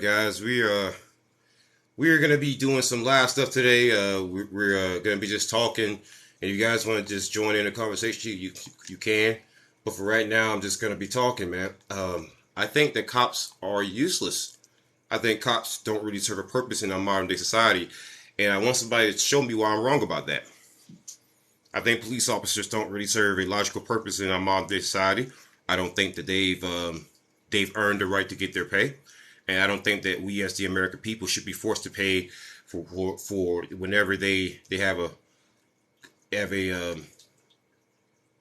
guys, we are gonna be doing some live stuff today. We're gonna be just talking, and if you guys want to just join in the conversation, you can. But for right now, I'm just gonna be talking, man. I think that cops are useless. I think cops don't really serve a purpose in our modern day society, and I want somebody to show me why I'm wrong about that. I think police officers don't really serve a logical purpose in our modern day society. I don't think that they've earned the right to get their pay. And I don't think that we as the American people should be forced to pay for whenever they have an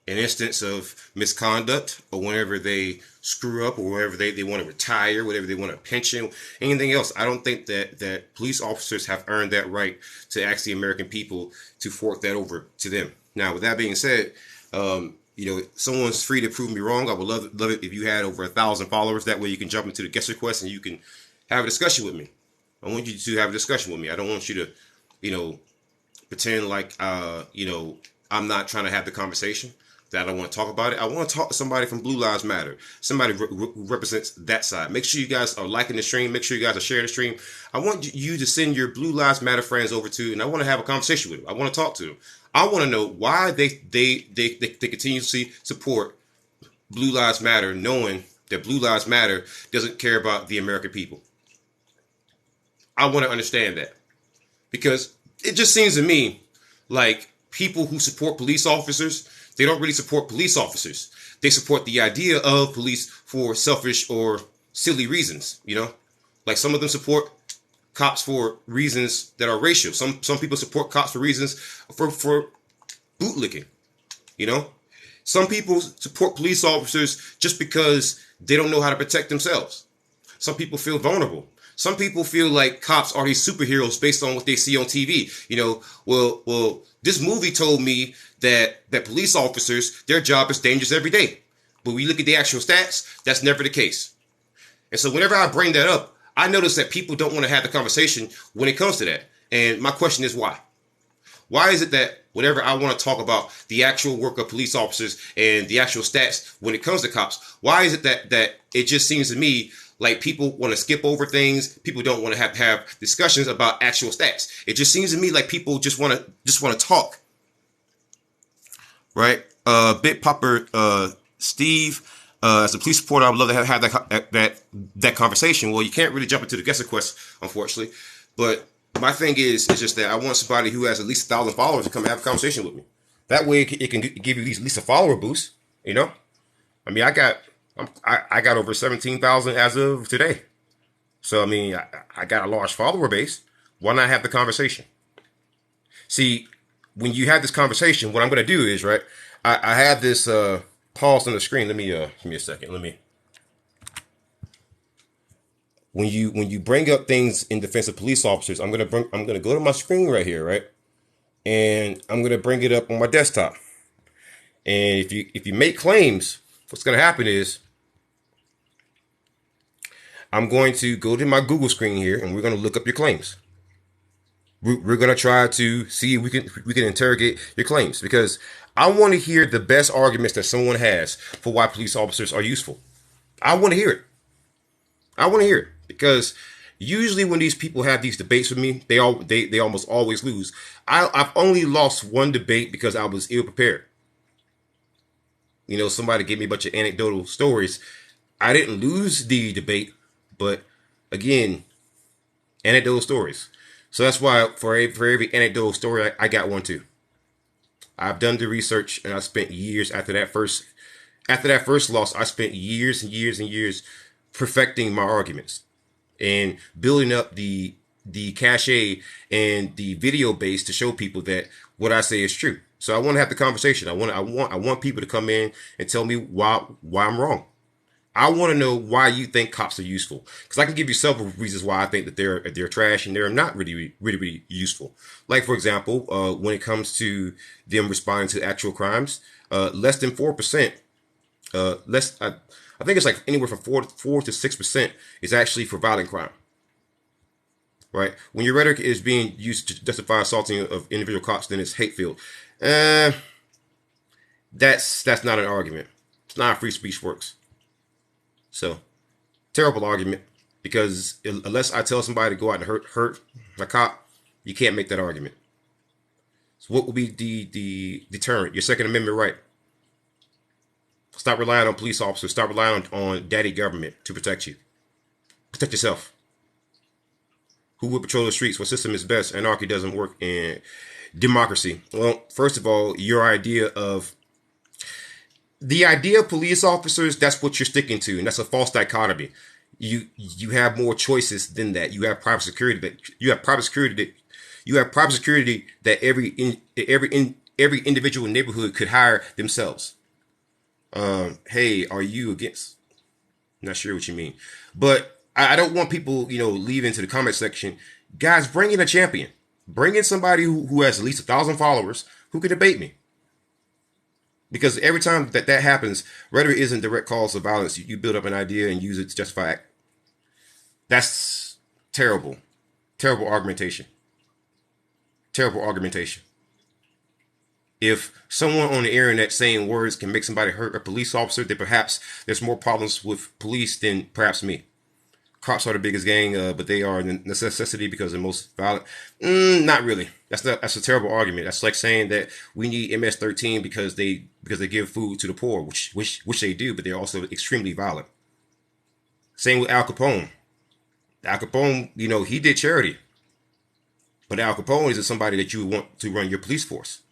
instance of misconduct, or whenever they screw up, or whenever they want to retire, whatever they want a pension, anything else. I don't think that police officers have earned that right to ask the American people to fork that over to them. Now, with that being said, someone's free to prove me wrong. I would love it if you had over 1,000 followers. That way you can jump into the guest request and you can have a discussion with me. I want you to have a discussion with me. I don't want you to, pretend like, I'm not trying to have the conversation, that I don't want to talk about it. I want to talk to somebody from Blue Lives Matter, somebody who represents that side. Make sure you guys are liking the stream. Make sure you guys are sharing the stream. I want you to send your Blue Lives Matter friends over to, and I want to have a conversation with them. I want to talk to them. I want to know why they continuously support Blue Lives Matter, knowing that Blue Lives Matter doesn't care about the American people. I want to understand that, because it just seems to me like people who support police officers, they don't really support police officers. They support the idea of police for selfish or silly reasons. Like some of them support cops for reasons that are racial. Some people support cops for reasons for bootlicking. Some people support police officers just because they don't know how to protect themselves. Some people feel vulnerable. Some people feel like cops are these superheroes based on what they see on TV. Well, this movie told me that police officers, their job is dangerous every day. But we look at the actual stats, that's never the case. And so whenever I bring that up, I notice that people don't want to have the conversation when it comes to that. And my question is why? Why is it that whenever I want to talk about the actual work of police officers and the actual stats when it comes to cops, why is it that it just seems to me like people want to skip over things? People don't want to have discussions about actual stats. It just seems to me like people just want to talk. Right? Big Popper Steve, as a police reporter, I would love to have that conversation. Well, you can't really jump into the guest request, unfortunately. But my thing is just that I want somebody who has at least 1,000 followers to come have a conversation with me. That way, it can give you at least a follower boost. I mean, I got over 17,000 as of today. So I mean, I got a large follower base. Why not have the conversation? See, when you have this conversation, what I'm going to do is, right, I have this pause on the screen. Let me give me a second. When you bring up things in defense of police officers, I'm gonna go to my screen right here, right, and I'm gonna bring it up on my desktop. And if you make claims, what's gonna happen is I'm going to go to my Google screen here, and we're gonna look up your claims. We're gonna try to see if we can interrogate your claims, because I want to hear the best arguments that someone has for why police officers are useful. I want to hear it. Because usually when these people have these debates with me, they almost always lose. I've only lost one debate because I was ill prepared. Somebody gave me a bunch of anecdotal stories. I didn't lose the debate, but again, anecdotal stories. So that's why for every anecdotal story, I got one too. I've done the research, and I spent years after that first loss. I spent years and years and years perfecting my arguments and building up the cachet and the video base to show people that what I say is true. So I want to have the conversation. I want people to come in and tell me why I'm wrong. I want to know why you think cops are useful, because I can give you several reasons why I think that they're trash and they're not really useful. Like, for example, when it comes to them responding to actual crimes, less than 4%, I think it's like anywhere from 4 to 6% is actually for violent crime. Right? When your rhetoric is being used to justify assaulting of individual cops, then it's hate-filled. That's not an argument. It's not how free speech works. So, terrible argument. Because unless I tell somebody to go out and hurt a cop, you can't make that argument. So what would be the deterrent? Your Second Amendment right. Stop relying on police officers. Stop relying on daddy government to protect you. Protect yourself. Who would patrol the streets? What system is best? Anarchy doesn't work in democracy. Well, first of all, the idea of police officers, that's what you're sticking to, and that's a false dichotomy. You have more choices than that. You have private security that every individual neighborhood could hire themselves. Hey, are you against? Not sure what you mean, but I don't want people, leave into the comment section. Guys, bring in a champion. Bring in somebody who has at least 1,000 followers who can debate me. Because every time that happens, rhetoric isn't direct calls of violence. You build up an idea and use it to justify it. That's terrible. Terrible argumentation. Terrible argumentation. If someone on the internet saying words can make somebody hurt a police officer, then perhaps there's more problems with police than perhaps me. Cops are the biggest gang, but they are a necessity because they're most violent. Not really. That's a terrible argument. That's like saying that we need MS-13 because they give food to the poor, which they do, but they're also extremely violent. Same with Al Capone. Al Capone, he did charity, but Al Capone isn't somebody that you would want to run your police force.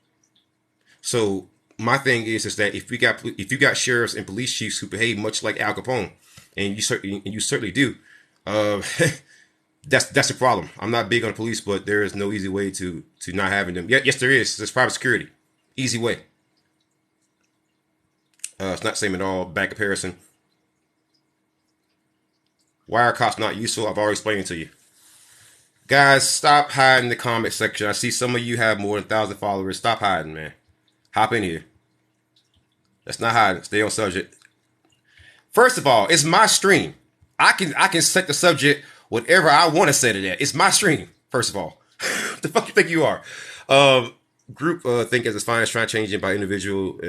So my thing is that if you got sheriffs and police chiefs who behave much like Al Capone, and you certainly do. That's the problem. I'm not big on the police, but there is no easy way to not having them. Yes, there is. There's private security. Easy way. It's not the same at all. Bad comparison. Why are cops not useful? I've already explained it to you. Guys, stop hiding in the comment section. I see some of you have more than 1,000 followers. Stop hiding, man. Hop in here. That's not hiding. Stay on subject. First of all, it's my stream. I can set the subject whatever I want to set it at. It's my stream, first of all. The fuck you think you are? Group think as its finest, trying to change it by individual.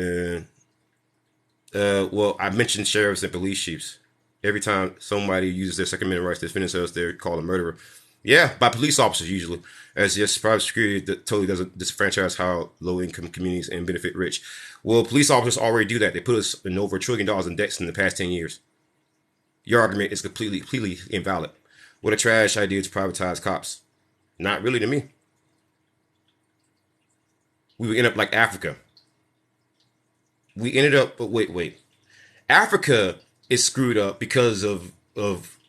Well, I mentioned sheriffs and police chiefs. Every time somebody uses their Second Amendment rights to defend themselves, they're called a murderer. Yeah, by police officers usually. As just private security that totally doesn't disenfranchise how low-income communities and benefit rich. Well, police officers already do that. They put us in over $1 trillion in debts in the past 10 years. Your argument is completely invalid. What a trash idea to privatize cops. Not really to me. We would end up like Africa. We ended up, but wait. Africa is screwed up because of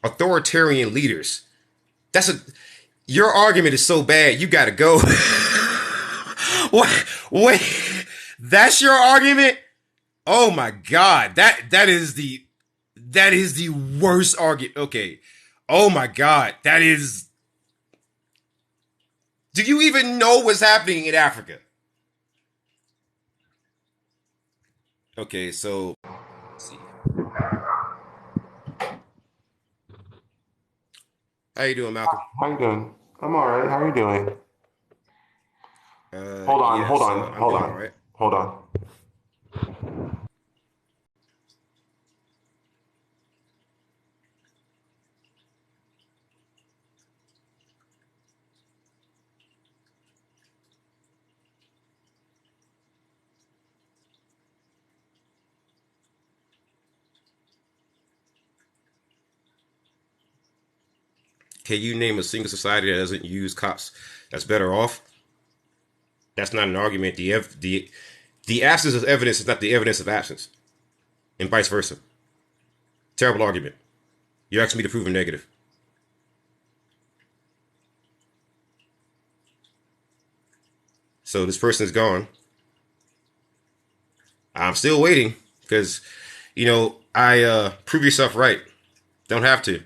authoritarian leaders. Your argument is so bad, you gotta go. Wait, that's your argument? Oh my God, that is the worst argument. Okay. Oh my God, that is. Do you even know what's happening in Africa? Okay, so let's see. How you doing, Malcolm? How you doing? I'm all right. How are you doing? Hold on, hold Yes, on, I'm hold doing all on, right. hold on. Can you name a single society that doesn't use cops that's better off? That's not an argument. The absence of evidence is not the evidence of absence, and vice versa. Terrible argument. You're asking me to prove a negative. So this person is gone. I'm still waiting because, I prove yourself right. Don't have to.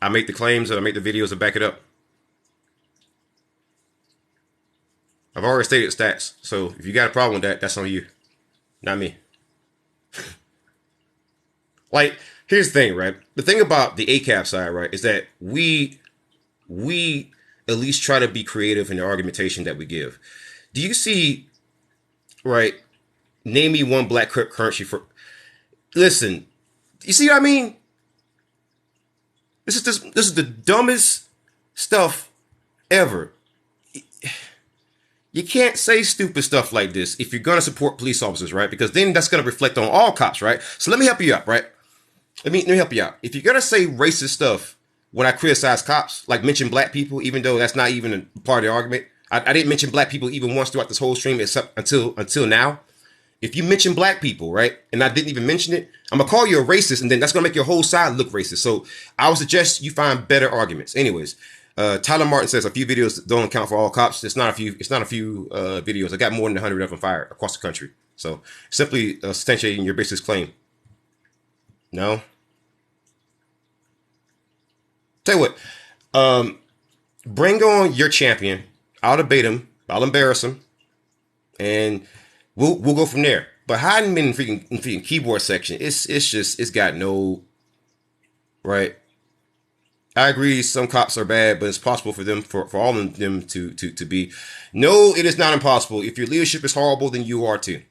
I make the claims and I make the videos to back it up. I've already stated stats. So if you got a problem with that, that's on you, not me. Like, here's the thing, right? The thing about the ACAP side, right, is that we at least try to be creative in the argumentation that we give. Do you see, right? Name me one black currency for. Listen, you see what I mean? This is the dumbest stuff ever. You can't say stupid stuff like this if you're gonna support police officers, right? Because then that's gonna reflect on all cops, right? So let me help you out, right? Let me help you out. If you're gonna say racist stuff when I criticize cops, like mention black people, even though that's not even a part of the argument, I didn't mention black people even once throughout this whole stream, except until now. If you mention black people, right, and I didn't even mention it, I'm gonna call you a racist, and then that's gonna make your whole side look racist. So I would suggest you find better arguments. Anyways, Tyler Martin says a few videos don't account for all cops. It's not a few. It's not a few videos. I got more than 100 of them fired across the country. So simply substantiating your basis claim. No. Tell you what. Bring on your champion. I'll debate him. I'll embarrass him, and we'll go from there. But hiding in freaking keyboard section, it's got no right. I agree, some cops are bad, but it's possible for them for all of them to be. No, it is not impossible. If your leadership is horrible, then you are too.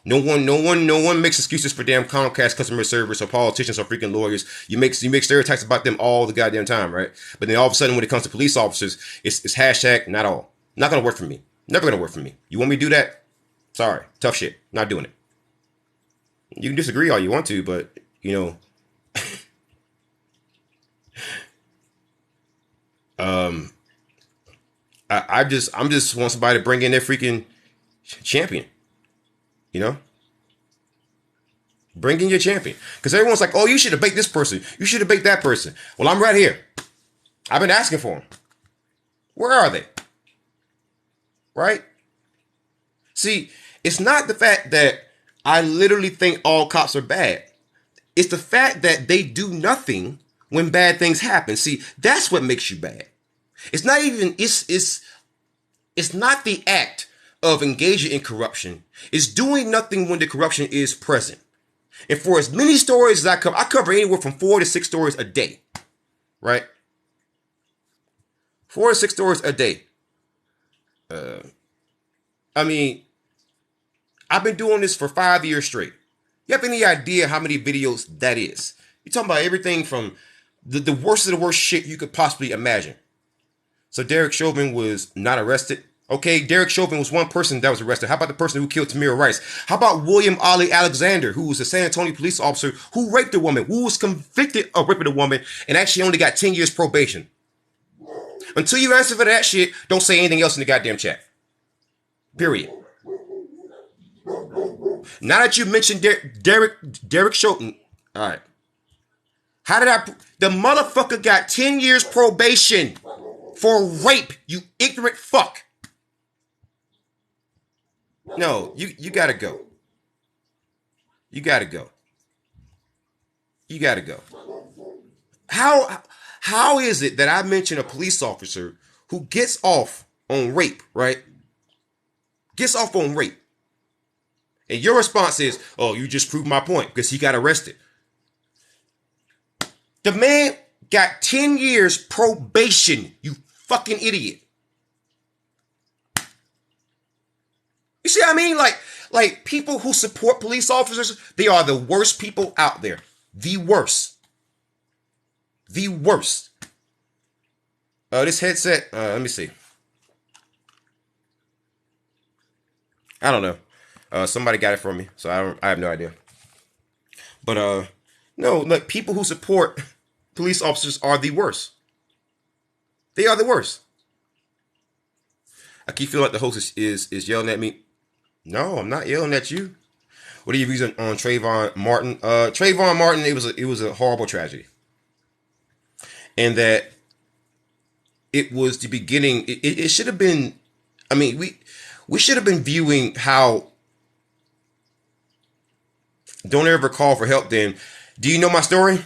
No one makes excuses for damn Comcast customer service or politicians or freaking lawyers. You make stereotypes about them all the goddamn time, right? But then all of a sudden, when it comes to police officers, it's hashtag not all. Not gonna work for me. Never gonna work for me. You want me to do that? Sorry, tough shit. Not doing it. You can disagree all you want to, but you know. I'm just want somebody to bring in their freaking champion. You know? Bring in your champion. Because everyone's like, oh, you should debate this person. You should debate that person. Well, I'm right here. I've been asking for them. Where are they? Right? See, it's not the fact that I literally think all cops are bad. It's the fact that they do nothing when bad things happen. See, that's what makes you bad. It's not even, it's not the act of engaging in corruption. It's doing nothing when the corruption is present. And for as many stories as I cover anywhere from 4 to 6 stories a day. Right? 4 to 6 stories a day. I mean, I've been doing this for 5 years straight. You have any idea how many videos that is? You're talking about everything from the worst of the worst shit you could possibly imagine. So Derek Chauvin was not arrested. Okay, Derek Chauvin was one person that was arrested. How about the person who killed Tamir Rice? How about William Ali Alexander, who was a San Antonio police officer who raped a woman, who was convicted of raping a woman and actually only got 10 years probation? Until you answer for that shit, don't say anything else in the goddamn chat. Period. Now that you mentioned Derek Chauvin, all right. How did the motherfucker got 10 years probation for rape, you ignorant fuck. No, you gotta go. You gotta go. You gotta go. How is it that I mention a police officer who gets off on rape, right? Gets off on rape. And your response is, oh, you just proved my point because he got arrested. The man got 10 years probation, you fucking idiot. You see what I mean? Like people who support police officers, they are the worst people out there. The worst. The worst. This headset, let me see. I don't know. Somebody got it from me, so I have no idea. But no, like people who support police officers are the worst. They are the worst. I keep feeling like the host is yelling at me. No, I'm not yelling at you. What are your views on Trayvon Martin? Trayvon Martin, it was a horrible tragedy. And that it was the beginning. It should have been, I mean, we should have been viewing how don't ever call for help then. Do you know my story?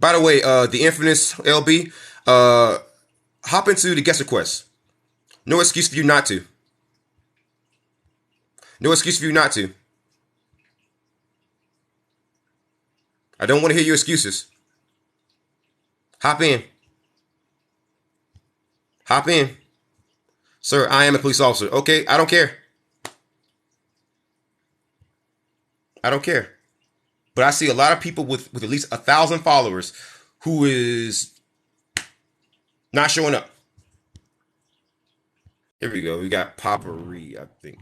By the way, the infamous LB, hop into the guest request. No excuse for you not to. No excuse for you not to. I don't want to hear your excuses. Hop in. Hop in. Sir, I am a police officer. Okay, I don't care. I don't care. But I see a lot of people with at least 1,000 followers who is not showing up. Here we go. We got Papa Ree, I think.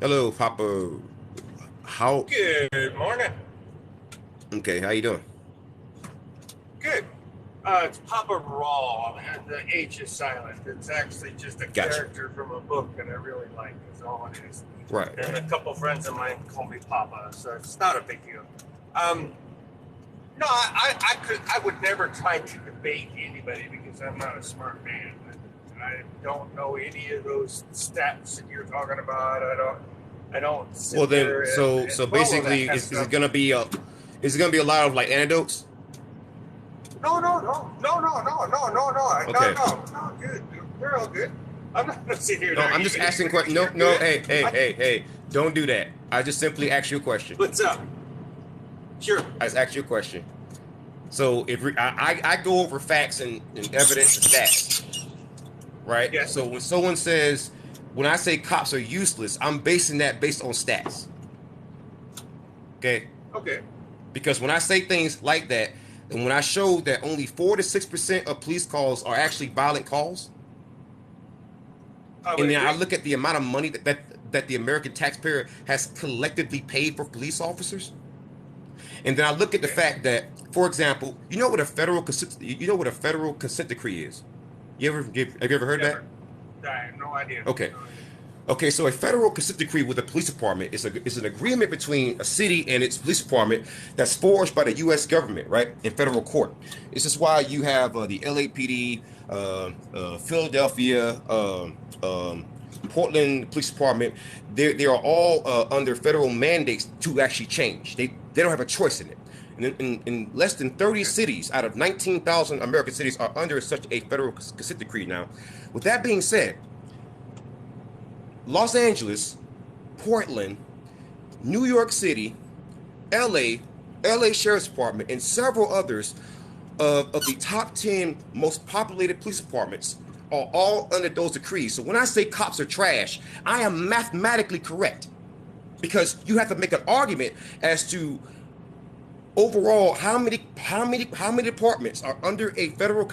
Hello, Papa. How? Good morning. Okay, how you doing? Good. It's Papa Raw, and the H is silent. It's actually just a Gotcha. character from a book that I really like. Is all it is. Right. And a couple friends of mine call me Papa, so it's not a big deal. No, I would never try to debate anybody because I'm not a smart man. I don't know any of those stats that you're talking about. I don't. Well then, so basically, is it gonna be a lot of like anecdotes? No. Okay. No, good. We're all good. I'm not gonna sit here. No, I'm just asking questions. No. Hey. Don't do that. I just simply ask you a question. What's up? Sure. I just asked you a question. So if I go over facts and evidence and stats, right? Yeah. So when someone says, when I say cops are useless, I'm basing that based on stats. Okay. Okay. Because when I say things like that, and when I show that only 4 to 6% of police calls are actually violent calls, and then I look at the amount of money that the American taxpayer has collectively paid for police officers, and then I look at the fact that, for example, you know what a federal consent decree is? Have you ever heard that? I have no idea. Okay, so a federal consent decree with the police department is an agreement between a city and its police department that's forged by the U.S. government, right, in federal court. This is why you have the LAPD, Philadelphia, Portland Police Department. They are all under federal mandates to actually change. They don't have a choice in it. And in less than 30 cities out of 19,000 American cities are under such a federal consent decree now. With that being said, Los Angeles, Portland, New York City, LA Sheriff's Department, and several others of the top 10 most populated police departments are all under those decrees. So when I say cops are trash, I am mathematically correct, because you have to make an argument as to overall how many departments are under a federal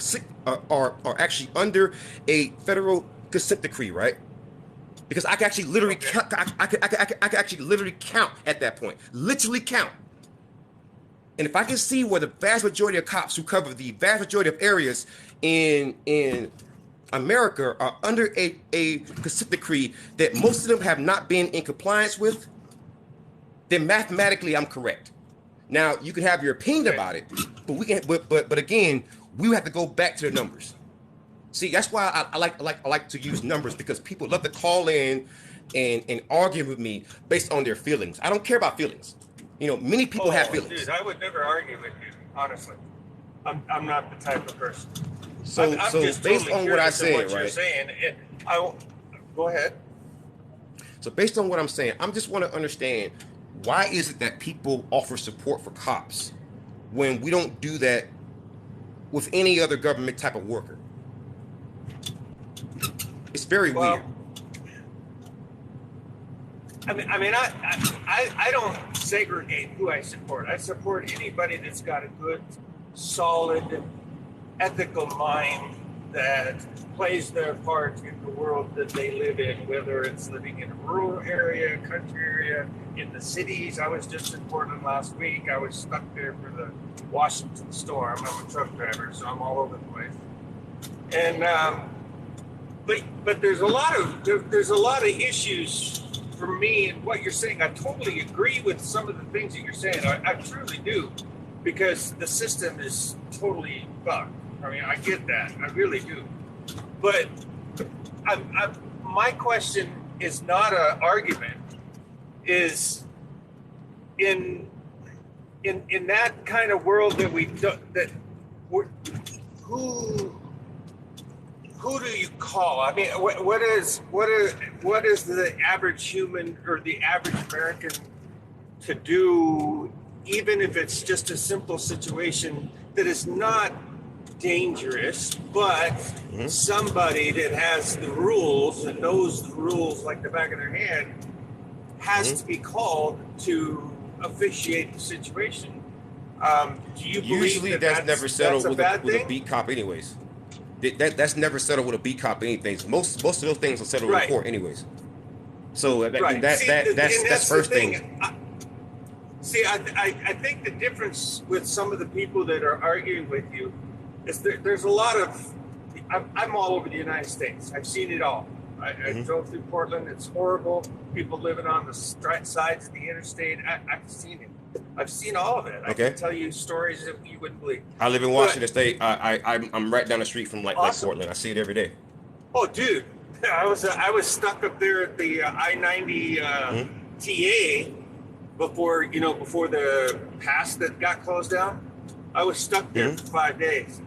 are actually under a federal consent decree, right? Because I can actually literally count. I can actually literally count at that point. Literally count. And if I can see where the vast majority of cops who cover the vast majority of areas in America are under a consent decree that most of them have not been in compliance with, then mathematically I'm correct. Now you can have your opinion about it, but we can. But again, we have to go back to the numbers. See, that's why I like to use numbers, because people love to call in and argue with me based on their feelings. I don't care about feelings. You know, many people have feelings. Dude, I would never argue with you, honestly. I'm not the type of person. So just based totally on what I curious said, what right? You're saying, go ahead. So based on what I'm saying, I just want to understand, why is it that people offer support for cops when we don't do that with any other government type of worker? It's very weird. I don't segregate who I support. I support anybody that's got a good, solid, ethical mind that plays their part in the world that they live in, whether it's living in a rural area, country area, in the cities. I was just in Portland last week. I was stuck there for the Washington storm. I'm a truck driver, so I'm all over the place. And but there's a lot of issues for me in what you're saying. I totally agree with some of the things that you're saying. I truly do, because the system is totally fucked. I mean, I get that. I really do. But my question is not an argument. Is in that kind of world that who do you call? I mean, what is the average human or the average American to do, even if it's just a simple situation that is not dangerous, but somebody that has the rules and knows the rules like the back of their hand has to be called to officiate the situation. Do you believe Usually that's never settled with a beat cop anyways. That's never settled with a beat cop anything. Most of those things are settled in court anyways. So Right. that's first thing. I think the difference with some of the people that are arguing with you is there's a lot of. I'm all over the United States. I've seen it all. I drove through Portland. It's horrible. People living on the sides of the interstate. I've seen it. I've seen all of it. I can tell you stories that you wouldn't believe. I live in Washington State. I'm right down the street from like Portland. I see it every day. Oh, dude, I was stuck up there at the I-90 TA before the pass that got closed down. I was stuck there for 5 days.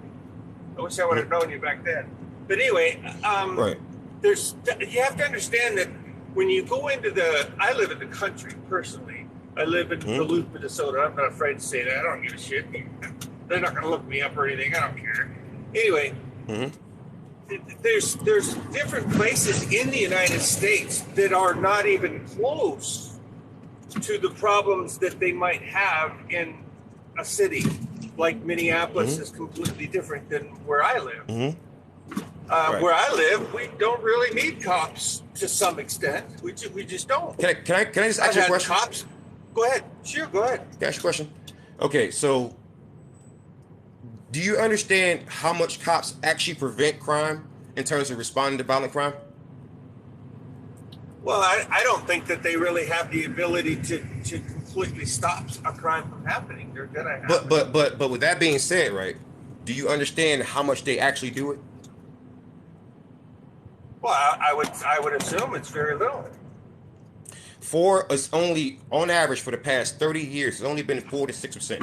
I wish I would have known you back then. But anyway, you have to understand that when you go into I live in the country personally. I live in Duluth, Minnesota. I'm not afraid to say that. I don't give a shit. They're not going to look me up or anything. I don't care. Anyway, there's different places in the United States that are not even close to the problems that they might have in a city. Like Minneapolis is completely different than where I live. Where I live, we don't really need cops to some extent. We just don't. Can I just ask you a question? Cops. Go ahead. Sure, go ahead. Can I ask you a question? Okay, so do you understand how much cops actually prevent crime in terms of responding to violent crime? Well, I don't think that they really have the ability to completely stop a crime from happening. They're gonna happen. But with that being said, right? Do you understand how much they actually do it? Well, I would assume it's very little. It's only on average for the past 30 years, it's only been 4 to 6%.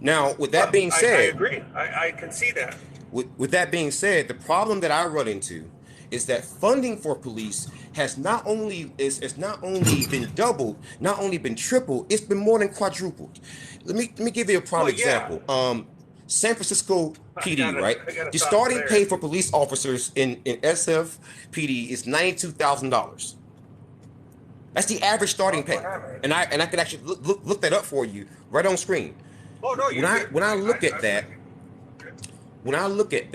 Now, with that being said, I agree. I can see that. With that being said, the problem that I run into is that funding for police has not only been doubled, not only been tripled, it's been more than quadrupled. Let me give you a prime example. San Francisco PD, right? The starting pay for police officers in SF PD is $92,000. That's the average starting pay, and I can actually look that up for you right on screen. Oh no! When I look at that, and I look at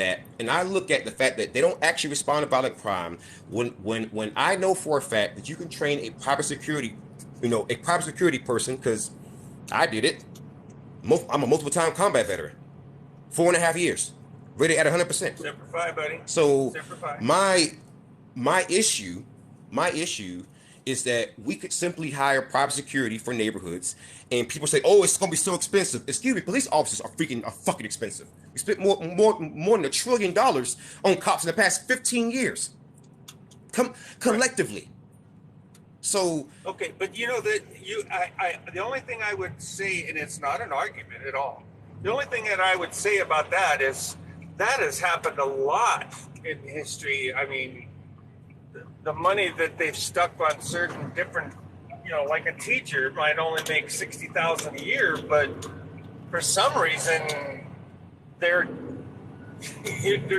the fact that they don't actually respond to violent crime, when I know for a fact that you can train a private security person, because I did it. I'm a multiple time combat veteran, 4.5 years, rated at 100%. Semper Fi, buddy. So my issue is that we could simply hire private security for neighborhoods, and people say, "Oh, it's going to be so expensive." Excuse me, police officers are fucking expensive. We spent more than $1 trillion on cops in the past 15 years, collectively. So okay, but you know that the only thing I would say, and it's not an argument at all. The only thing that I would say about that is that has happened a lot in history. I mean, the money that they've stuck on certain different, like a teacher might only make $60,000 a year, but for some reason they're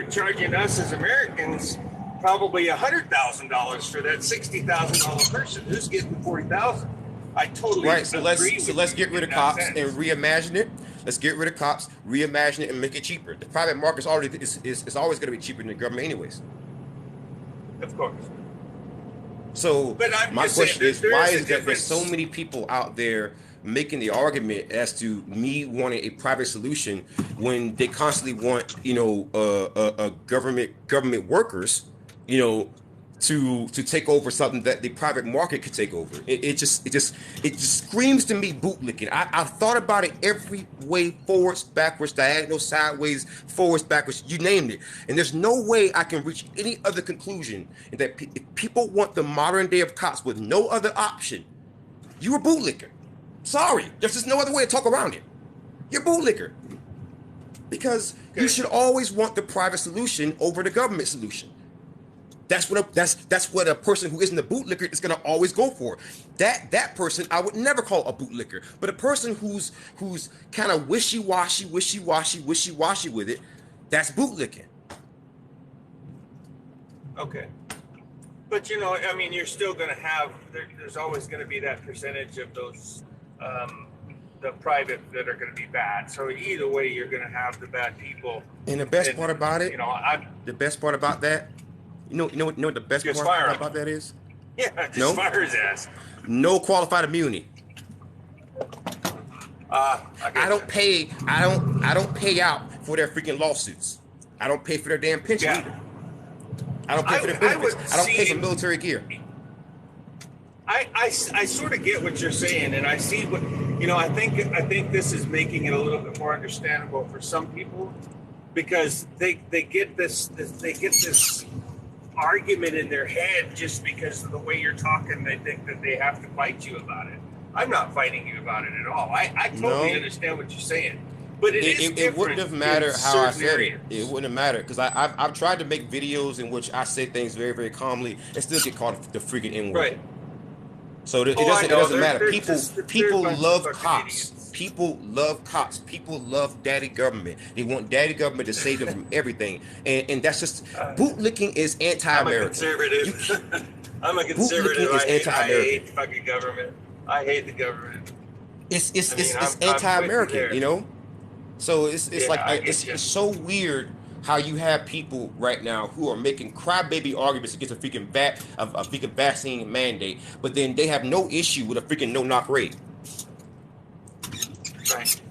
charging us as Americans probably $100,000 for that $60,000 person who's getting $40,000. I totally agree. So let's get rid of cops and reimagine it. Let's get rid of cops, reimagine it, and make it cheaper. The private market is always going to be cheaper than the government, anyways. Of course. So my question is, why is there there's so many people out there making the argument as to me wanting a private solution when they constantly want, government workers, to take over something that the private market could take over? It just screams to me bootlicking. I've thought about it every way, forwards, backwards, diagonal, sideways, forwards, backwards, you named it. And there's no way I can reach any other conclusion that if people want the modern day of cops with no other option, you're a bootlicker. Sorry, there's just no other way to talk around it. You're a bootlicker. Because you should always want the private solution over the government solution. That's what a person who isn't a bootlicker is going to always go for. That person I would never call a bootlicker, but a person who's kind of wishy-washy with it, that's bootlicking. Okay. But you know, I mean, you're still going to have there's always going to be that percentage of those the private that are going to be bad. So either way, you're going to have the bad people. And the best part about it, you know, the best part about that, you know what the best just part fire about that is? yeah, just fire his ass. No qualified immunity. I don't pay out for their freaking lawsuits. I don't pay for their damn pension either. I don't pay for their benefits. I don't pay for military gear. I sort of get what you're saying, and I see what you know. I think this is making it a little bit more understandable for some people because they get this argument in their head just because of the way you're talking. They think that they have to fight you about it. I'm not fighting you about it at all. I totally understand what you're saying. But it wouldn't have mattered how I said it. It wouldn't have mattered because I've tried to make videos in which I say things very, very calmly and still get called the freaking N-word. Right. So it doesn't matter. People love cops. People love cops. People love daddy government. They want daddy government to save them from everything. And that's just bootlicking is anti-American. I'm a conservative. I'm a conservative. I hate the fucking government. I hate the government. It's anti-American, you know. So it's so weird how you have people right now who are making crybaby arguments against a freaking vaccine mandate, but then they have no issue with a freaking no-knock rate. Right.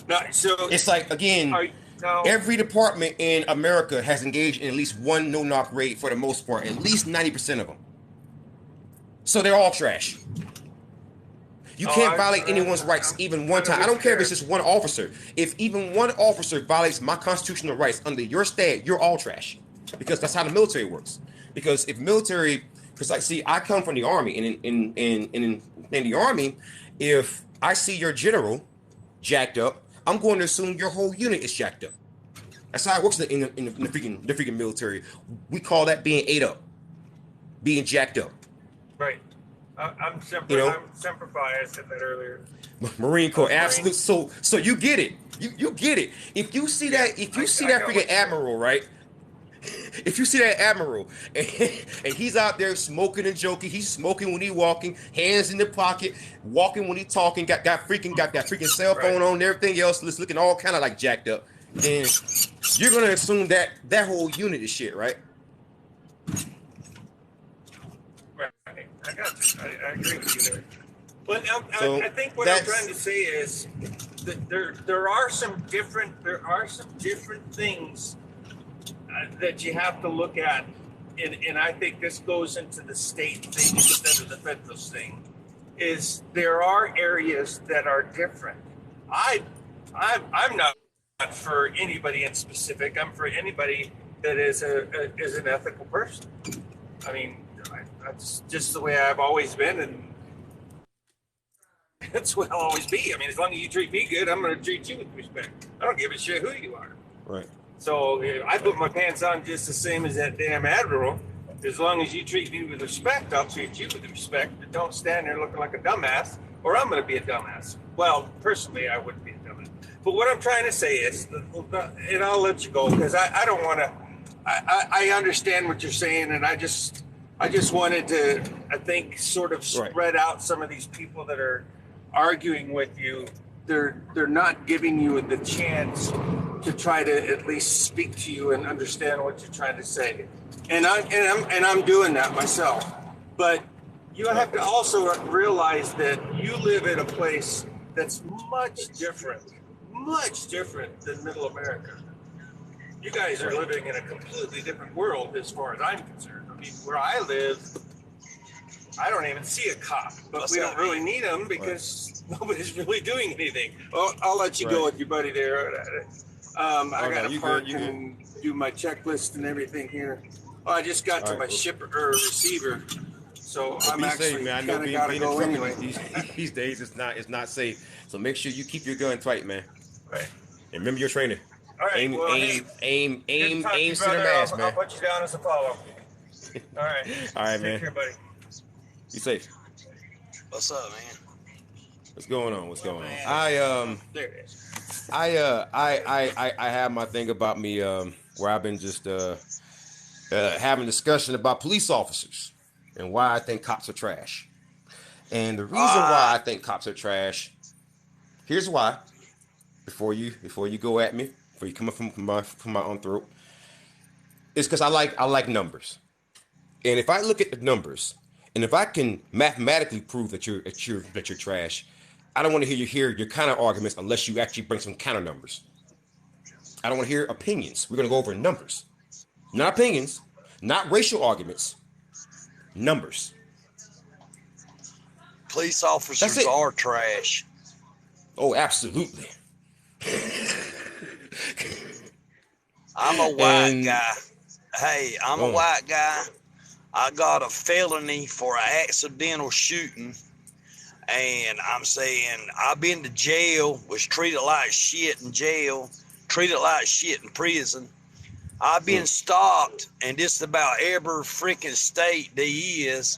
No, so it's like again, every department in America has engaged in at least one no-knock rate for the most part, at least 90% of them. So they're all trash. You can't violate anyone's rights even one time. I don't care if it's just one officer. If even one officer violates my constitutional rights under your stat, you're all trash. Because that's how the military works. Because if military, because like, see, I come from the Army, and in the Army, if I see your general jacked up, I'm going to assume your whole unit is jacked up. That's how it works in the freaking military. We call that being ate up, being jacked up. Right. I'm Semper Fi. I said that earlier. Marine Corps, absolute. So you get it. You get it. If you see that, freaking admiral, right? If you see that admiral and he's out there smoking and joking, he's smoking when he's walking, hands in the pocket, walking when he's talking, got that freaking cell phone on and everything else, looking all kind of like jacked up, then you're gonna assume that whole unit is shit, right? I got you. I agree with you there. But I think what I'm trying to say is that there are some different things that you have to look at, and I think this goes into the state thing instead of the federal thing. Is there are areas that are different. I'm not for anybody in specific. I'm for anybody that is an ethical person. I mean. That's just the way I've always been, and that's what I'll always be. I mean, as long as you treat me good, I'm going to treat you with respect. I don't give a shit who you are. Right. So I put my pants on just the same as that damn admiral. As long as you treat me with respect, I'll treat you with respect. But don't stand there looking like a dumbass, or I'm going to be a dumbass. Well, personally, I wouldn't be a dumbass. But what I'm trying to say is, and I'll let you go because I don't want to. I understand what you're saying, and I just wanted to, I think, sort of spread out some of these people that are arguing with you. They're not giving you the chance to try to at least speak to you and understand what you're trying to say. And I'm doing that myself. But you have to also realize that you live in a place that's much different than Middle America. You guys are living in a completely different world as far as I'm concerned. I mean, where I live, I don't even see a cop, but we don't really need them because nobody's really doing anything. Well, I'll let you go with your buddy there. I got to park and do my checklist and everything here. Oh, I just got to my receiver, so I'm actually kind of got to go anyway. These days, it's not safe. So make sure you keep your gun tight, man. Right. And remember your training. All right. Aim, center mass, man. I'll put you down as a follow. All right. All right, man. Take care, buddy. Be safe. What's up, man? What's going on? There it is. I have my thing about me where I've been just having a discussion about police officers and why I think cops are trash. And the reason why I think cops are trash, here's why. Before you go at me, before you come up from my own throat, is because I like numbers. And if I look at the numbers, and if I can mathematically prove that you're trash, I don't want to hear your counter arguments unless you actually bring some counter numbers. I don't want to hear opinions. We're gonna go over numbers, not opinions, not racial arguments, numbers. Police That's officers it. are trash. Oh, absolutely. I'm a white And guy. Hey, I'm a oh, white guy. I got a felony for an accidental shooting. And I'm saying I've been to jail, was treated like shit in jail, treated like shit in prison. I've been stopped in just about every freaking state there is,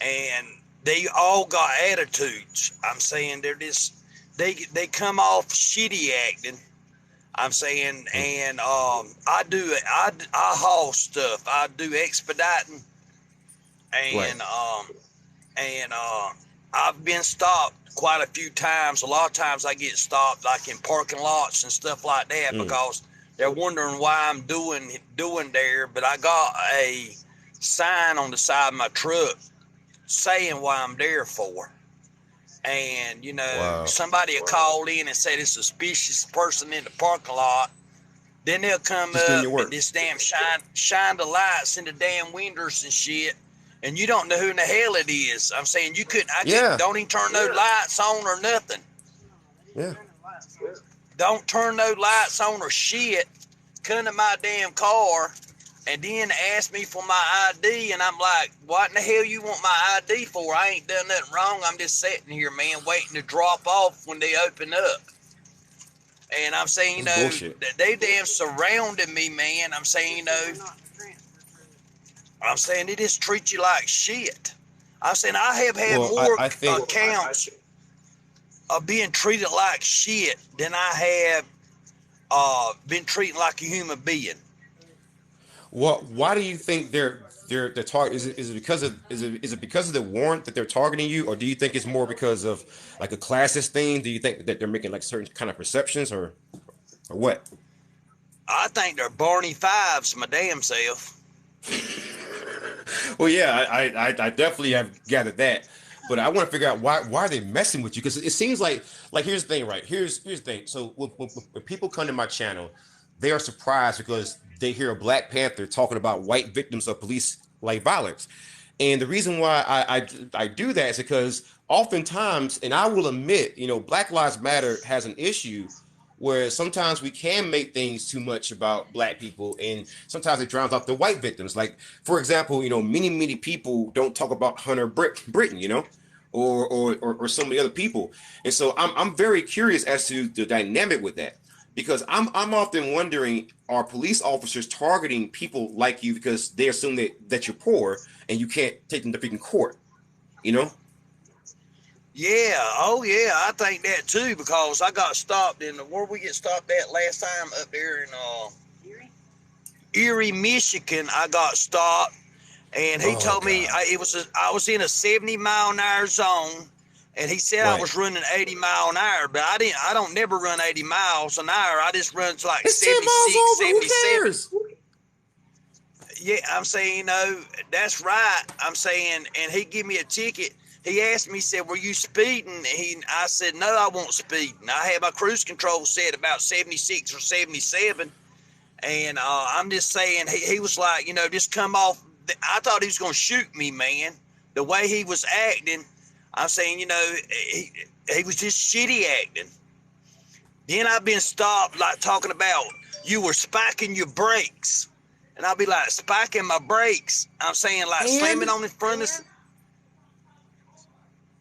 and they all got attitudes. I'm saying they're just they come off shitty acting. I'm saying, and I haul stuff. I do expediting, right. and I've been stopped quite a few times. A lot of times I get stopped like in parking lots and stuff like that because they're wondering why I'm doing there. But I got a sign on the side of my truck saying why I'm there for. And, you know, Wow. somebody will call in and say there's a suspicious person in the parking lot. Then they'll come Just doing up your and work. just damn shine the lights in the damn windows and shit. And you don't know who in the hell it is. I'm saying Yeah. don't even turn no lights on or nothing. Yeah. Don't turn no lights on or shit. Come to my damn car and then ask me for my ID. And I'm like, what in the hell you want my ID for? I ain't done nothing wrong. I'm just sitting here, man, waiting to drop off when they open up. And I'm saying, you That's know, bullshit. they damn surrounded me, man. I'm saying, you know, they just treat you like shit. I'm saying I have had Well, more I think accounts of being treated like shit than I have been treated like a human being. why do you think they're target is it because of the warrant that they're targeting you, or do you think it's more because of like a classist thing? Do you think that they're making like certain kind of perceptions, or what? I think they're Barney Fives, my damn self. Well, yeah, I definitely have gathered that, but I want to figure out why are they messing with you? Because it seems like here's the thing, right? Here's the thing. So when people come to my channel, they are surprised because they hear a Black Panther talking about white victims of police like violence, and the reason why I do that is because oftentimes, and I will admit, you know, Black Lives Matter has an issue where sometimes we can make things too much about black people, and sometimes it drowns out the white victims. Like, for example, you know, many people don't talk about Hunter Britton, you know, or some of the other people. And so I'm very curious as to the dynamic with that, because I'm often wondering, are police officers targeting people like you because they assume that you're poor and you can't take them to freaking court, you know? Yeah, oh yeah, I think that too because I got stopped where we get stopped at last time up there in Erie, Michigan. I got stopped, and he Oh told me God. I was in a 70-mile-an-hour zone, and he said I Right. was running 80 mile an hour, but I don't never run 80 miles an hour. I just run to like It's 10 miles 76, over. Who 77. cares? Yeah, I'm saying, you know, that's right. I'm saying, and he give me a ticket. He asked me, he said, were you speeding? I said, no, I won't speed. And I had my cruise control set about 76 or 77. And I'm just saying, he was like, you know, just come off. I thought he was going to shoot me, man. The way he was acting, I'm saying, you know, he was just shitty acting. Then I've been stopped, like talking about you were spiking your brakes. And I'll be like, spiking my brakes. I'm saying, like, slamming And on in front of.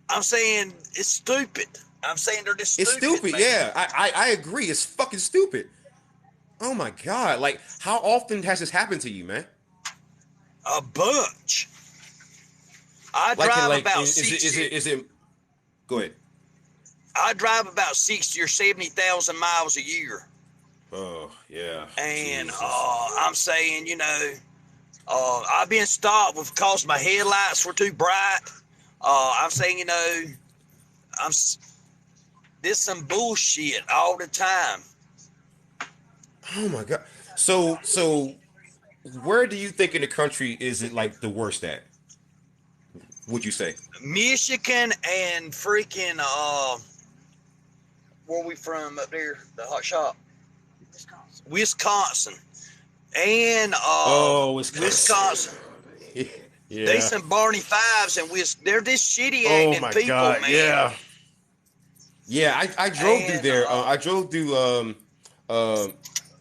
I'm saying it's stupid. I'm saying they're just it's stupid, stupid. man. Yeah, I agree. It's fucking stupid. Oh my God. Like, how often has this happened to you, man? A bunch. I Like, drive like, about is it, go ahead. I drive about 60 or 70,000 miles a year. Oh, yeah. And Jesus. I'm saying, you know, I've been stopped because my headlights were too bright. I'm saying, you know, I'm this some bullshit all the time. Oh my God. So where do you think in the country is it like the worst at? Would you say? Michigan and freaking where we from up there? The hot shop, Wisconsin, and Oh, Wisconsin. Wisconsin. They Yeah. some Barney Fives and they're just shitty Oh acting my people, God. man. Yeah. Yeah. I drove through And there. Um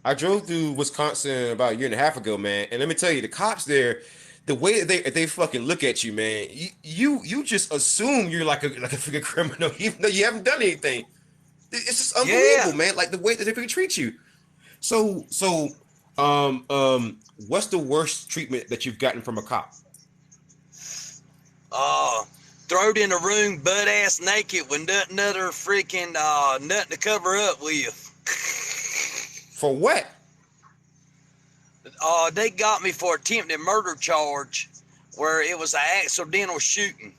I drove through Wisconsin about a year and a half ago, man. And let me tell you, the cops there, the way that they fucking look at you, man, you just assume you're like a freaking criminal, even though you haven't done anything. It's just yeah, unbelievable, man. Like the way that they freaking treat you. So, what's the worst treatment that you've gotten from a cop? uh, throwed in a room butt ass naked with nothing other freaking nothing to cover up with. For what? They got me for attempted murder charge, where it was an accidental shooting.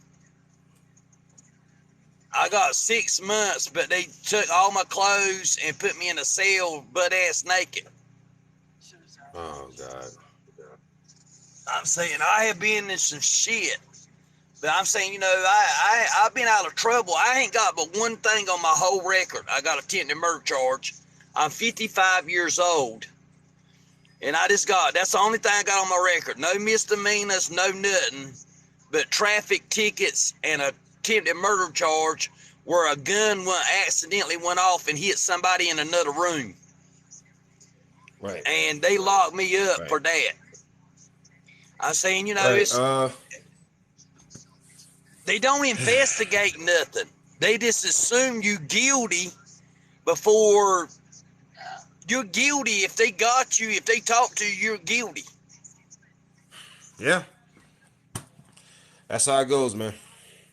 I got 6 months, but they took all my clothes and put me in a cell butt ass naked. Oh God. I'm saying I have been in some shit. But I'm saying, you know, I've been out of trouble. I ain't got but one thing on my whole record. I got attempted murder charge. I'm 55 years old. And that's the only thing I got on my record. No misdemeanors, no nothing. But traffic tickets and a attempted murder charge where a gun accidentally went off and hit somebody in another room. Right. And they locked me up Right. for that. I'm saying, you know, Right. they don't investigate nothing. They just assume you guilty before you're guilty. If they got you, if they talk to you, you're guilty. Yeah. That's how it goes, man.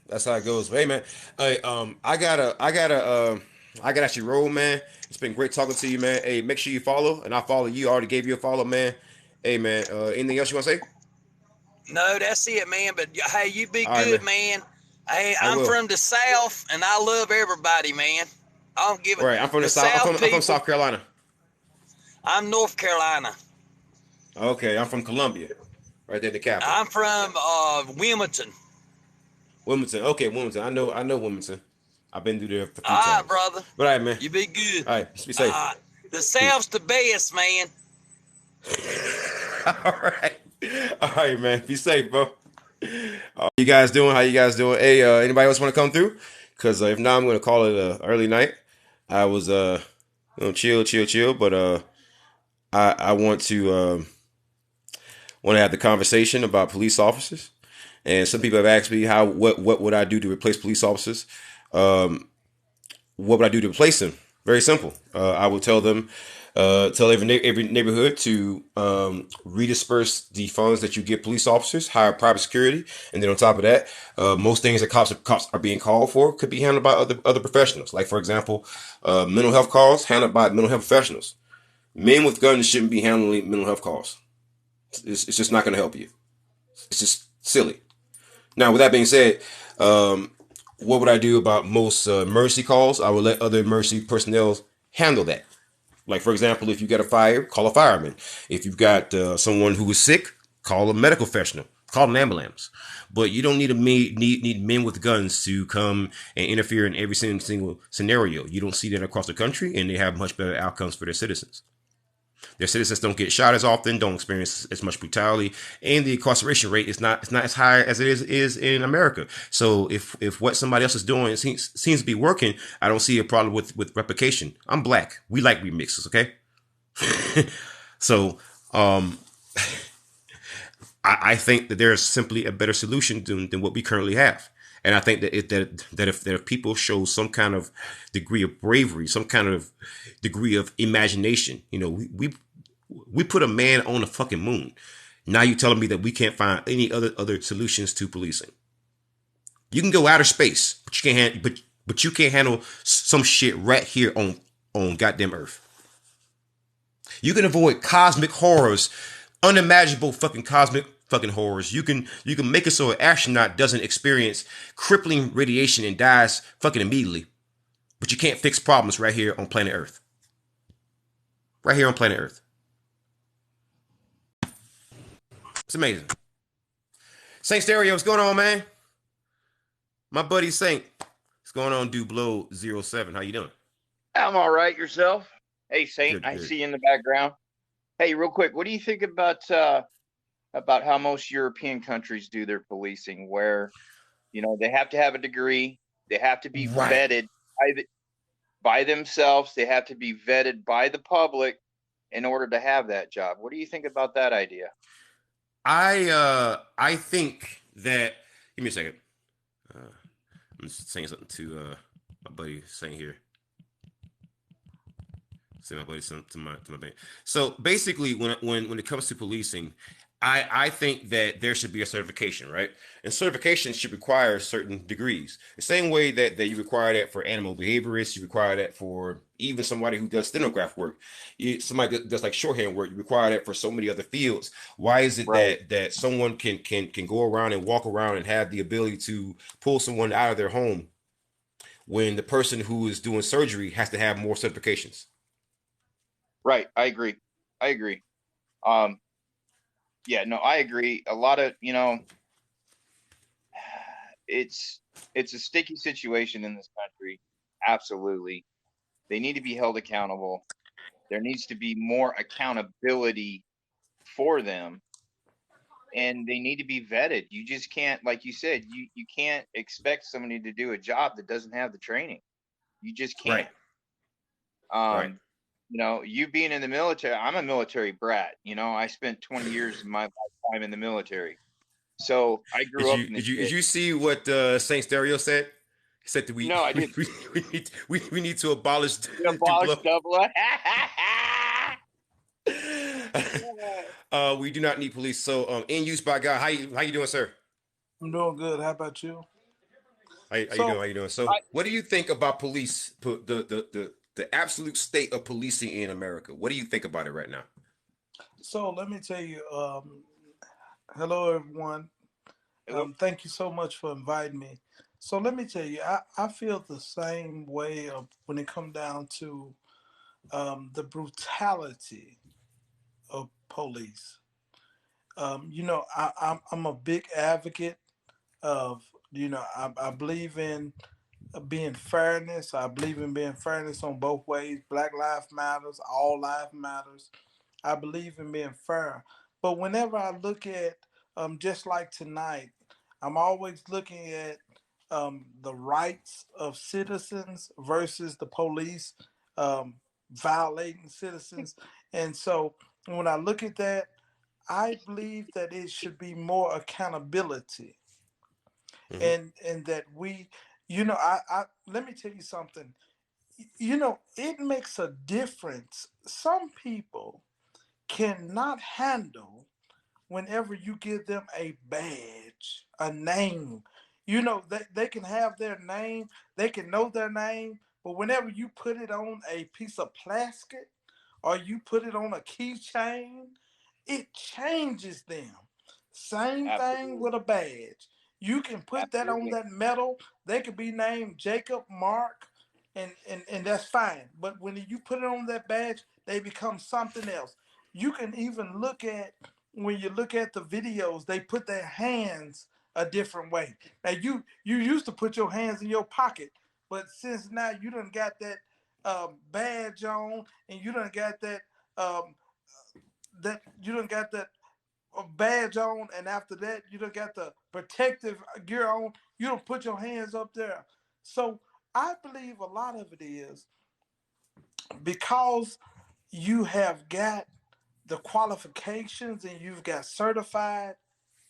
That's how it goes. Hey, man. Hey, I gotta actually roll, man. It's been great talking to you, man. Hey, make sure you follow, and I follow you. I already gave you a follow, man. Hey, man. Anything else you want to say? No, that's it, man. But hey, you be All right, good, man. man. Hey, I I'm will. from the South, and I love everybody, man. I don't give All a right. I'm from the the South. South I'm from people. South Carolina. I'm North Carolina. Okay. I'm from Columbia, right there in the capital. I'm from Wilmington. Wilmington. Okay, Wilmington. I know Wilmington. I've been through there a All few right, times. brother. But all right, man. You be good. All right. Be safe. The Peace. South's the best, man. All right. All right, man. Be safe, bro. You guys doing? How you guys doing? Hey, anybody else want to come through? Because if not, I'm going to call it a early night. I was chill, but I want to have the conversation about police officers. And some people have asked me what would I do to replace police officers? What would I do to replace them? Very simple. I will tell them, tell every neighborhood to redisperse the funds that you give police officers, hire private security, and then on top of that, most things that cops are being called for could be handled by other professionals. Like for example, mental health calls handled by mental health professionals. Men with guns shouldn't be handling mental health calls. It's just not going to help you. It's just silly. Now, with that being said, what would I do about most emergency calls? I would let other emergency personnel handle that. Like, for example, if you got a fire, call a fireman. If you've got someone who is sick, call a medical professional. Call an ambulance. But you don't need men with guns to come and interfere in every single scenario. You don't see that across the country, and they have much better outcomes for their citizens. Their citizens don't get shot as often, don't experience as much brutality, and the incarceration rate is not as high as it is in America. So if what somebody else is doing seems to be working, I don't see a problem with replication. I'm black. We like remixes, okay? So I think that there is simply a better solution than what we currently have. And I think that if people show some kind of degree of bravery, some kind of degree of imagination, you know, we put a man on the fucking moon. Now you telling me that we can't find any other solutions to policing? You can go outer space, but you can't handle some shit right here on goddamn Earth. You can avoid cosmic horrors unimaginable fucking cosmic fucking horrors. You can make it so an astronaut doesn't experience crippling radiation and dies fucking immediately. But you can't fix problems right here on planet Earth. Right here on planet Earth. It's amazing. Saint Stereo, what's going on, man? My buddy Saint. What's going on, Dublo07? How you doing? I'm all right. Yourself? Hey, Saint, Good, I good. see you in the background. Hey, real quick, what do you think about how most European countries do their policing, where they have to have a degree, they have to be Right. vetted by themselves, they have to be vetted by the public in order to have that job. What do you think about that idea? I think that. Give me a second. I'm just saying something to my buddy Saint here. Say my buddy to my bank. So basically, when it comes to policing, I think that there should be a certification, right? And certification should require certain degrees. The same way that you require that for animal behaviorists, you require that for even somebody who does stenograph work. Somebody that does like shorthand work, you require that for so many other fields. Why is it Right. that someone can go around and walk around and have the ability to pull someone out of their home when the person who is doing surgery has to have more certifications? Right. I agree. I agree. Um, yeah, no, I agree. A lot of, it's it's a sticky situation in this country. Absolutely. They need to be held accountable. There needs to be more accountability for them, and they need to be vetted. You just can't, like you said, you can't expect somebody to do a job that doesn't have the training. You just Right. can't. Right. Um, you being in the military, I'm a military brat. I spent 20 years of my lifetime in the military. So I Did grew up you in the did you did shit. you see what Saint Stereo said? He said that we No, I we, didn't. we need to abolish We Duplo. abolished double. We do not need police. So in use by God. How you doing, sir? I'm doing good. How about you? How you doing? So, How you doing? So I, what do you think about police? The absolute state of policing in America. What do you think about it right now? so let me tell you. Hello, everyone. hello. Thank you so much for inviting me. So let me tell you, I feel the same way of when it comes down to the brutality of police. I'm a big advocate of, I believe in being fairness. I believe in being fairness on both ways. Black life matters. All life matters. I believe in being fair. But whenever I look at, just like tonight, I'm always looking at the rights of citizens versus the police um, violating citizens. And so when I look at that, I believe that it should be more accountability, Hmm. and that we, I let me tell you something. It makes a difference. Some people cannot handle whenever you give them a badge, a name. They can have their name, they can know their name, but whenever you put it on a piece of plastic or you put it on a keychain, it changes them. Same thing Absolutely. with a badge. You can put that on Absolutely. that metal. They could be named Jacob, Mark, and that's fine. But when you put it on that badge, they become something else. You can even look at when you look at the videos, they put their hands a different way. Now you used to put your hands in your pocket, but since now you done got that badge on, and you done got um, that badge on, and after that you done got the protective gear on. You don't put your hands up there. So I believe a lot of it is because you have got the qualifications and you've got certified,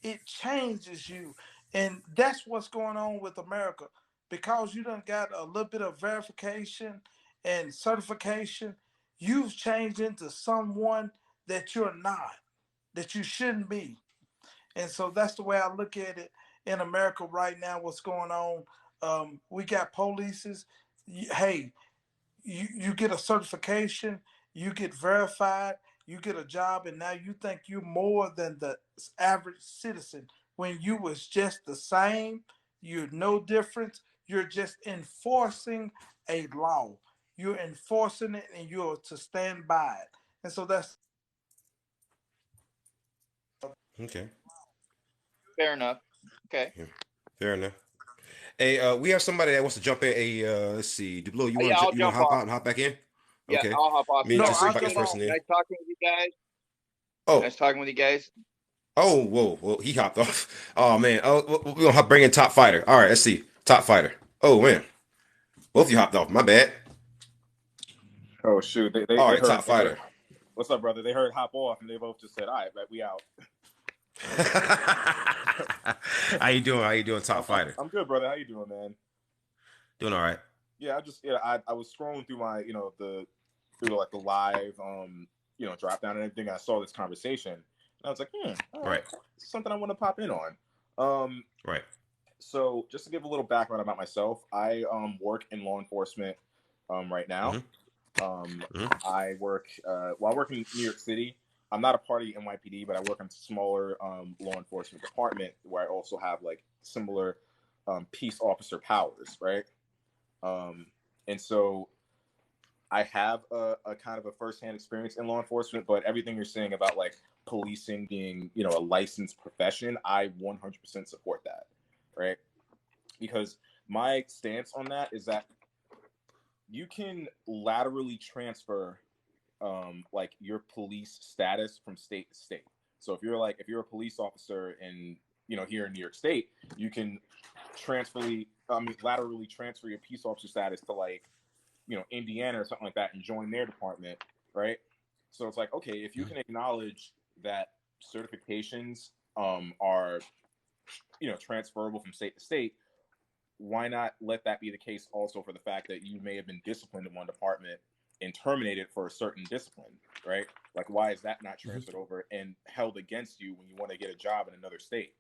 it changes you. And that's what's going on with America. Because you done got a little bit of verification and certification, you've changed into someone that you're not, that you shouldn't be. And so that's the way I look at it in America right now, what's going on. We got polices. Hey, you get a certification, you get verified, You get a job, and now you think you're more than the average citizen when you was just the same. You're no different. You're just enforcing a law. You're enforcing it, and you're to stand by it. And so that's Okay. Fair enough. Okay. Yeah. Fair enough. Hey, we have somebody that wants to jump in. Hey, let's see. Duplo, Yeah, I'll you want to jump hop off. out and hop back in? Yeah, Okay. I'll hop off. Me and no. just I'll invite this jump person on. in. Nice talking with you guys. Oh, Nice talking with you guys. oh, whoa, whoa, he hopped off. Oh man. Oh, we're gonna bring in top fighter. All right, let's see. Top fighter. Oh man, both of you hopped off. My bad. Oh shoot, All they right, top heard fighter. what's up, brother? They heard hop off, and they both just said, "All right, we out." How you doing? How you doing, top fighter? I'm good, brother. How you doing, man? Doing all right. Yeah, I was scrolling through my through like the live drop down and everything. And I saw this conversation, and I was like, all right, Right. something I want to pop in on. Right. So just to give a little background about myself, I work in law enforcement right now. I work I work in New York City. I'm not a party NYPD, but I work in a smaller law enforcement department where I also have like similar peace officer powers, right? And so I have a kind of a firsthand experience in law enforcement, but everything you're saying about like policing being, a licensed profession, I 100% support that, right? Because my stance on that is that you can laterally transfer like your police status from state to state. So if you're a police officer in here in New York State, you can laterally transfer your peace officer status to like Indiana or something like that and join their department, right? So it's like, okay, if you can acknowledge that certifications are transferable from state to state, why not let that be the case also for the fact that you may have been disciplined in one department and terminated for a certain discipline, right? Like, why is that not transferred over and held against you when you want to get a job in another state?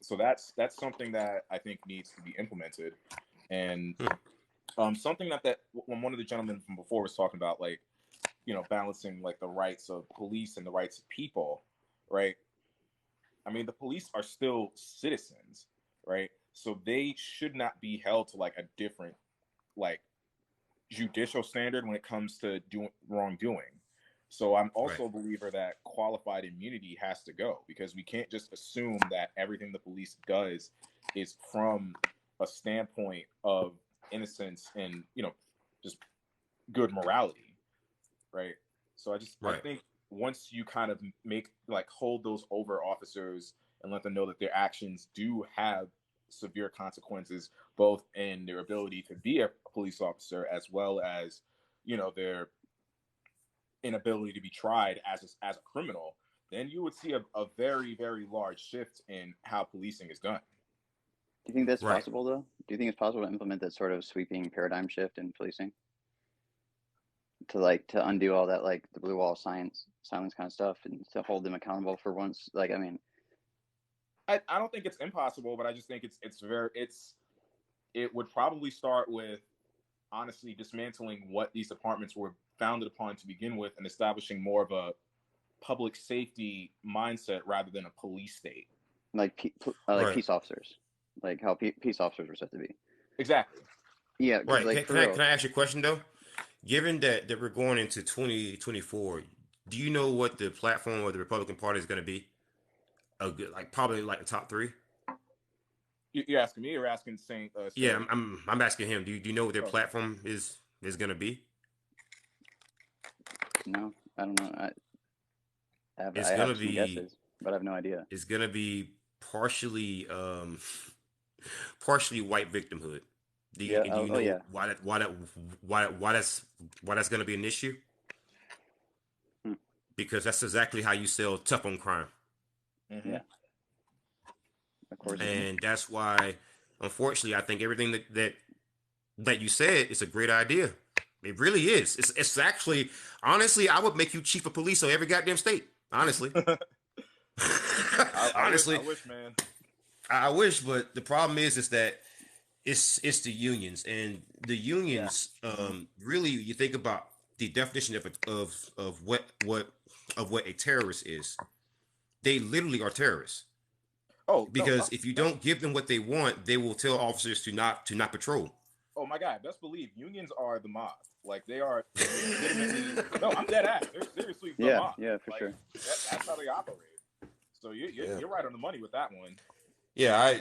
So that's something that I think needs to be implemented. And something that when one of the gentlemen from before was talking about, like, balancing like the rights of police and the rights of people, right? I mean, the police are still citizens, right? So they should not be held to like a different like judicial standard when it comes to doing wrongdoing. So I'm also a believer that qualified immunity has to go, because we can't just assume that everything the police does is from a standpoint of innocence and just good morality, right? So I think once you kind of hold those over officers and let them know that their actions do have severe consequences, both in their ability to be a police officer as well as their inability to be tried as a criminal, then you would see a very, very large shift in how policing is done. Do you think that's possible, though? Do you think it's possible to implement that sort of sweeping paradigm shift in policing? To undo all that, like the blue wall silence kind of stuff, and to hold them accountable for once? Like, I mean, I don't think it's impossible, but I just think it would probably start with honestly dismantling what these departments were founded upon to begin with and establishing more of a public safety mindset rather than a police state. Like peace officers, like how peace officers were set to be. Exactly. Yeah. Right. Like, can I ask you a question though? Given that we're going into 2024, do you know what the platform of the Republican Party is going to be? Probably like the top three. You're asking me, or asking Saint? Yeah, I'm asking him. Do you know what their platform is going to be? No, I don't know. I have some guesses, but I have no idea. It's going to be partially white victimhood. Do you know why that's going to be an issue? Because that's exactly how you sell tough on crime. Mm-hmm. Yeah. Of course. And that's why, unfortunately, I think everything that you said is a great idea. It really is. It's actually, honestly, I would make you chief of police of every goddamn state. Honestly. Honestly. I wish, man. I wish, but the problem is that it's the unions, and the unions really, you think about the definition of what a terrorist is. They literally are terrorists. Oh no, Because if you don't give them what they want, they will tell officers to not patrol. oh my God, best believe unions are the mob. Like they are legitimately. No, I'm dead ass. They're seriously the mob. Yeah, for like, sure. That's how they operate. So you're right on the money with that one. Yeah,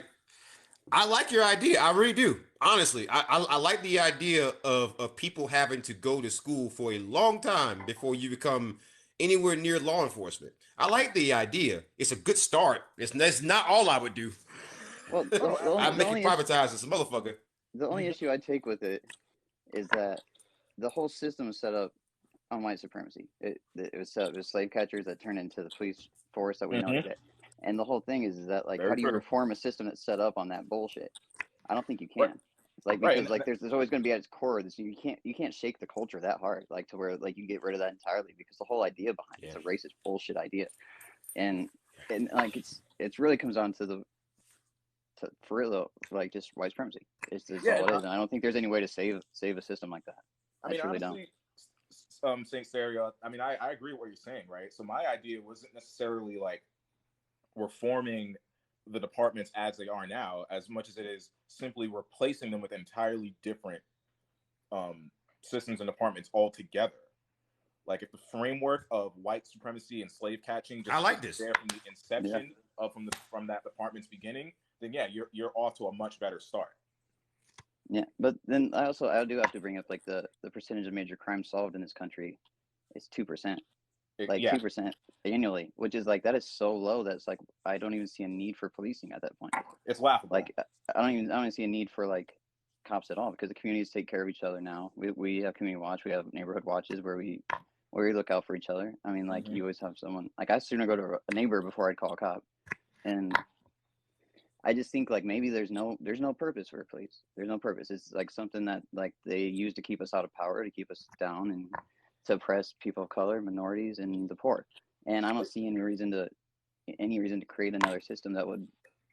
I like your idea. I really do. Honestly, I like the idea of people having to go to school for a long time before you become anywhere near law enforcement. I like the idea. It's a good start. That's not all I would do. Well, I'd make it privatized as a motherfucker. The only issue I take with it is that the whole system is set up on white supremacy. It was set up as slave catchers that turned into the police force that we know today. And the whole thing is that like, Very how do you true. reform a system that's set up on that bullshit? I don't think you can. Right. It's like because like there's always going to be at its core this you can't shake the culture that hard like to where like you get rid of that entirely because the whole idea behind it's a racist bullshit idea, and like it's really comes down to for real though, like just white supremacy. It's all it is, and I don't think there's any way to save a system like that. I mean, truly honestly, don't. Saint Stereo. I mean, I agree with what you're saying, right? So my idea wasn't necessarily like reforming the departments as they are now, as much as it is simply replacing them with entirely different systems and departments altogether. Like if the framework of white supremacy and slave catching just I like this there from the inception from that department's beginning, then yeah, you're off to a much better start. Yeah, but then I do have to bring up like the percentage of major crimes solved in this country is 2%. Like 2% annually, which is like that is so low that's like I don't even see a need for policing at that point. It's laughable. Like I don't even see a need for like cops at all because the communities take care of each other now. We have community watch, we have neighborhood watches where we look out for each other. I mean, like you always have someone. Like I sooner go to a neighbor before I'd call a cop, and I just think like maybe there's no purpose for police. There's no purpose. It's like something that like they use to keep us out of power, to keep us down, and to oppress people of color, minorities, and the poor. And I don't see any reason to create another system that would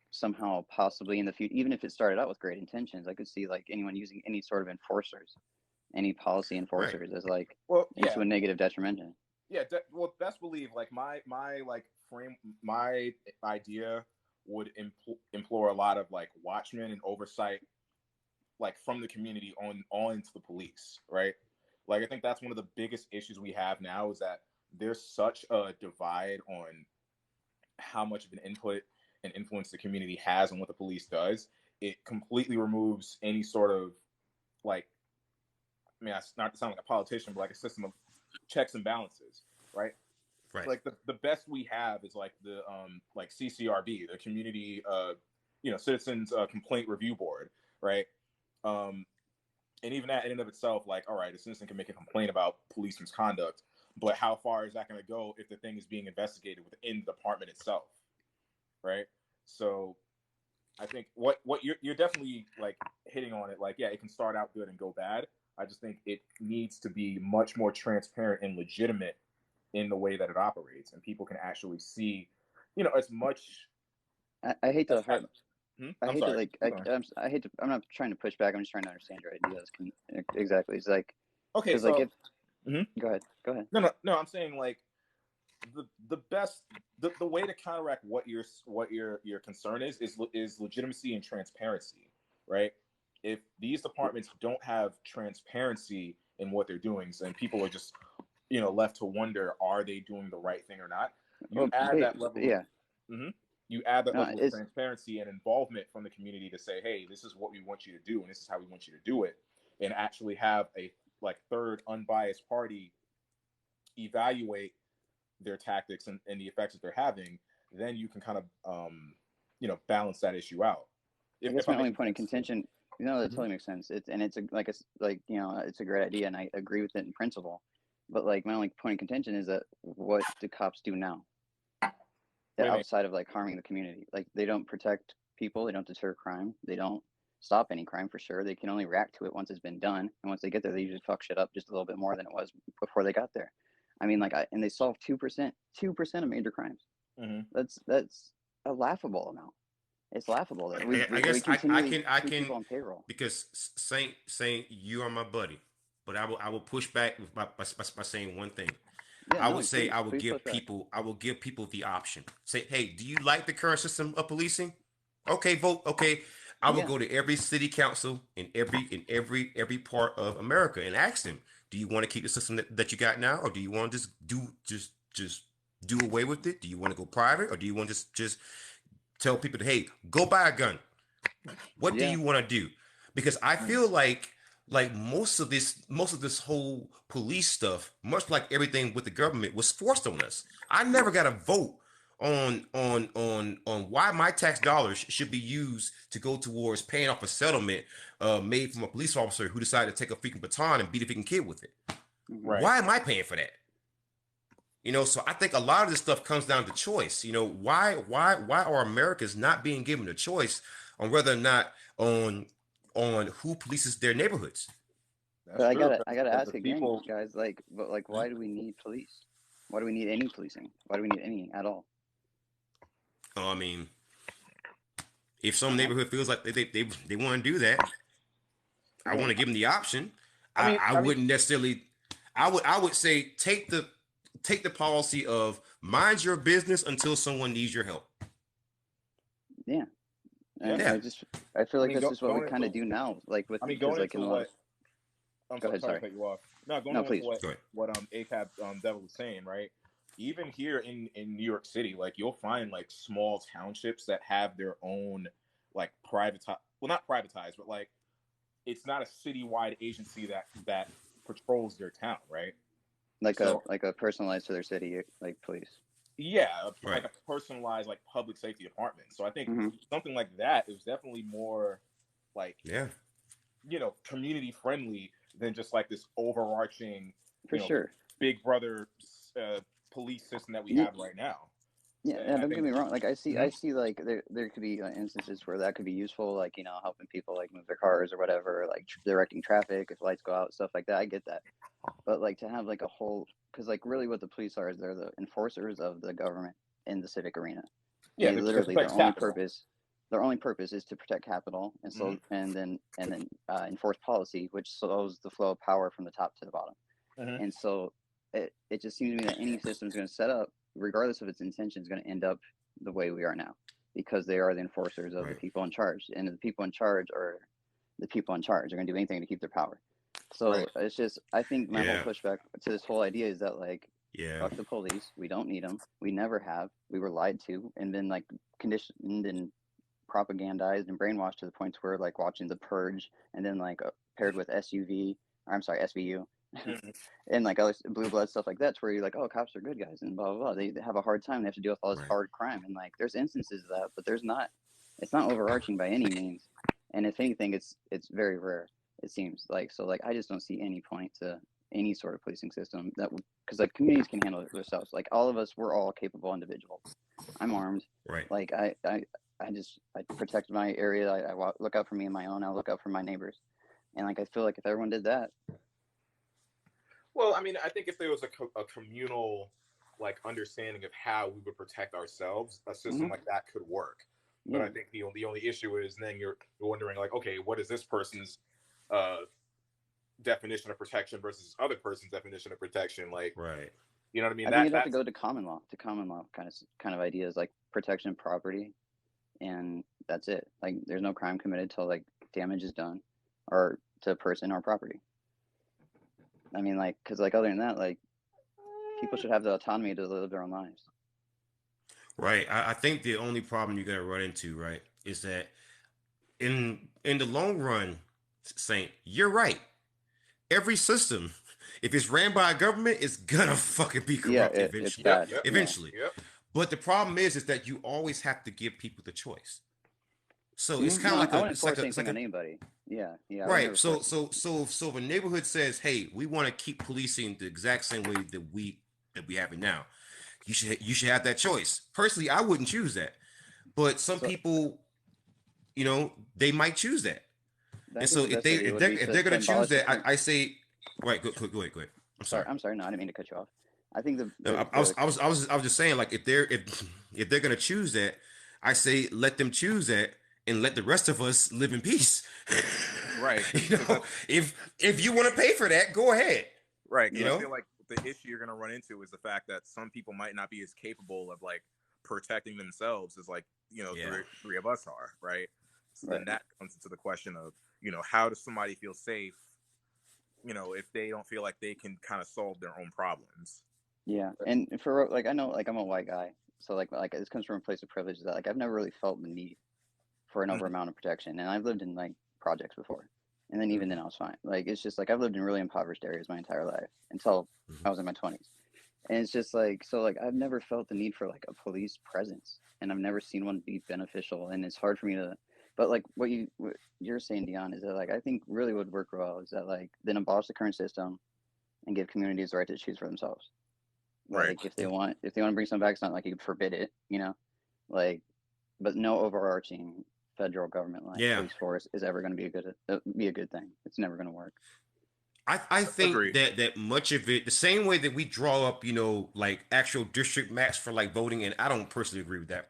somehow possibly in the future, even if it started out with great intentions, I could see like anyone using any sort of enforcers, any policy enforcers as like into a negative detriment. Yeah, well, best believe like my idea would implore a lot of like watchmen and oversight, like from the community on into the police, right? Like I think that's one of the biggest issues we have now is that there's such a divide on how much of an input and influence the community has on what the police does. It completely removes any sort of like, I mean, not to sound like a politician, but like a system of checks and balances, right? Right. Like the best we have is like the like CCRB, the Community Citizens Complaint Review Board, right? And even that in and of itself, like, all right, a citizen can make a complaint about police misconduct, but how far is that going to go if the thing is being investigated within the department itself, right? So I think what you're definitely like hitting on it. Like, yeah, it can start out good and go bad. I just think it needs to be much more transparent and legitimate in the way that it operates, and people can actually see, as much. I hate to hurt. I hate to like. I hate to. I'm not trying to push back. I'm just trying to understand your ideas. Exactly. It's like okay. So like go ahead. No. I'm saying like the best the way to counteract what your concern is legitimacy and transparency, right? If these departments don't have transparency in what they're doing, and people are just left to wonder, are they doing the right thing or not? You add that level of transparency and involvement from the community to say, hey, this is what we want you to do and this is how we want you to do it, and actually have a like third unbiased party evaluate their tactics and the effects that they're having, then you can kind of balance that issue out. I guess my only point of contention, that totally makes sense. It's a great idea and I agree with it in principle. But like my only point of contention is that what do cops do now? Outside of like harming the community, like they don't protect people, they don't deter crime, they don't stop any crime for sure. They can only react to it once it's been done, and once they get there, they usually fuck shit up just a little bit more than it was before they got there. I mean, like, and they solve 2% of major crimes. That's a laughable amount. It's laughable that I guess I can people on payroll because Saint, you are my buddy. but I will push back by saying one thing. Yeah, I no, would say please push back. I will give people the option. Say, hey, do you like the current system of policing? Okay, vote. Okay, I will Yeah, go to every city council in every part of America and ask them, do you want to keep the system that you got now, or do you want to just do away with it? Do you want to go private, or do you want to just tell people to, hey, go buy a gun? What do yeah, you want to do? Because I feel like most of this whole police stuff, much like everything with the government, was forced on us. I never got a vote on why my tax dollars should be used to go towards paying off a settlement made from a police officer who decided to take a freaking baton and beat a freaking kid with it. mhm. Right. Why am I paying for that? So I think a lot of this stuff comes down to choice. Why are Americans not being given a choice on whether or not on who polices their neighborhoods? That's But true. I gotta Because ask the again, people, guys. Like, why do we need police? Why do we need any policing? Why do we need any at all? I mean, if some neighborhood feels like they want to do that, I want to give them the option. I wouldn't necessarily. I would say take the policy of mind your business until someone needs your help. Yeah, and Yeah. I feel like mean, that's go- just what we going kind of into- do now. Like with because going like in into the what last. I'm Go ahead, sorry sorry. to cut you off. No, going No, into please. Go ahead. what ACAB Devil was saying, right? Even here in New York City, like you'll find like small townships that have their own like not privatized, but like it's not a citywide agency that patrols their town, right? Like So- a personalized to their city, like police. Yeah, Right. like a personalized like public safety department. So I think Mhm. something like that is definitely more like Yeah. community friendly than just like this overarching For sure. Big Brother police system that we Yeah. have right now. Yeah, And yeah. I Don't get think- me wrong. Like I see Mhm. like there could be instances where that could be useful, like helping people like move their cars or whatever, like directing traffic if lights go out, stuff like that. I get that, but like to have like a whole, because like really what the police are is they're the enforcers of the government in the civic arena. Yeah, They it literally protects capital. their only purpose is to protect capital, and so and then enforce policy, which slows the flow of power from the top to the bottom. Mhm. And so it just seems to me that any system is going to set up, regardless of its intention, is going to end up the way we are now, because they are the enforcers of the Right. people in charge, and the people in charge are the people in charge. They're going to do anything to keep their power. So Right. it's just, I think my Yeah. whole pushback to this whole idea is that like, Yeah. fuck the police. We don't need them. We never have. We were lied to and been like conditioned and propagandized and brainwashed to the point where like watching The Purge and then like paired with SVU Mhm. and like other blue blood stuff like that's where you're like, oh, cops are good guys and blah blah blah. They have a hard time. They have to deal with all this Right. hard crime, and like there's instances of that, but there's not. It's not overarching by any means, and if anything, it's very rare. It seems like so. Like I just don't see any point to any sort of policing system that because like communities can handle it themselves. Like all of us, we're all capable individuals. I'm armed. Right. Like I protect my area. I look out for me and my own. I look out for my neighbors, and like I feel like if everyone did that. Well, I mean, I think if there was a communal like understanding of how we would protect ourselves, a system like that could work. But Yeah. I think the only issue is then you're wondering like, okay, what is this person's definition of protection versus other person's definition of protection? Like, Right. you know what I mean? I think you'd have That's to go to common law kind of ideas like protection of property, and that's it. Like there's no crime committed till like damage is done, or to a person or property. I mean, like, because like other than that, like people should have the autonomy to live their own lives. Right. I think the only problem you're gonna run into, right, is that in the long run, Saint, you're right. Every system, if it's ran by a government, it's gonna fucking be corrupt It's eventually. bad. Yep. Eventually. Yep. But the problem is that you always have to give people the choice. So it's kind of No, like I a, wouldn't it's like force a, it's anything like on a, anybody. Yeah, I would right. never So force if a neighborhood says, "Hey, we want to keep policing the exact same way that we have it now," you should have that choice. Personally, I wouldn't choose that, but some So- people, they might choose that. I And think so the if best idea would be they're gonna to choose abolish the that, term- I say, right. Go ahead. I'm sorry. I'm sorry. No, I didn't mean to cut you off. I think No, I was just saying, like, if they're gonna choose that, I say let them choose that and let the rest of us live in peace. Right, You because know, if you want to pay for that, go ahead. right, You because I know, feel like the issue you're gonna run into is the fact that some people might not be as capable of like protecting themselves as like yeah. three of us are, right? So then Right. that comes into the question of how does somebody feel safe, if they don't feel like they can kind of solve their own problems. Yeah, and for like I know like I'm a white guy, so like this comes from a place of privilege that like I've never really felt the need for an over amount of protection, and I've lived in like projects before, and then even then I was fine. Like it's just like I've lived in really impoverished areas my entire life until I was in my 20s, and it's just like so like I've never felt the need for like a police presence, and I've never seen one be beneficial, and it's hard for me to. But like what you're saying, Dion, is that like I think really would work well is that like then abolish the current system and give communities the right to choose for themselves. Right. Like if they want to bring some back, it's not like you could forbid it, like, but no overarching federal government like Yeah. police force is ever going to be a good thing. It's never going to work. I think Agree. that much of it, the same way that we draw up, like actual district maps for like voting, and I don't personally agree with that,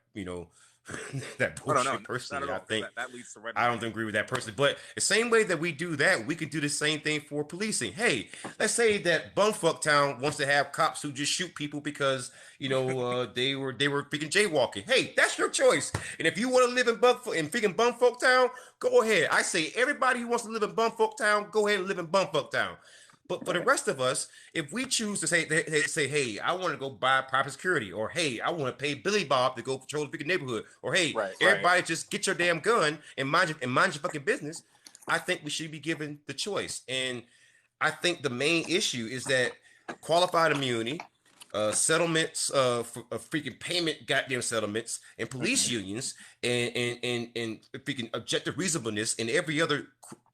that I don't know, bullshit not personally. at I all, because think that leads to I don't redlining. agree with that personally. But the same way that we do that, we could do the same thing for policing. Hey, let's say that Bumfuck Town wants to have cops who just shoot people because they were freaking jaywalking. Hey, that's your choice. And if you want to live in freaking Bumfuck Town, go ahead. I say everybody who wants to live in Bumfuck Town, go ahead and live in Bumfuck Town. But for the rest of us, if we choose to say, hey, I want to go buy private security, or hey, I want to pay Billy Bob to go patrol the freaking neighborhood, or hey, Right. everybody just get your damn gun and mind your fucking business. I think we should be given the choice, and I think the main issue is that qualified immunity, settlements, freaking payment, goddamn settlements, and police unions, and freaking objective reasonableness, and every other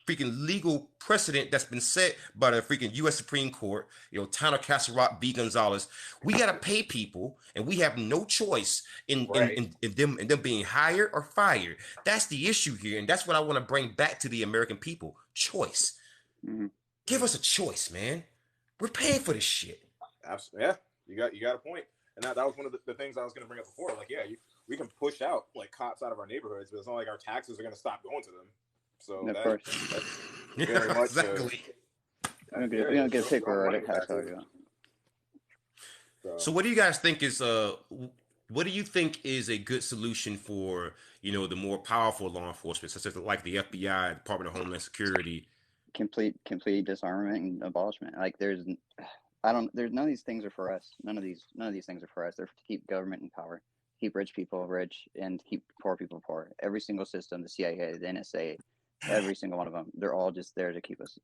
freaking legal precedent that's been set by the freaking U.S. Supreme Court, Tano Cassarat B. Gonzalez. We gotta pay people, and we have no choice in them being hired or fired. That's the issue here, and that's what I want to bring back to the American people: choice. Mm-hmm. Give us a choice, man. We're paying for this shit. Absolutely. Yeah, you got a point. And that was one of the things I was going to bring up before. Like, yeah, we can push out like cops out of our neighborhoods, but it's not like our taxes are going to stop going to them. So Of that's course, very much exactly. we don't get a pick for our tax code. So what do you guys think is what do you think is a good solution for the more powerful law enforcement, such as like the FBI, Department of Homeland Security? Complete disarmament and abolishment. Like there's none of these things are for us. None of these things are for us. They're to keep government in power, keep rich people rich, and keep poor people poor. Every single system, the CIA, the NSA, every single one of them, they're all just there to keep us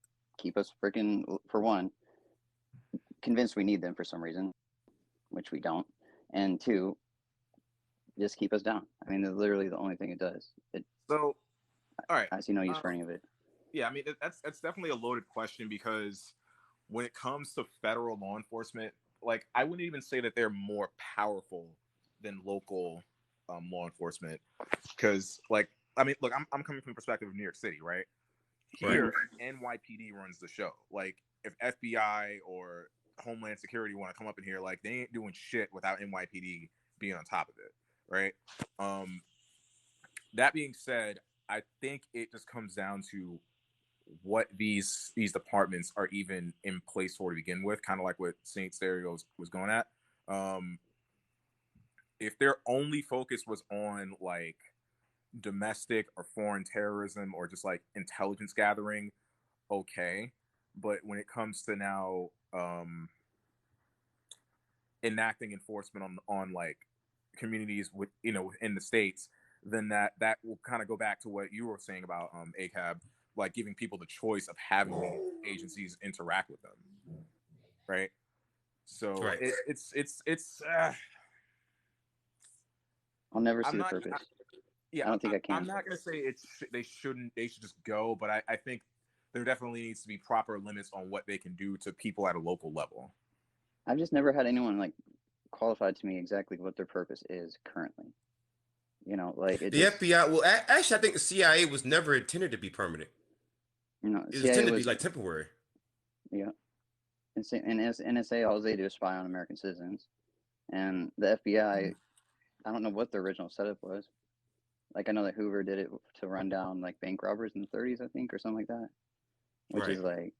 freaking, for one, convinced we need them for some reason, which we don't, and two, just keep us down. I mean, they're literally the only thing it does. So, all right, I see no use for any of it. Yeah, I mean that's definitely a loaded question, because when it comes to federal law enforcement, like I wouldn't even say that they're more powerful than local law enforcement, because like I mean, look, I'm coming from the perspective of New York City, right? Here, NYPD runs the show. Like if FBI or Homeland Security want to come up in here, like they ain't doing shit without NYPD being on top of it, right? That being said, I think it just comes down to what these departments are even in place for to begin with, kind of like what Saint Stereo was going at. If their only focus was on like domestic or foreign terrorism or just like intelligence gathering, okay, but when it comes to now enacting enforcement on like communities with within the states, then that will kind of go back to what you were saying about ACAB, like giving people the choice of having these agencies interact with them, right? So it's I'll never see the purpose. I don't think I can. I'm not gonna say they should just go, but I think there definitely needs to be proper limits on what they can do to people at a local level. I've just never had anyone like qualified to me exactly what their purpose is currently. Like the FBI. Well, actually, I think the CIA was never intended to be permanent. It was intended to be like temporary. Yeah, and NSA, all they do is spy on American citizens, and the FBI, I don't know what the original setup was. Like I know that Hoover did it to run down like bank robbers in the 30s, I think, or something like that. Which Right. is like,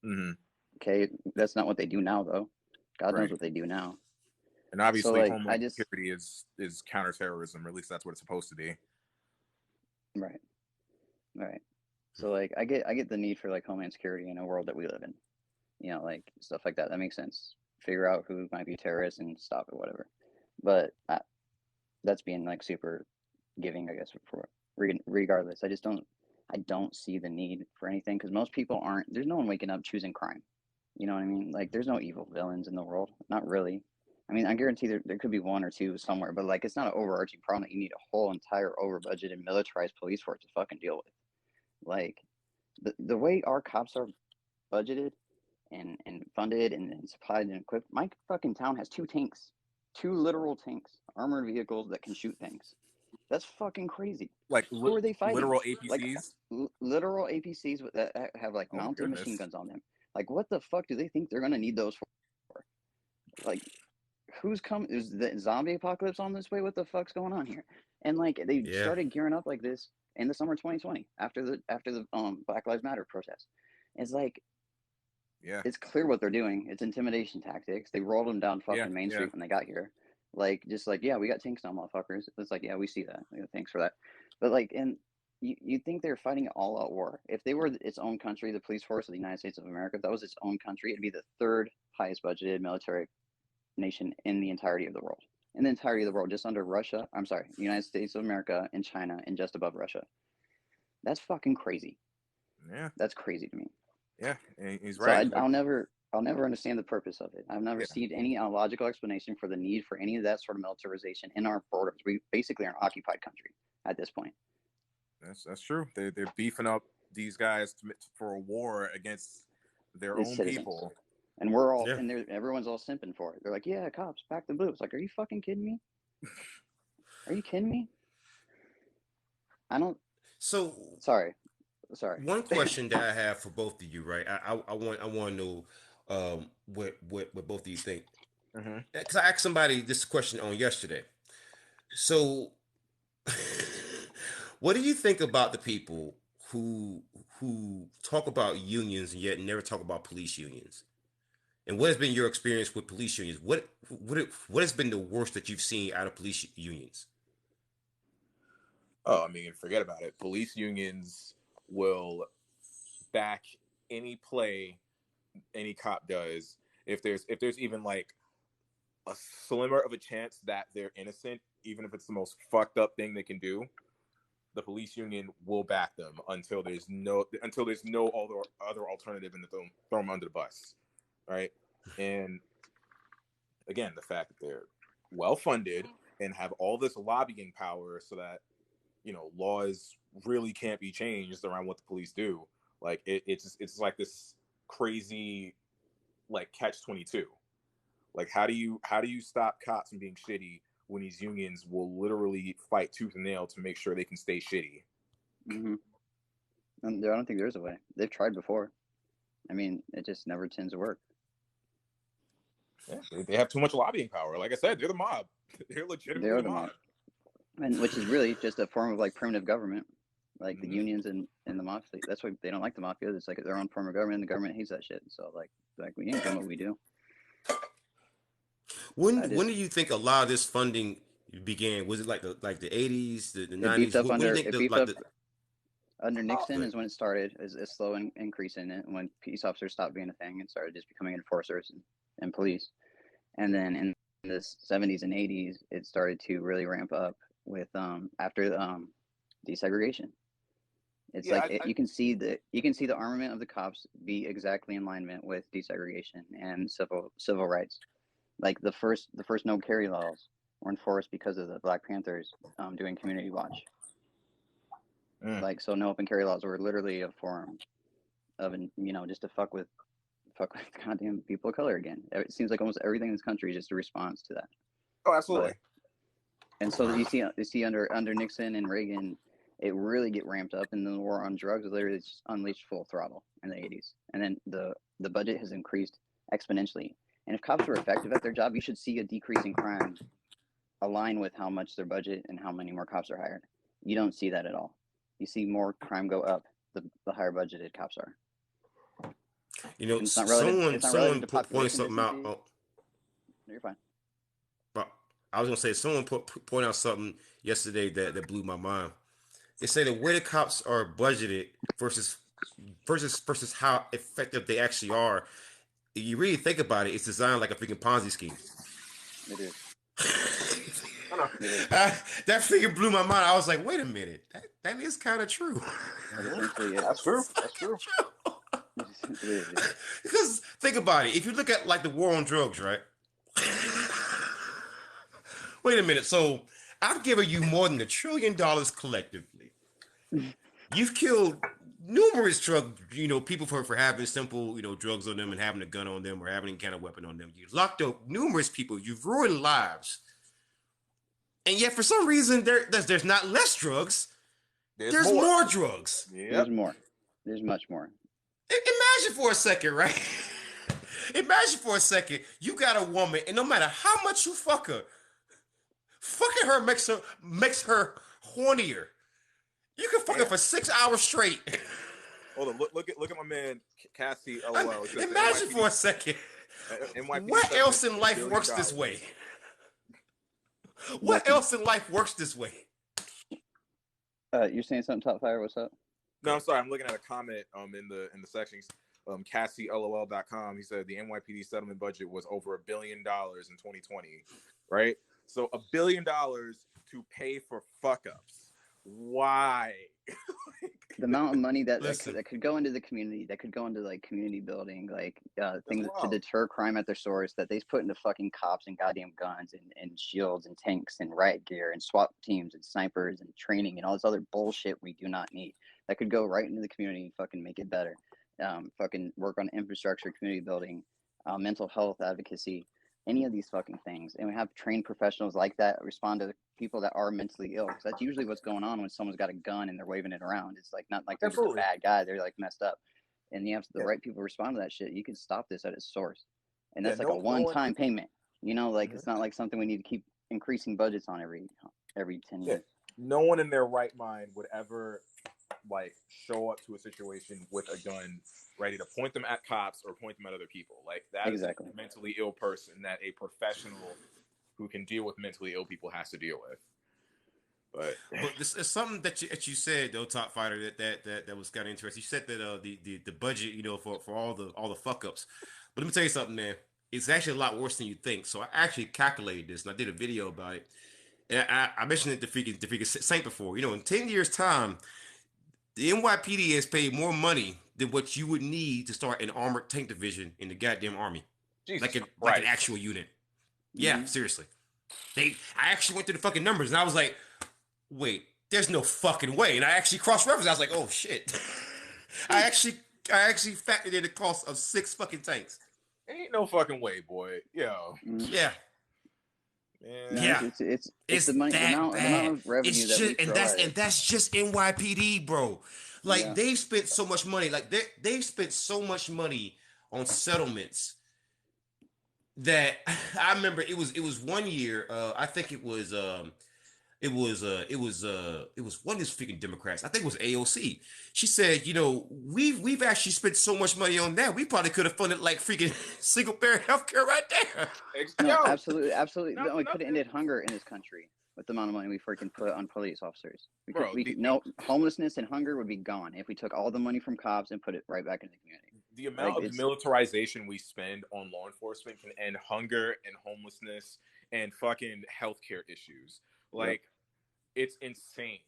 Hmm. okay, that's not what they do now, though. God knows Right. what they do now. And obviously, like, Homeland Security is counterterrorism, or at least that's what it's supposed to be. Right. So like, I get the need for like Homeland Security in a world that we live in. You know, like stuff like that. That makes sense. Figure out who might be terrorists and stop it, whatever. But that's being like super giving, I guess. Regardless, I don't see the need for anything because most people aren't. There's no one waking up choosing crime. You know what I mean? Like, there's no evil villains in the world. Not really. I mean, I guarantee there could be one or two somewhere, but like, it's not an overarching problem that you need a whole entire over budgeted militarized police force to fucking deal with. Like, the way our cops are budgeted and funded and supplied and equipped, my fucking town has 2 tanks, 2 literal tanks, armored vehicles that can shoot things. That's fucking crazy. Like Who are they fighting? literal Like APCs? literal APCs that have like Oh my mounted machine goodness. guns on them. Like, what the fuck do they think they're gonna need those for? Like, who's coming? Is the zombie apocalypse on this way? What the fuck's going on here? And like, they Yeah. started gearing up like this in the summer 2020 after the Black Lives Matter protest. It's like, Yeah. it's clear what they're doing. It's intimidation tactics. They rolled them down fucking Yeah, Main yeah. Street when they got here. Like, just like, yeah, we got tanks now, motherfuckers. It's like, yeah, we see that. Yeah, thanks for that. But like, and you think they're fighting an all-out war. If they were its own country, the police force of the United States of America, if that was its own country, it'd be the third highest budgeted military nation in the entirety of the world. In the entirety of the world, just under Russia. I'm sorry, the United States of America and China, and just above Russia. That's fucking crazy. Yeah. That's crazy to me. Yeah, and he's So right. I'll never understand the purpose of it. I've never seen any logical explanation for the need for any of that sort of militarization in our borders. We basically are an occupied country at this point. That's true. They're beefing up these guys for a war against their It's own citizens. people. And we're all, Yeah. and everyone's all simping for it. They're like, yeah, cops, back the blue. It's like, are you fucking kidding me? Are you kidding me? I don't. So Sorry. one question that I have for both of you, right? I want to know what both of you think. Mm-hmm. Because I asked somebody this question on yesterday. So, what do you think about the people who talk about unions and yet never talk about police unions? And what has been your experience with police unions? What has been the worst that you've seen out of police unions? Oh, I mean, forget about it. Police unions will back any play any cop does if there's even like a slimmer of a chance that they're innocent, even if it's the most fucked up thing they can do. The police union will back them until there's no other alternative and throw them under the bus, right? And again, the fact that they're well funded and have all this lobbying power, so that laws really can't be changed around what the police do. Like it's like this crazy like catch-22. Like how do you stop cops from being shitty when these unions will literally fight tooth and nail to make sure they can stay shitty? Mm-hmm. And I don't think there's a way. They've tried before. I mean, it just never tends to work. Yeah, they have too much lobbying power. Like I said, they're the mob. They're legitimately the mob. And which is really just a form of like primitive government, like the unions and the mafia. That's why they don't like the mafia. It's like their own form of government. And the government hates that shit. So like we ain't doing what we do. When do you think a lot of this funding began? Was it like the 80s, the 90s? It beefed up What under Nixon is when it started. Is slow increase in it when peace officers stopped being a thing and started just becoming enforcers and police. And then in the 70s and 80s, it started to really ramp up with after desegregation. It's you can see the armament of the cops be exactly in alignment with desegregation and civil rights. Like the first no carry laws were enforced because of the Black Panthers doing community watch. Like, so no open carry laws were literally a form of just to fuck with goddamn people of color again. It seems like almost everything in this country is just a response to that. Oh, absolutely. And so you see under Nixon and Reagan, it really get ramped up, and the war on drugs literally just unleashed full throttle in the 80s. And then the budget has increased exponentially. And if cops were effective at their job, you should see a decrease in crime align with how much their budget and how many more cops are hired. You don't see that at all. You see more crime go up the higher budgeted cops are. You know, It's not related. It's not related to pointed population something out. density. You're fine. But I was gonna say someone point out something yesterday that blew my mind. They say the way the cops are budgeted versus how effective they actually are. If you really think about it, it's designed like a freaking Ponzi scheme. It is. That figure blew my mind. I was like, wait a minute, that is kind of true. That's true. That's true. Because think about it. If you look at like the war on drugs, right? Wait a minute. So I've given you more than $1 trillion collectively. You've killed numerous people for having simple, drugs on them and having a gun on them or having any kind of weapon on them. You've locked up numerous people. You've ruined lives. And yet for some reason there's not less drugs. There's more drugs. Yep. There's more. There's much more. Imagine for a second, right? Imagine for a second, you got a woman, and no matter how much you fuck her, fucking her makes her hornier. You can fuck her for 6 hours straight. Hold on, look at my man Cassie. LOL. Imagine for a second. What else in life works this way? What else in life works this way? You're saying something, Top Fire? What's up? No, I'm sorry. I'm looking at a comment in the sections. CassieLOL.com. He said the NYPD settlement budget was over $1 billion in 2020. Right. So $1 billion to pay for fuck ups. Why? The amount of money that could go into the community, that could go into like community building, like things to deter crime at their source, that they put into fucking cops and goddamn guns and shields and tanks and riot gear and SWAT teams and snipers and training and all this other bullshit we do not need. That could go right into the community and fucking make it better. Fucking work on infrastructure, community building, mental health advocacy, any of these fucking things. And we have trained professionals like that respond to people that are mentally ill. Because that's usually what's going on when someone's got a gun and they're waving it around. It's like not like they're just a bad guy. They're like messed up. And you have the right people respond to that shit. You can stop this at its source. And that's like a one-time payment. It's not like something we need to keep increasing budgets on every 10 years. No one in their right mind would ever like show up to a situation with a gun ready to point them at cops or point them at other people. Like that is a mentally ill person that a professional who can deal with mentally ill people has to deal with. But this is something that you said though, Top Fighter, that was kind of interesting. You said that the budget, for all the fuck ups. But let me tell you something, man. It's actually a lot worse than you think. So I actually calculated this and I did a video about it. And I mentioned it to freaking Saint before. In 10 years' time, the NYPD has paid more money than what you would need to start an armored tank division in the goddamn army. Like an actual unit. Yeah, seriously. I actually went through the fucking numbers and I was like, wait, there's no fucking way. And I actually cross-referenced. I was like, oh shit. I actually factored in the cost of 6 fucking tanks. Ain't no fucking way, boy. Yo. Yeah. Yeah. It's the money, the amount of revenue that's just NYPD, bro. Like they've spent so much money. Like they've spent so much money on settlements that I remember it was 1 year. I think it was one of these freaking Democrats. I think it was AOC. She said, we've actually spent so much money on that. We probably could have funded like freaking single parent healthcare right there. No, absolutely. No, we could have ended hunger in this country with the amount of money we freaking put on police officers. Homelessness and hunger would be gone if we took all the money from cops and put it right back in the community. The amount of militarization we spend on law enforcement can end hunger and homelessness and fucking healthcare issues. It's insane.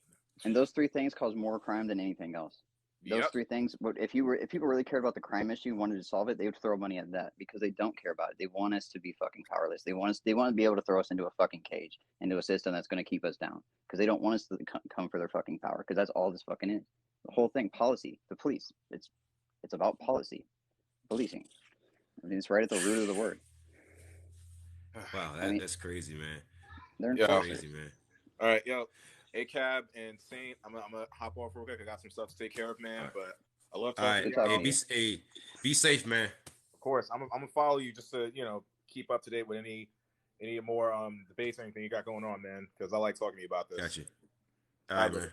And those 3 things cause more crime than anything else. Those 3 things. But if people really cared about the crime issue, wanted to solve it, they would throw money at that because they don't care about it. They want us to be fucking powerless. They want to be able to throw us into a fucking cage, into a system that's going to keep us down because they don't want us to come for their fucking power because that's all this fucking is. The whole thing, policy, the police. It's about policy, policing. I mean, it's right at the root of the word. Wow, that's crazy, man. They're crazy, man. All right, yo, ACAB and Saint, I'm gonna hop off real quick. I got some stuff to take care of, man. Right. But I love talking to you. Be safe, man. Of course, I'm gonna follow you just to keep up to date with any more debates or anything you got going on, man. Because I like talking to you about this. Gotcha. All right, man.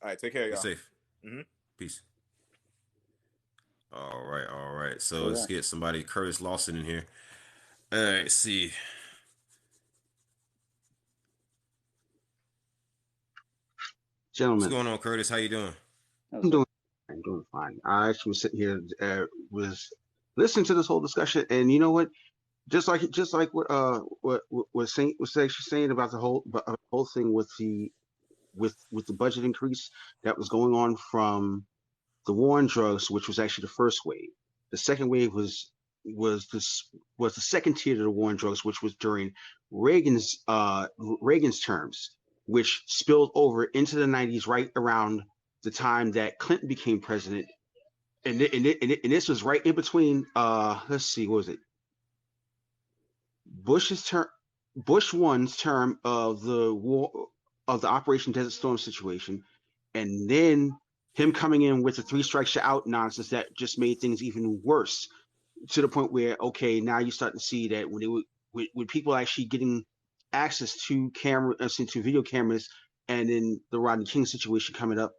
All right, take care, Be y'all. safe. Mm-hmm. Peace. All right. So let's get somebody, Curtis Lawson, in here. All right, let's see. Gentlemen, What's going on, Curtis? How you doing? I'm doing fine. I actually was sitting here, was listening to this whole discussion, and you know what? Just like what Saint was actually saying about the whole thing with the budget increase that was going on from the war on drugs, which was actually the first wave. The second wave was the second tier to the war on drugs, which was during Reagan's terms, which spilled over into the 90s, right around the time that Clinton became president, and this was right in between. Let's see, what was it? Bush one's term of the war of the Operation Desert Storm situation, and then him coming in with the three strikes you're out nonsense that just made things even worse, to the point where, okay, now you start to see that when people actually getting access to to video cameras, and then the Rodney King situation coming up,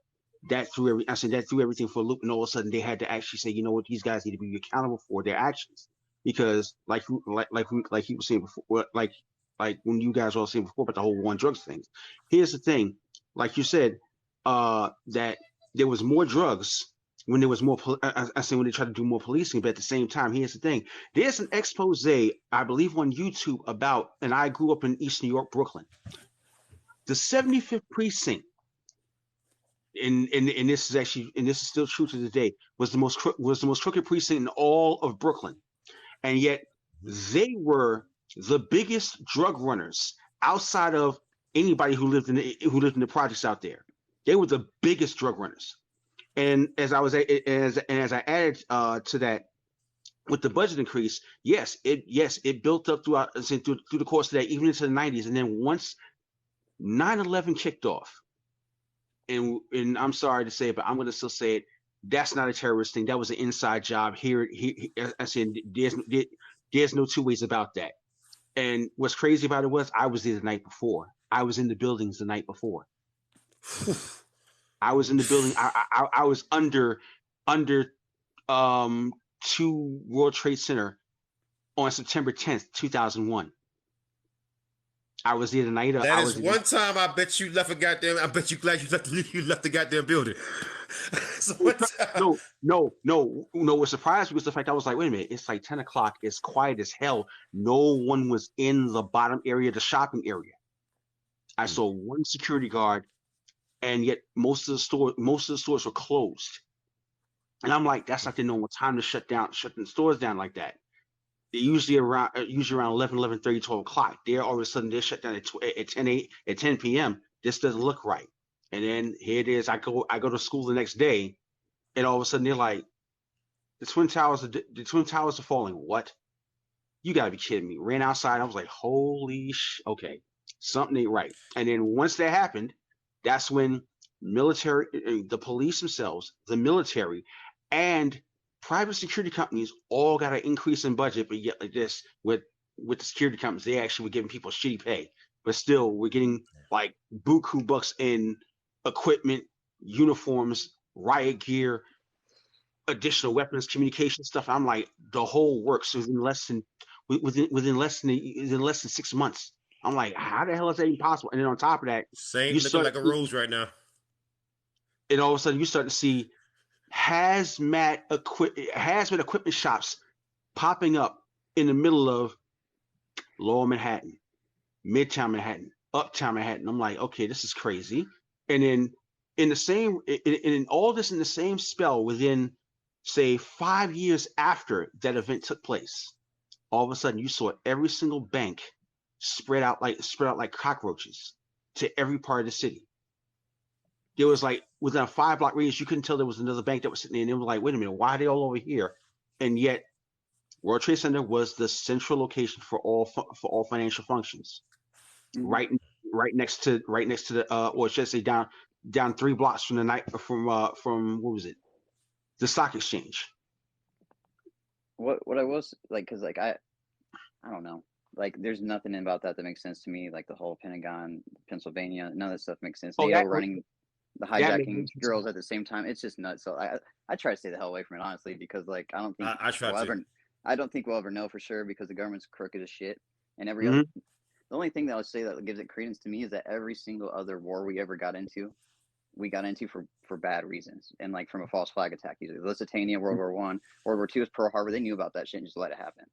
that threw everything for a loop, and all of a sudden they had to actually say, you know what, these guys need to be accountable for their actions, because like he was saying before, like when you guys were all saying before about the whole war on drugs things. Here's the thing, like you said, that there was more drugs when there was more, I say when they tried to do more policing, but at the same time, here's the thing. There's an expose, I believe, on YouTube about, and I grew up in East New York, Brooklyn, the 75th precinct, and this is still true to today, was the most crooked precinct in all of Brooklyn, and yet they were the biggest drug runners outside of anybody who lived in the projects out there. They were the biggest drug runners. And as I added to that, with the budget increase, it built up throughout through the course of that, even into the 90s. And then once 9/11 kicked off, and I'm sorry to say it, but I'm going to still say it, that's not a terrorist thing. That was an inside job. Here I said, there's no two ways about that. And what's crazy about it was, I was there the night before. I was in the buildings the night before. I was in the building. I was under 2 World Trade Center on September 10th, 2001. I was there the night of. That is one time I bet you left a goddamn. I bet you glad you left the goddamn building. No. What surprised me was the fact I was like, wait a minute, it's like 10 o'clock. It's quiet as hell. No one was in the bottom area, the shopping area. I saw one security guard, and yet most of the stores were closed. And I'm like, that's not the normal time to shut the stores down like that. They're usually around 11, 11:30, 12 o'clock. There, all of a sudden, they're shut down at 10 p.m. This doesn't look right. And then here it is. I go to school the next day, and all of a sudden they're like, the Twin Towers are falling. What? You gotta be kidding me. Ran outside. I was like, holy okay, something ain't right. And then once that happened, that's when the police themselves, the military, and private security companies all got an increase in budget, but yet like this with the security companies, they actually were giving people shitty pay, but still we're getting like buku bucks in equipment, uniforms, riot gear, additional weapons, communication stuff. I'm like, the whole works within less than 6 months. I'm like, how the hell is that even possible? And then on top of that, Saint looking like a rose right now. And all of a sudden, you start to see hazmat equipment shops popping up in the middle of Lower Manhattan, Midtown Manhattan, Uptown Manhattan. I'm like, okay, this is crazy. And then all this in the same spell, within say 5 years after that event took place, all of a sudden you saw every single bank spread out like cockroaches to every part of the city. There was like, within a 5-block radius, you couldn't tell there was another bank that was sitting there. And they were like, wait a minute, why are they all over here? And yet, World Trade Center was the central location for all financial functions, right next to the or should I say down 3 blocks from from what was it, the stock exchange. What I was like, because like I don't know, like there's nothing about that makes sense to me. Like the whole Pentagon, Pennsylvania, none of that stuff makes sense. NATO running the That makes hijacking sense. girls at the same time. It's just nuts. So I try to stay the hell away from it, honestly, because like I don't think I try we'll to. ever I don't think we'll ever know for sure because the government's crooked as shit. And every Mhm. other the only thing that I would say that gives it credence to me is that every single other war we ever got into, we got into for bad reasons and like from a false flag attack. Usually, Lusitania, World War One, World War Two was Pearl Harbor. They knew about that shit and just let it happen.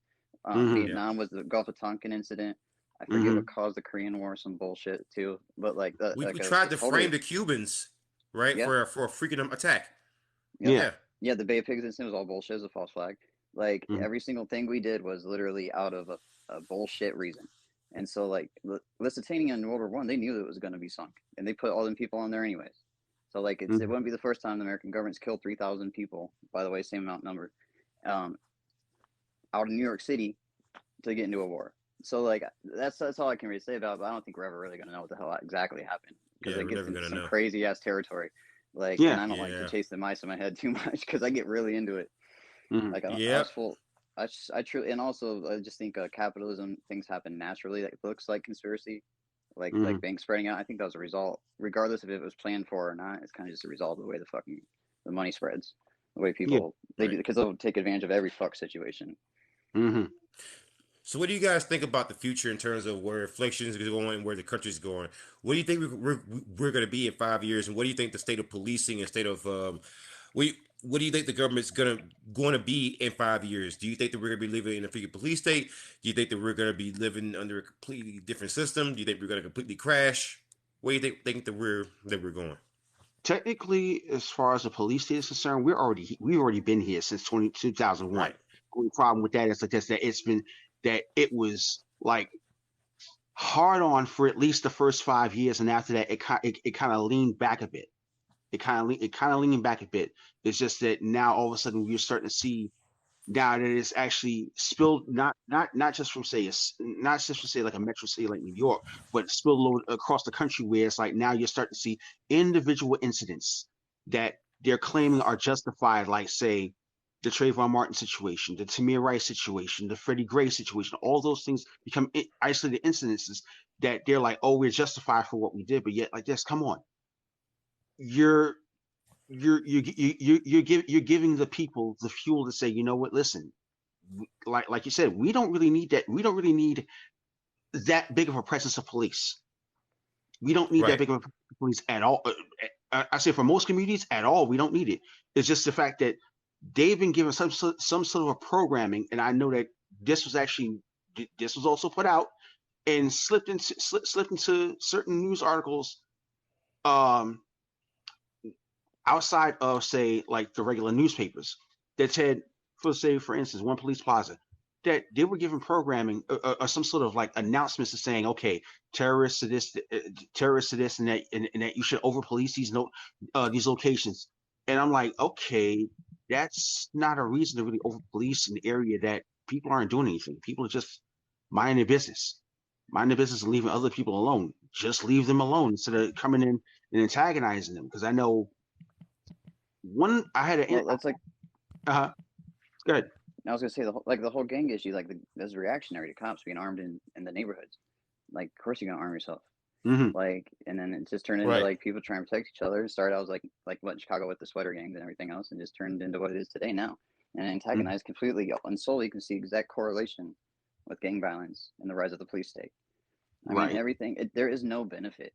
Mhm. Yeah. Vietnam was the Gulf of Tonkin incident. I forget what Mhm. caused the Korean War, some bullshit too. But like We like tried a to frame totally the Cubans, right, yeah, for a freaking attack. yep. Yeah. Yeah. Yeah, the Bay of Pigs incident was all bullshit. It was a false flag. Like Mhm. every single thing we did was literally out of a bullshit reason. And so like Lusitania in World War One, they knew it was going to be sunk, and they put all them people on there anyways. So like it Mhm. wouldn't be the first time the American government's killed 3,000 people. By the way, same amount number, um, out of New York City to get into a war. So like that's all I can really say about it. But I don't think we're ever really going to know what the hell exactly happened because Yeah, it we're gets never into gonna some know. crazy ass territory. Like, and Yeah. I don't like to Yeah. chase the mice in my head too much because I get really into it. Mhm. Like I was Yep. full. I truly, and also I just think capitalism things happen naturally. That looks like conspiracy, like Mhm. banks spreading out. I think that was a result, regardless if it was planned for or not. It's kind of just a result of the way the money spreads, the way Yeah. people they do Right. because they'll take advantage of every fuck situation. Mhm. So, what do you guys think about the future in terms of where inflation is going and where the country's going? What do you think we're going to be in 5 years, and what do you think the state of policing and state of what do you think the government's going to be in 5 years? Do you think that we're going to be living in a freaking police state? Do you think that we're going to be living under a completely different system? Do you think we're going to completely crash? What do you think that we're going? Technically, as far as the police state is concerned, we've already been here since 2001. Right. The only problem with that is like this, that it was like hard on for at least the first 5 years, and after that, it kind of leaned back a bit. It kind of leaned back a bit. It's just that now all of a sudden we're starting to see now that it's actually spilled not just from say not just from say like a metro city like New York, but spilled across the country where it's like now you're starting to see individual incidents that they're claiming are justified, like say the Trayvon Martin situation, the Tamir Rice situation, the Freddie Gray situation. All those things become isolated incidences that they're like, oh, we're justified for what we did, but yet like this, come on, you're you're giving the people the fuel to say, you know what, listen, like you said, we don't really need that. We don't really need that big of a presence of police. We don't need that Right. big of a police at all. I say for most communities at all, we don't need it. It's just the fact that they've been given some sort of a programming, and I know that this was also put out and slipped into certain news articles um outside of say like the regular newspapers that said, for instance, one police plaza, that they were given programming or some sort of like announcements to saying, okay, terrorists to this, terrorists to this, and that you should over police these locations. And I'm like, okay, that's not a reason to really over police an area that people aren't doing anything. People are just minding their business, and leaving other people alone. Just leave them alone instead of coming in and antagonizing them. Because I know one, I had an Well, that's like good. I was gonna say the whole gang issue, like that's reactionary to cops being armed in the neighborhoods. Like, of course you're gonna arm yourself. Mm-hmm. Like, and then it just turned into Right. like people trying to protect each other. It started out as like what in Chicago with the sweater gangs and everything else, and just turned into what it is today now, and antagonized completely. And solely, you can see exact correlation with gang violence and the rise of the police state. I mean, Right. everything. There is no benefit.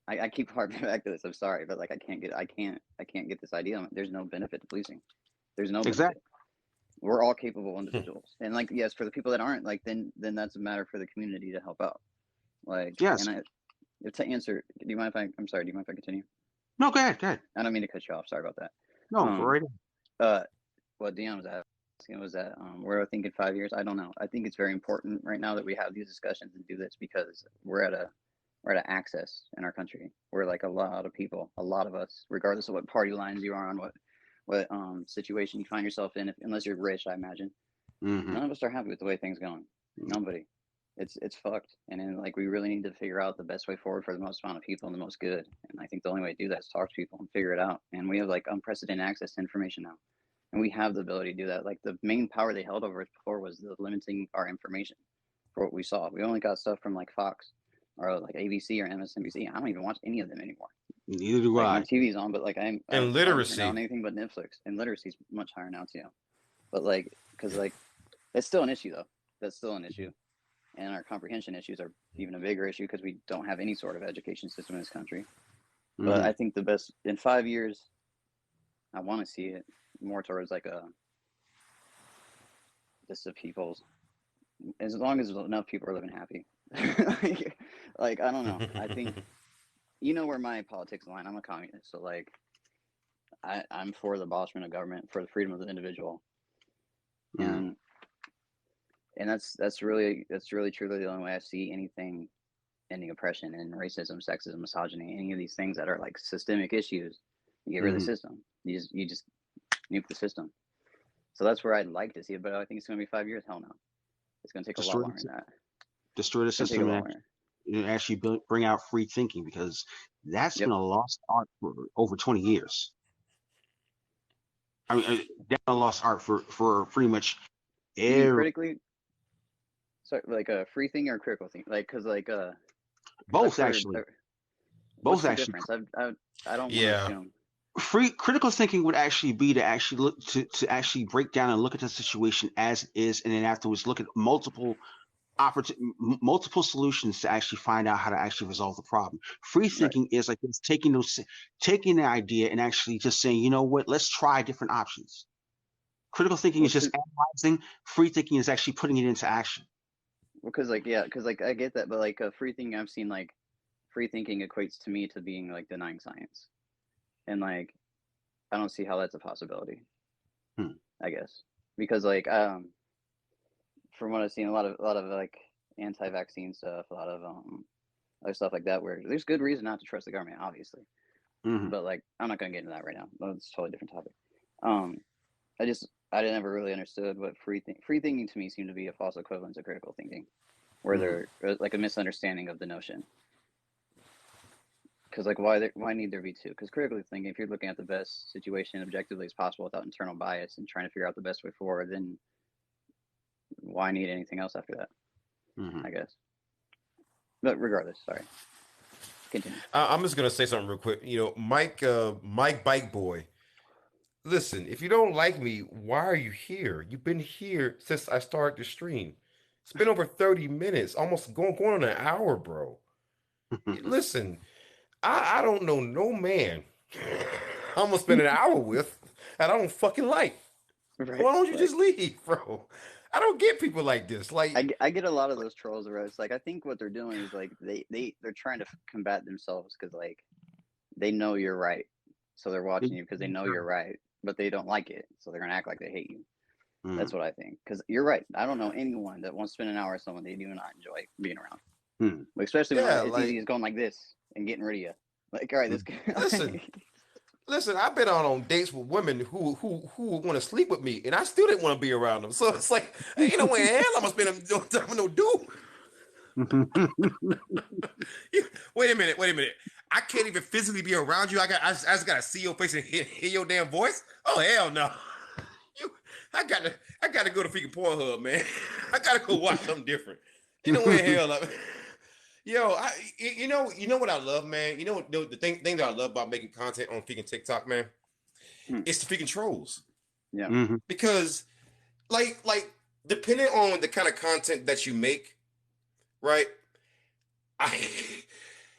I keep harping back to this. I'm sorry, but like I can't get this idea. There's no benefit to policing. There's no Exactly. benefit. We're all capable individuals, and like yes, for the people that aren't, like then that's a matter for the community to help out. Like, Yes. and to answer, do you mind if I'm sorry? Do you mind if I continue? No, go ahead. Go ahead. I don't mean to cut you off. Sorry about that. No, go right ahead. What Dion was asking was that where I think in 5 years. I don't know. I think it's very important right now that we have these discussions and do this because we're at an access in our country where like a lot of people, a lot of us, regardless of what party lines you are on, what situation you find yourself in, unless you're rich, I imagine. Mm-hmm. None of us are happy with the way things going. Nobody. It's fucked. And then like we really need to figure out the best way forward for the most amount of people and the most good. And I think the only way to do that is talk to people and figure it out. And we have like unprecedented access to information now. And we have the ability to do that. Like the main power they held over us before was the limiting our information for what we saw. We only got stuff from like Fox or like ABC or MSNBC. I don't even watch any of them anymore. Neither do Like I. when TV's on, but like I And don't turn literacy. on anything but Netflix. And literacy's much higher now too. But like, because like, it's still an issue though. That's still an issue. And our comprehension issues are even a bigger issue because we don't have any sort of education system in this country. But I think the best in 5 years, I want to see it more towards like just the people's, as long as enough people are living happy. like I don't know. I think you know where my politics line. I'm a communist, so like I'm for the abolishment of government, for the freedom of the individual, and that's really truly the only way I see anything ending oppression and racism, sexism, misogyny, any of these things that are like systemic issues. You get rid of the system. You just nuke the system. So that's where I'd like to see it, but I think it's going to be 5 years. Hell no, it's going to take a lot longer than that. Destroy the system and actually bring out free thinking, because that's been a lost art for over 20 years. I mean, that's a lost art for pretty much critically. So like a free thinking or critical thinking, like because like both actually. Both actually. Difference? I don't want to assume. Free critical thinking would actually be to actually look to actually break down and look at the situation as it is, and then afterwards look at multiple solutions to actually find out how to actually resolve the problem. Free thinking is like it's taking the idea and actually just saying, you know what, let's try different options. Critical thinking is just analyzing. Free thinking is actually putting it into action. Because I get that, but like free thinking, I've seen like free thinking equates to me to being like denying science, and like I don't see how that's a possibility. I guess because like from what I've seen, a lot of like anti-vaccine stuff, a lot of other stuff like that, where there's good reason not to trust the government, obviously. But like I'm not gonna get into that right now. That's a totally different topic. I never really understood what free thinking to me seemed to be a false equivalent to critical thinking, where there's like a misunderstanding of the notion. Because like why need there be two? Because critically thinking, if you're looking at the best situation objectively as possible without internal bias and trying to figure out the best way forward, then why need anything else after that? I guess. But regardless, sorry. Continue. I'm just gonna say something real quick. You know, Mike Bike Boy. Listen, if you don't like me, why are you here? You've been here since I started the stream. It's been over 30 minutes, almost going on an hour, bro. Listen, I don't know no man I'm gonna spend an hour with that I don't fucking like. Why don't you just leave, bro? I don't get people like this. Like I get a lot of those trolls where it's like I think what they're doing is like they're trying to combat themselves because like they know you're right, so they're watching you because they know you're right, but they don't like it, so they're gonna act like they hate you. That's what I think. Because you're right. I don't know anyone that wants to spend an hour with someone they do not enjoy being around. Especially when it's easy as going like this and getting rid of you. Like, all right, this guy. Listen, I've been on dates with women who would want to sleep with me, and I still didn't want to be around them. So it's like, ain't no way in hell I'm gonna spend no time with no dude. Wait a minute. I can't even physically be around you. I just gotta see your face and hear your damn voice. Oh hell no. I gotta go to freaking Pornhub, man. I gotta go watch something different. You know where the hell yo, you know what I love, man. You know the thing that I love about making content on freaking TikTok, man. It's the freaking trolls. Yeah. Because like depending on the kind of content that you make, right?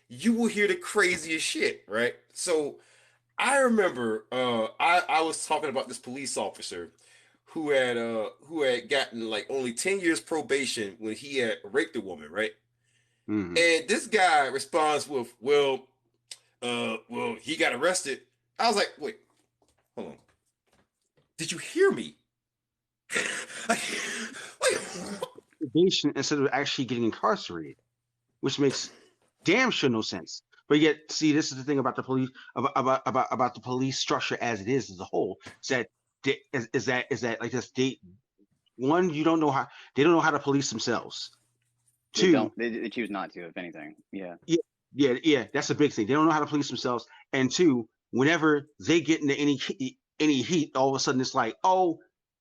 You will hear the craziest shit, right? So I remember I was talking about this police officer who had gotten like only 10 years probation when he had raped a woman, right? And this guy responds with, well, he got arrested. I was like, wait, hold on. Did you hear me? Probation instead of actually getting incarcerated, which makes damn sure no sense. But yet, see, this is the thing about the police, about the police structure as it is as a whole. Is that like this? One, you don't know how they don't know how to police themselves. Two, they choose not to, if anything. Yeah. That's a big thing. They don't know how to police themselves. And two, whenever they get into any heat, all of a sudden it's like,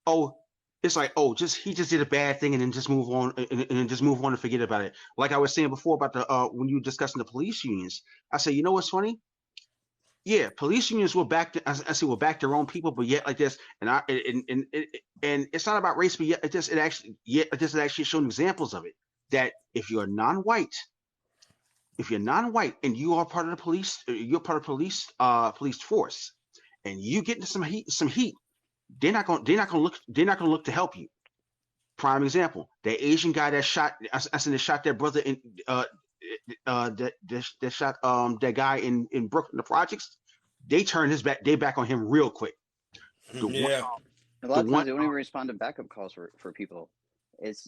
he just did a bad thing, and then just move on, and then just move on and forget about it. Like I was saying before about the when you were discussing the police unions, I said, you know what's funny? yeah, police unions will back their own people, but yet like this, and it's not about race, but yet it actually shown examples of it, that if you're non-white and you are part of the police, you're part of police force, and you get into some heat, they're not gonna look to help you. Prime example, that Asian guy that shot their brother in that shot that guy in Brooklyn, the projects. They turned they back on him real quick. Yeah. A lot of times they don't even respond to backup calls for people. It's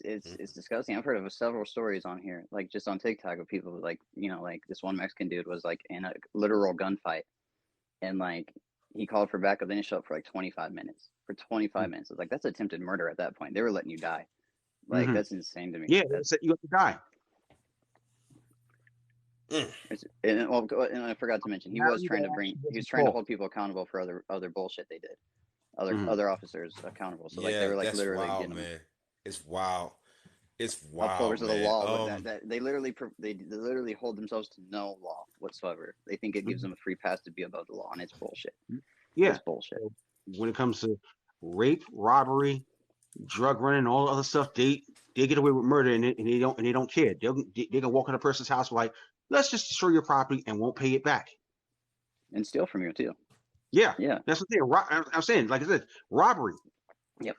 disgusting. I've heard of several stories on here, like just on TikTok, of people like, like this one Mexican dude was like in a literal gunfight, and like he called for backup. Then he showed up for like 25 minutes. For 25 minutes, it's like that's attempted murder at that point. They were letting you die. Like that's insane to me. Yeah, that's you have to die. And I forgot to mention, he was trying to hold people accountable for other bullshit they did. Other officers accountable. So like they were like literally wild, getting man. It's wild. It's wild. Upholders of the law. That they literally hold themselves to no law whatsoever. They think it gives them a free pass to be above the law, and it's bullshit. Yeah, it's bullshit. When it comes to rape, robbery, drug running, all the other stuff, they get away with murder, and they don't care. They can walk in a person's house like, let's just destroy your property and won't pay it back, and steal from you too. Yeah. That's the thing. I'm saying, like I said, robbery. Yep.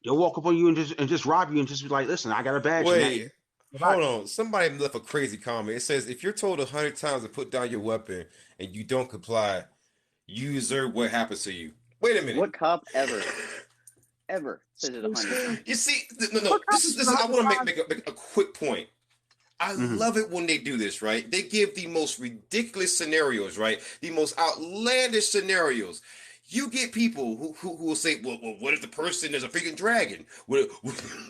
They'll walk up on you and just rob you and just be like, listen, I got a badge. Wait, hold on. Somebody left a crazy comment. It says, if you're told 100 times to put down your weapon and you don't comply, you deserve what happens to you. Wait a minute. What cop ever says it 100 times? You see, no. This is. I want to make a quick point. I love it when they do this, right? They give the most ridiculous scenarios, right? The most outlandish scenarios. You get people who will say, well, what if the person is a freaking dragon? What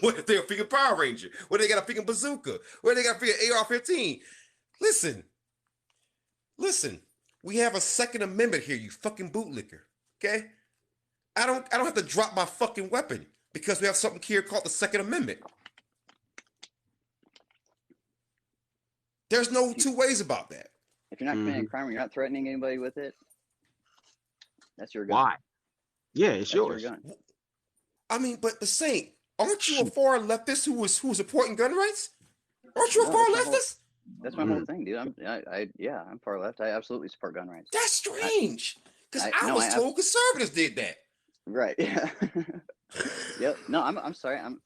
if they're a freaking Power Ranger? What if they got a freaking bazooka? What if they got a freaking AR-15? Listen. We have a Second Amendment here, you fucking bootlicker. Okay? I don't have to drop my fucking weapon because we have something here called the Second Amendment. There's no two ways about that. If you're not committing a crime or you're not threatening anybody with it, that's your gun. Why? Yeah, it's yours. Your gun. I mean, but the Saint, aren't you a far leftist who was supporting gun rights? Aren't you a far leftist? That's my whole thing, dude. I'm far left. I absolutely support gun rights. That's strange, because I was told conservatives did that. Right. Yeah. Yep. No, I'm sorry. I'm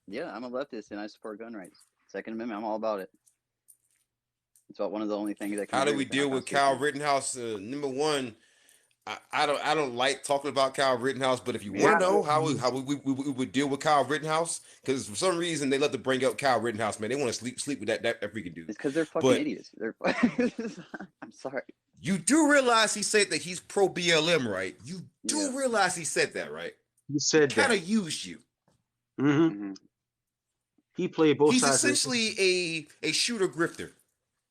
a leftist and I support gun rights. Second Amendment, I'm all about it. It's about one of the only things that can. How do we deal with Kyle Rittenhouse? Number one, I don't like talking about Kyle Rittenhouse, but if you want to know how we would deal with Kyle Rittenhouse, because for some reason they love to bring up Kyle Rittenhouse, man. They want to sleep with that freaking dude. It's because they're fucking idiots. I'm sorry. You do realize he said that he's pro BLM, right? You do realize he said that, right? He said kind of used you. Mm-hmm. He played both sides. He's essentially a shooter grifter.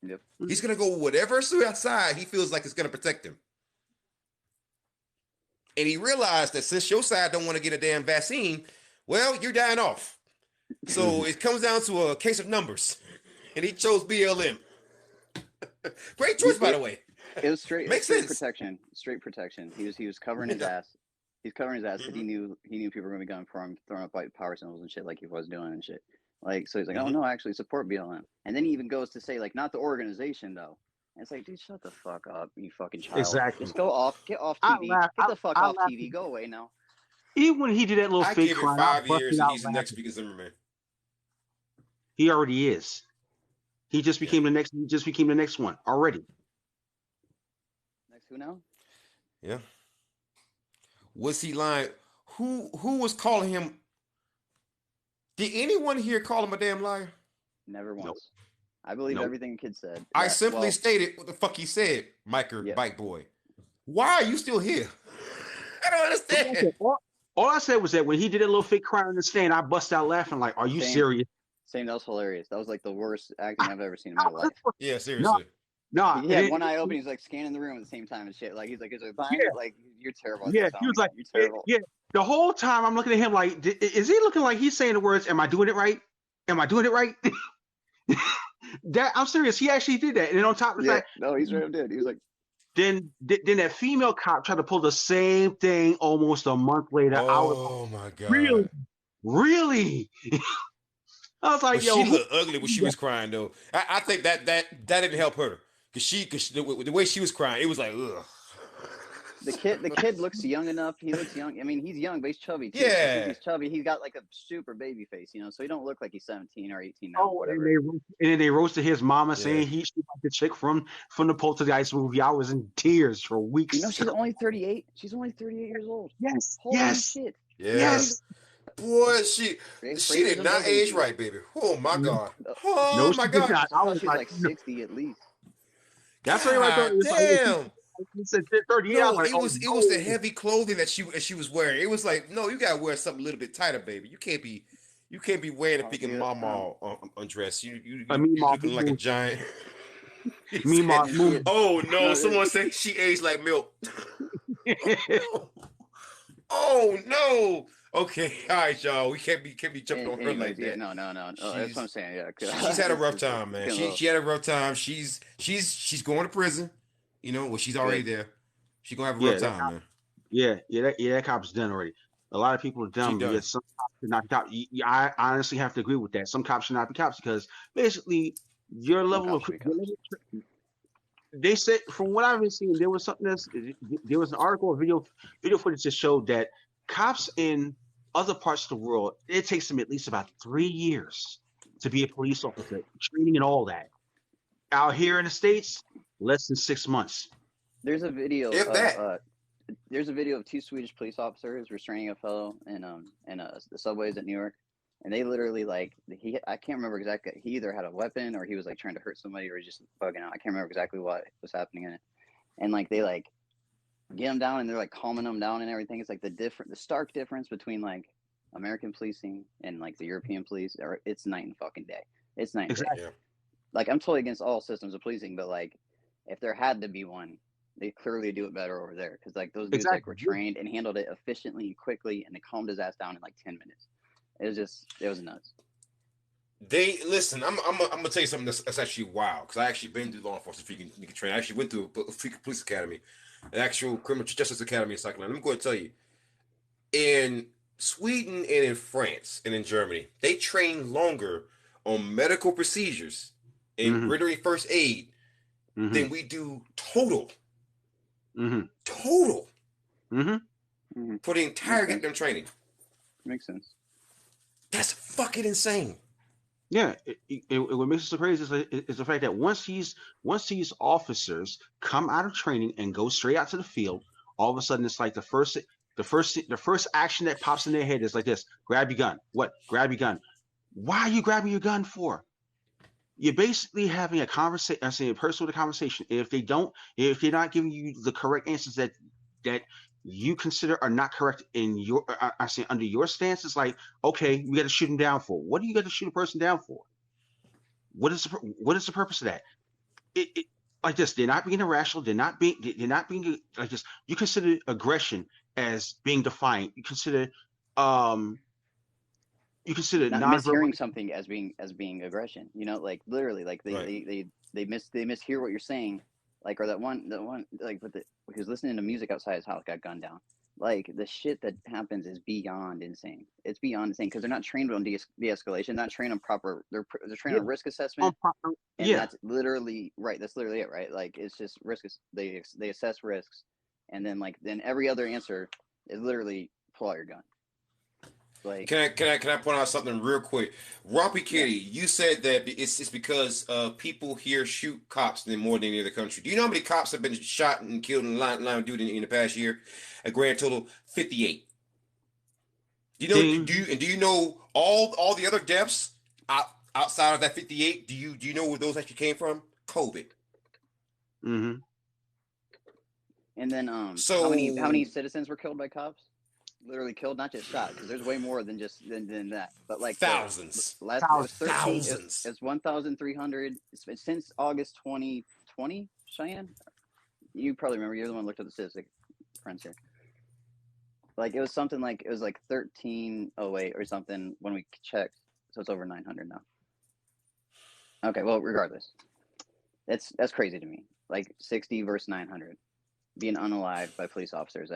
Yep. He's gonna go whatever side he feels like it's gonna protect him. And he realized that since your side don't want to get a damn vaccine, well, you're dying off. So it comes down to a case of numbers. And he chose BLM. Great choice, by the way. It was straight protection. Straight protection. He was covering his ass. He's covering his ass because he knew people were gonna be going for him, throwing up like power symbols and shit like he was doing and shit. Like, so he's like, oh no, I actually support BLM. And then he even goes to say, like, not the organization though. And it's like, dude, shut the fuck up, you fucking child. Exactly. Just get off TV. Get the fuck off TV. Go away now. Even when he did that little fake crime, 5 years and he's the next speaker Zimmerman. He already is. He just became the next. He just became the next one already. Next who now? Yeah. Was he lying? Who was calling him? Did anyone here call him a damn liar? Never once. Nope. I believe everything the kid said. I simply stated what the fuck he said, Bike Boy. Why are you still here? I don't understand. All I said was that when he did a little fake crying in the stand, I bust out laughing like, are you serious? That was hilarious. That was like the worst acting I've ever seen in my life. Yeah, seriously. No, he had one eye open. He's like scanning the room at the same time and shit. Like he's like, like you're terrible. Yeah, he was like, you're terrible. Yeah. The whole time I'm looking at him like, is he looking like he's saying the words, am I doing it right? Am I doing it right? I'm serious. He actually did that. And then on top of that, no, he's right, dude. He was like, Then that female cop tried to pull the same thing almost a month later. I was Oh my really, God. really. I was like, But yo, she who? looked ugly when she was crying though. I think that didn't help her. Cause the way she was crying, it was like, ugh. The kid looks young enough. He looks young. I mean, he's young, but he's chubby too. So since Yeah. he's chubby, he's got like a super baby face, you know. So he don't look like he's 17 or 18 now, Oh, whatever. and then they roasted his mama, Yeah. saying she like the chick from the Poltergeist movie. I was in tears for weeks. You know, she's only 38. She's only 38 years old. Yes, Holy yes, shit. Yeah. yes. Boy, she did Racism not does age exist. right, baby. Oh my No, God. Uh, Oh no, my she did God. not. I I thought was she was like, like 60 at least. that's what I thought. God It was like, damn. he said 38. I was No, like, oh it was the no. heavy clothing that she was wearing. It was like, no, you gotta wear something a little bit tighter, baby. You can't be wearing a freaking Yeah, mama undress. I You looking like a giant. He said, meanwhile, and she "Oh no!" no, Someone said she aged like milk. No. Oh no. Okay, all right, y'all. We can't be jumping on her anyways, like yeah, that. no. That's what I'm saying. Yeah, She's had a rough it's time, man. getting a little She had a rough time. She's going to prison. You know, well, she's already good. there. She's gonna have a rough yeah, time, man. that cop's done already. A lot of people are She dumb, but done. yet some cops should not be cops. I honestly have to agree with that. Some cops should not be cops because basically your No level cops of should be your cops. level of they said from what I've been seeing, there was something that's there was an article or video footage that showed that cops in other parts of the world, it takes them at least about 3 years to be a police officer, training and all that. Out here in the States, less than 6 months. There's a video If of that. there's a video of two Swedish police officers restraining a fellow in the subways at New York, and they literally I can't remember exactly. He either had a weapon or he was like trying to hurt somebody or just bugging out. I can't remember exactly what was happening in it. And like they like get him down and they're like calming him down and everything. It's like the stark difference between like American policing and like the European police, or it's night and fucking day. It's night and day. Exactly. Yeah. Like I'm totally against all systems of policing, but like if there had to be one, they clearly do it better over there because like those dudes like were Exactly. trained and handled it efficiently and quickly, and they calmed his ass down in like 10 minutes. It was nuts. They listen. I'm gonna tell you something that's actually wild because I actually been through law enforcement freaking training. I actually went through a freaking police academy, an actual criminal justice academy in South Carolina. Let me go and tell you, in Sweden and in France and in Germany, they train longer on medical procedures and Mm-hmm. rendering first aid Mm-hmm. than we do total Mm-hmm. Mm-hmm. for the entire Okay. goddamn training. Makes sense. That's fucking insane. Yeah, what makes it so crazy is the fact that once these officers come out of training and go straight out to the field, all of a sudden it's like the first action that pops in their head is like this: grab your gun. What? Grab your gun. Why are you grabbing your gun for? You're basically having a conversation. I say a personal conversation. If they're not giving you the correct answers that you consider are not correct in your, I say under your stance, it's like, okay, we got to shoot him down for. What do you got to shoot a person down for? What is the purpose of that? It like this. They're not being irrational. They're not being like this. You consider aggression as being defiant. You consider Not nonverbal. mishearing something as being aggression. You know, like literally, like Right. they mishear what you're saying. Like, or that one like with he was listening to music outside his house, got gunned down. Like the shit that happens is beyond insane. It's beyond insane because they're not trained on de-escalation, not trained on proper. They're trained Yeah. on risk assessment, and Yeah. that's literally right. That's literally it, right? Like it's just risk. They assess risks, and then every other answer is literally pull out your gun. Like, Can I point out something real quick? Robbie Kitty, you said that it's because people here shoot cops than more than any other country. Do you know how many cops have been shot and killed in line of duty in the past year? A grand total 58. Do you know? Do you know all the other deaths outside of that 58? Do you know where those actually came from? COVID. Mm-hmm. and then So how many citizens were killed by cops? Literally killed, not just shot, because there's way more than just than that. But like thousands. Last it was 13, Thousands. it's 1,300 since August 2020. Cheyenne, you probably remember. You're the one who looked at the statistic, friends here. Like it was 1308 or something when we checked. So it's over 900 now. Okay, well, regardless, that's crazy to me. Like 60 versus 900. being unalived by police officers.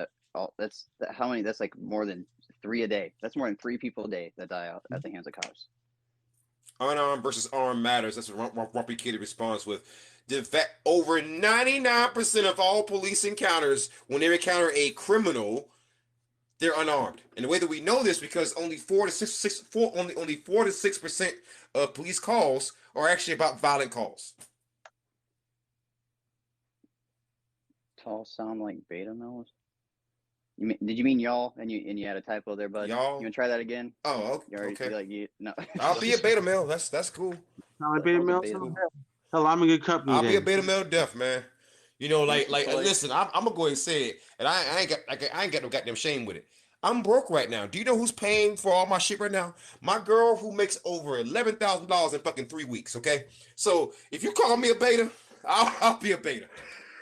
That's how many? That's like more than 3 a day. That's more than 3 people a day that die out at the hands of cops. Unarmed versus armed matters. That's what Rumpy Kitty responds with. The fact over 99% of all police encounters, when they encounter a criminal, they're unarmed. And the way that we know this because only 4 to 6% of police calls are actually about violent calls. Tall sound like beta males. Did you mean y'all? And you had a typo there, bud. Y'all. You wanna try that again? Oh, okay. No. I'll be a beta male. That's cool. I'm a beta male. Hell, I'm in good company. I'll then. be a beta male deaf, man. You know, like listen, I'm gonna go ahead and say it, and I ain't got no goddamn shame with it. I'm broke right now. Do you know who's paying for all my shit right now? My girl who makes over $11,000 in fucking 3 weeks. Okay, so if you call me a beta, I'll be a beta.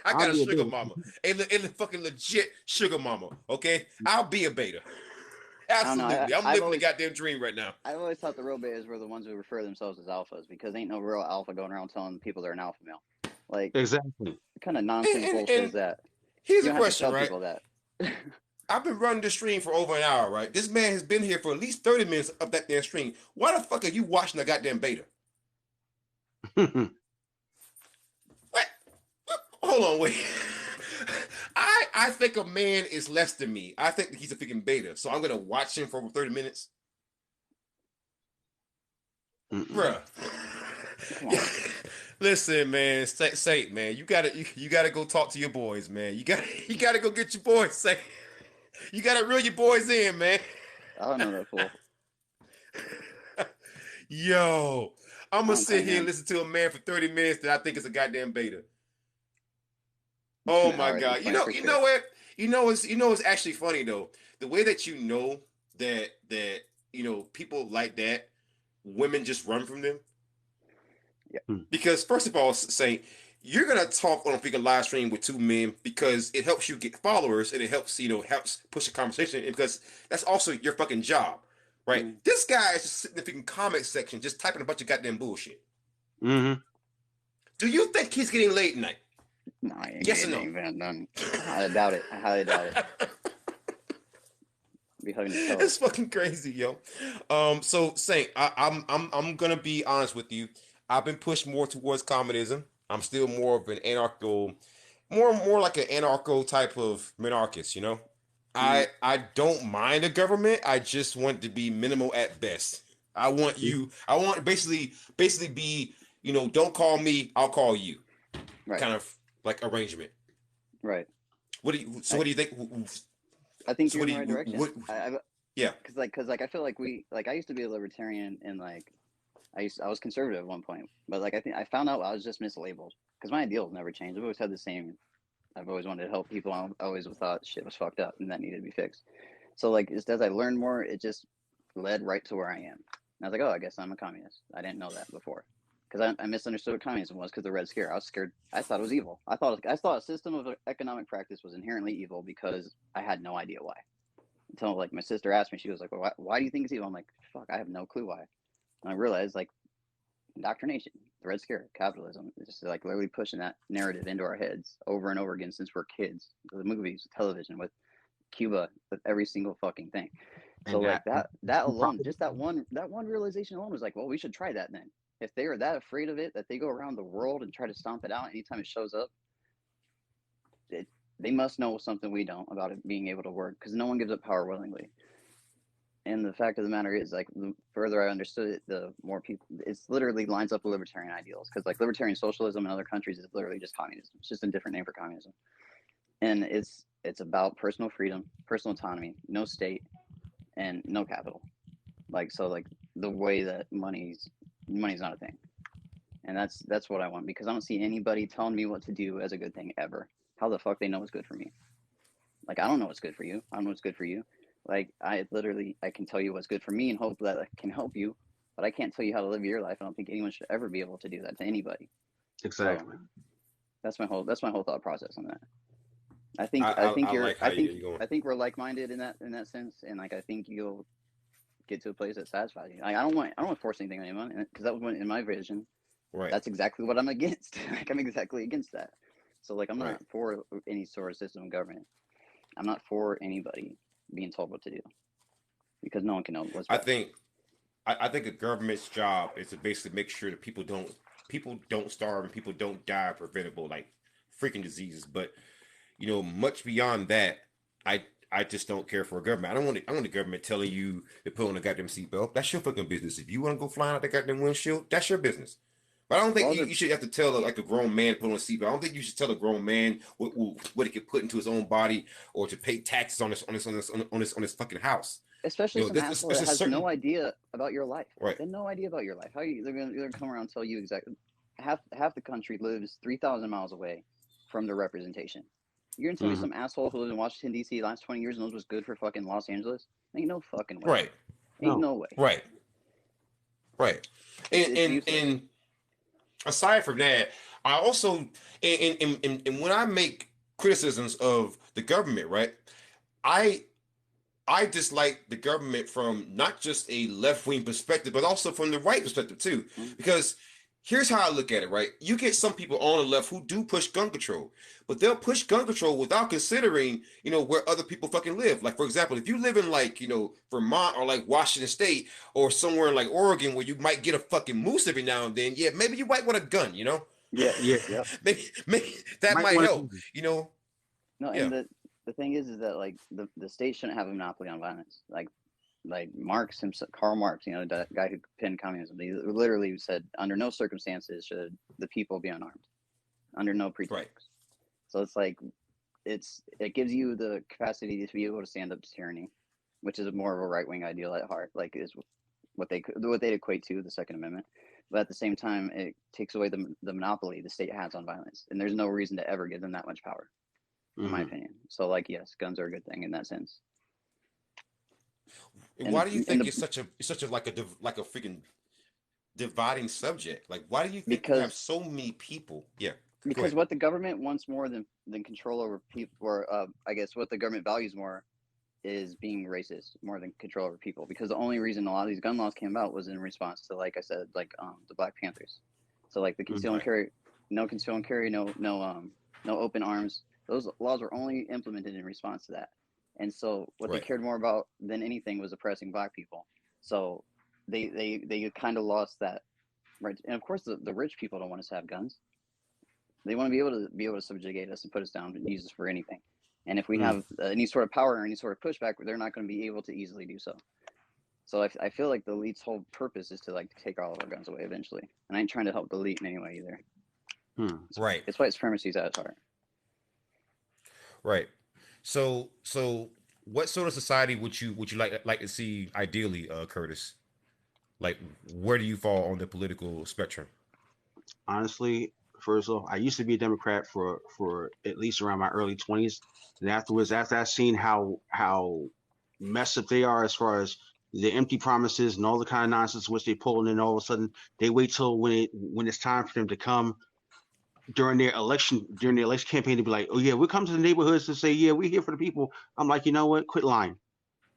I got a sugar mama, a fucking legit sugar mama. Okay, I'll be a beta. Absolutely, I'm living the goddamn dream right now. I've always thought the real betas were the ones who refer themselves as alphas because ain't no real alpha going around telling people they're an alpha male. Like exactly, what kind of nonsense bullshit is that? Here's a question, right? People that. I've been running the stream for over an hour, right? This man has been here for at least 30 minutes of that damn stream. Why the fuck are you watching the goddamn beta? What? Hold on, wait. I think a man is less than me. I think he's a freaking beta, so I'm gonna watch him for over 30 minutes. Bruh. Listen, man, say it, man. You gotta go talk to your boys, man. You gotta go get your boys. Say, you gotta reel your boys in, man. I don't know that fool. Yo, I'm gonna sit here and listen to a man for 30 minutes that I think is a goddamn beta. Oh my God! You know what? It's actually funny though. The way that you know that people like that, women just run from them. Yeah. Because first of all, say you're gonna talk on a freaking live stream with 2 men because it helps you get followers and it helps push a conversation because that's also your fucking job, right? Mm-hmm. This guy is just sitting in the freaking comment section just typing a bunch of goddamn bullshit. Mm-hmm. Do you think he's getting laid tonight? No, yes or no? I doubt it. I highly doubt it. It's fucking crazy, yo. So Saint, I'm gonna be honest with you. I've been pushed more towards communism. I'm still more of an more like an anarcho type of monarchist, you know. Mm. I don't mind the government. I just want to be minimal at best. I want basically be, don't call me, I'll call you. Right. Kind of like arrangement. Right. What do you think? I think you're in the right direction. Yeah. Because I feel like I used to be a libertarian and I was conservative at one point, but I found out I was just mislabeled because my ideals never changed. I've always had the same. I've always wanted to help people. I always thought shit was fucked up and that needed to be fixed. So just as I learned more, it just led right to where I am. And I was like, oh, I guess I'm a communist. I didn't know that before because I misunderstood what communism was because the Red Scare. I was scared. I thought it was evil. I thought a system of economic practice was inherently evil because I had no idea why. Until my sister asked me, she was like, well, why do you think it's evil? I'm like, fuck, I have no clue why. And I realized indoctrination, the Red Scare, capitalism, just literally pushing that narrative into our heads over and over again since we're kids. The movies, television, with Cuba, with every single fucking thing. So that alone, just that one realization alone was well, we should try that then. If they are that afraid of it that they go around the world and try to stomp it out anytime it shows up, they must know something we don't about it being able to work because no one gives up power willingly. And the fact of the matter is, the further I understood it, the more people, it's literally lines up with libertarian ideals. Because libertarian socialism in other countries is literally just communism. It's just a different name for communism. And it's about personal freedom, personal autonomy, no state, and no capital. The way that money's not a thing. And that's what I want because I don't see anybody telling me what to do as a good thing ever. How the fuck they know what's good for me? I don't know what's good for you. I don't know what's good for you. I can tell you what's good for me and hope that I can help you, but I can't tell you how to live your life. I don't think anyone should ever be able to do that to anybody. Exactly. So that's my whole thought process on that. I think we're like-minded in that sense, and I think you'll get to a place that satisfies you. I don't want to force anything on anyone because that was in my vision. Right. That's exactly what I'm against. I'm exactly against that. So like I'm Right. not for any sort of system of government. I'm not for anybody being told what to do because no one can know what's I best. think I think a government's job is to basically make sure that people don't starve and people don't die of preventable like freaking diseases. But much beyond that, I I just don't care for a government. I want the government telling you to put on a goddamn seatbelt. That's your fucking business. If you want to go flying out the goddamn windshield, that's your business. But I don't think Laws are you should have to tell like a grown man to put on a seatbelt. I don't think you should tell a grown man what he can put into his own body or to pay taxes on his fucking house. especially some This asshole this that is has certain no idea about your life. right. They have no idea about your life. How you they're gonna come around and tell you exactly. Half the country lives 3,000 miles away from the representation. You're gonna tell me Mhm. some asshole who lives in Washington D.C. the last 20 years knows what's good for fucking Los Angeles? Ain't no fucking way. Right. Ain't No. no way. Right. Right. It's And useless. and aside from that, I also and when I make criticisms of the government, right? I I dislike the government from not just a left wing perspective, but also from the right perspective too. Mm. Because here's how I look at it, right? You get some people on the left who do push gun control, but they'll push gun control without considering, where other people fucking live. Like, for example, if you live in like, Vermont or like Washington State or somewhere in like Oregon where you might get a fucking moose every now and then, yeah, maybe you might want a gun, Yeah. Yeah, Yep. maybe that might might want help, to. No, yeah. and the thing is that like the state shouldn't have a monopoly on violence. Like Marx himself, Karl Marx, the guy who penned communism, he literally said, under no circumstances should the people be unarmed, under no pretext. Right. So it's like it gives you the capacity to be able to stand up to tyranny, which is more of a right wing ideal at heart. Like is what they'd equate to the Second Amendment. But at the same time, it takes away the monopoly the state has on violence, and there's no reason to ever give them that much power, in my Mhm. opinion. So like, yes, guns are a good thing in that sense. And why do you think the, it's such a like a freaking dividing subject? Like, why do you think you have because so many people? Yeah, go because ahead. what the government wants more than control over people, or I guess what the government values more is being racist more than control over people. Because the only reason a lot of these gun laws came about was in response to, like I said, like the Black Panthers. So like the conceal and Right. carry, no conceal and carry, no open arms. Those laws were only implemented in response to that. And so what they Right. cared more about than anything was oppressing Black people. So they kind of lost that right. And of course the rich people don't want us to have guns. They want to be able to subjugate us and put us down and use us for anything. And if we have any sort of power or any sort of pushback, they're not going to be able to easily do so. So I feel like the elite's whole purpose is to like take all of our guns away eventually. And I ain't trying to help the elite in any way either. Right. It's white supremacy's at its heart. Right. So what sort of society would you like to see ideally, Curtis? Like, where do you fall on the political spectrum? Honestly, first off, I used to be a Democrat for at least around my early 20s, and afterwards, after I seen how messed up they are as far as the empty promises and all the kind of nonsense which they pull, and then all of a sudden they wait till when it's time for them to come during the election campaign to be like, oh yeah, we'll come to the neighborhoods to say, yeah, we're here for the people. I'm like, you know what? Quit lying.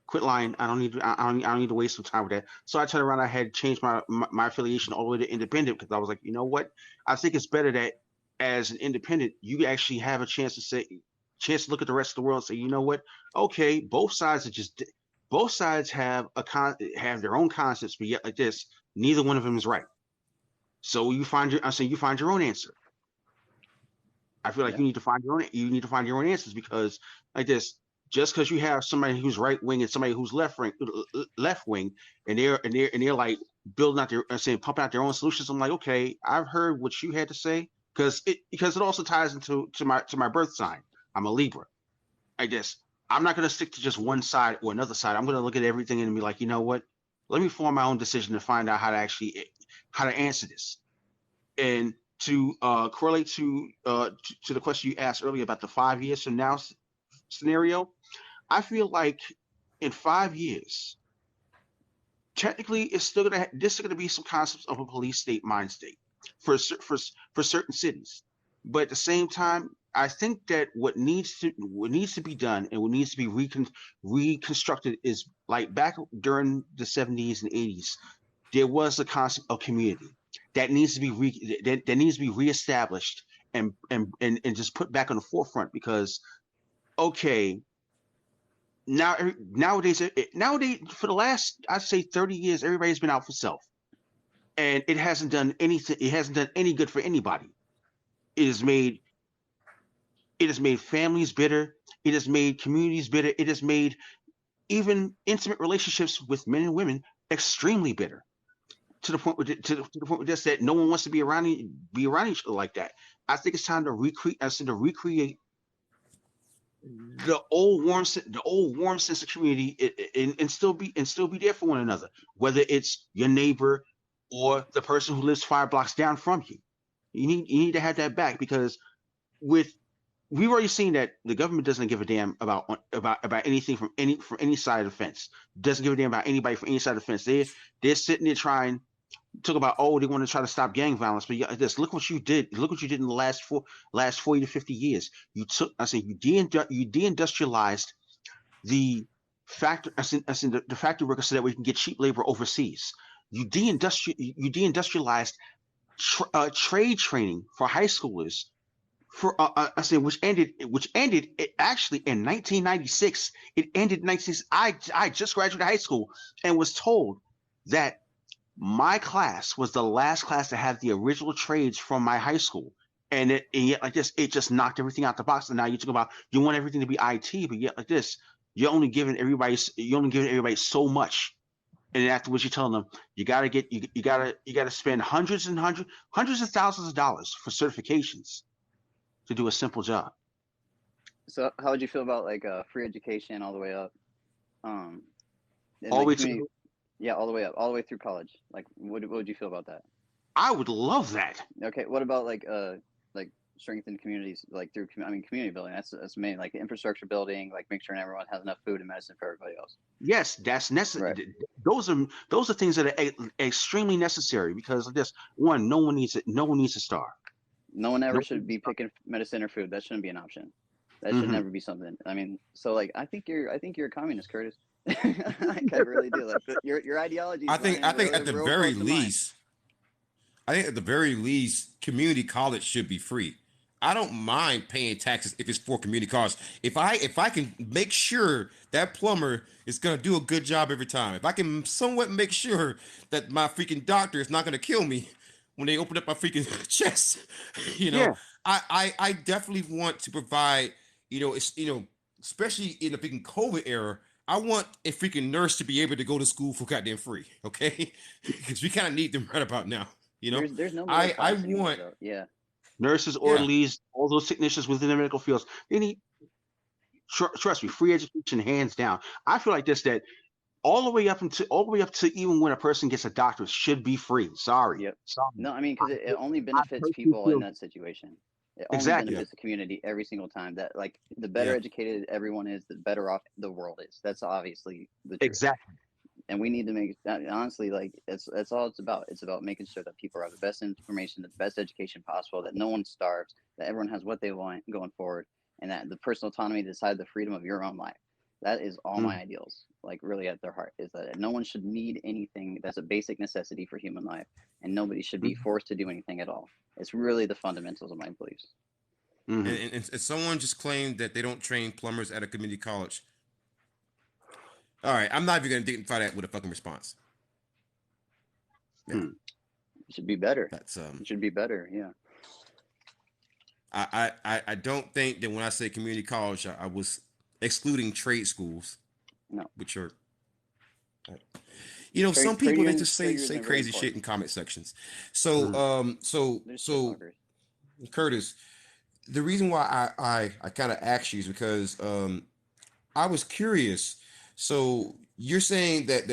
Quit lying. I don't need to waste some time with that. So I turned around. I had changed my affiliation all the way to independent because I was like, you know what? I think it's better that as an independent, you actually have a chance to look at the rest of the world and say, you know what? Okay, both sides have have their own concepts, but yet like this, neither one of them is right. So you find your own answer. I feel like Yeah. you need to find your own answers because like this, just because you have somebody who's right wing and somebody who's left wing, and they're like building out pumping out their own solutions. I'm like, okay, I've heard what you had to say because it also ties into my birth sign. I'm a Libra. I guess I'm not going to stick to just one side or another side. I'm going to look at everything and be like, you know what? Let me form my own decision to find out how to answer this. And to correlate to the question you asked earlier about the 5 years from now scenario, I feel like in 5 years, technically, there's still gonna be some concepts of a police state, mind state for certain cities, but at the same time, I think that what needs to be done and what needs to be reconstructed is like back during the 70s and 80s, there was a concept of community that needs to be reestablished and just put back on the forefront, because okay, nowadays for the last, I'd say, 30 years, everybody's been out for self, and it hasn't done anything. It hasn't done any good for anybody. It has made families bitter. It has made communities bitter. It has made even intimate relationships with men and women extremely bitter, to the point where just that no one wants to be around each other like that. I think it's time to recreate the old warm sense of community, and still be there for one another, whether it's your neighbor or the person who lives 5 blocks down from you. You need to have that back, because we've already seen that the government doesn't give a damn about anything from any side of the fence. Doesn't give a damn about anybody from any side of the fence. They're sitting there trying talk about, oh, they want to try to stop gang violence, but yeah, look what you did. Look what you did in the last 40 to 50 years. You deindustrialized the factory. The factory workers so that we can get cheap labor overseas. You deindustrialized trade training for high schoolers, which ended actually in 1996. It ended in 1996. I just graduated high school and was told that my class was the last class to have the original trades from my high school, and yet like this, it just knocked everything out the box. And now you talk about you want everything to be IT, but yet like this, you're only giving everybody so much, and afterwards you're telling them you gotta spend hundreds of thousands of dollars for certifications to do a simple job. So how would you feel about like free education all the way up? Always. Yeah, all the way up, all the way through college. Like, what would you feel about that? I would love that. Okay, what about like strengthen communities, like through community building? That's main, like infrastructure building, like make sure everyone has enough food and medicine for everybody else. Yes, that's necessary. Right. Those are things that are extremely necessary, because of this one, no one needs to starve. No one ever should be picking medicine or food. That shouldn't be an option. That should never be something. I mean, so like I think you're a communist, Curtis. I really do. Like your ideology. I think at the very least, community college should be free. I don't mind paying taxes if it's for community college. If I can make sure that plumber is gonna do a good job every time, if I can somewhat make sure that my freaking doctor is not gonna kill me when they open up my freaking chest, yeah. I definitely want to provide, especially in the freaking COVID era. I want a freaking nurse to be able to go to school for goddamn free, okay? Because we kind of need them right about now, There's no. I want, yeah, nurses, orderlies, all those technicians within the medical fields. They need, trust me, free education, hands down. I feel like this, that all the way up to even when a person gets a doctorate should be free. Sorry. Yep. Sorry. No, I mean, because it only benefits people in that situation. It only benefits the community every single time. That, like, the better educated everyone is, the better off the world is. That's obviously the truth. Exactly. And we need to make, honestly, like, that's all it's about. It's about making sure that people have the best information, the best education possible, that no one starves, that everyone has what they want going forward, and that the personal autonomy to decide the freedom of your own life. That is all my ideals, like, really at their heart, is that no one should need anything that's a basic necessity for human life, and nobody should be forced to do anything at all. It's really the fundamentals of my beliefs. And someone just claimed that they don't train plumbers at a community college. All right, I'm not even going to dignify that with a fucking response. Yeah. It should be better. It should be better, yeah. I don't think that when I say community college, I was excluding trade schools. No. Which are, some people they just say crazy shit in comment sections. So so Curtis, the reason why I kind of asked you is because I was curious. So you're saying that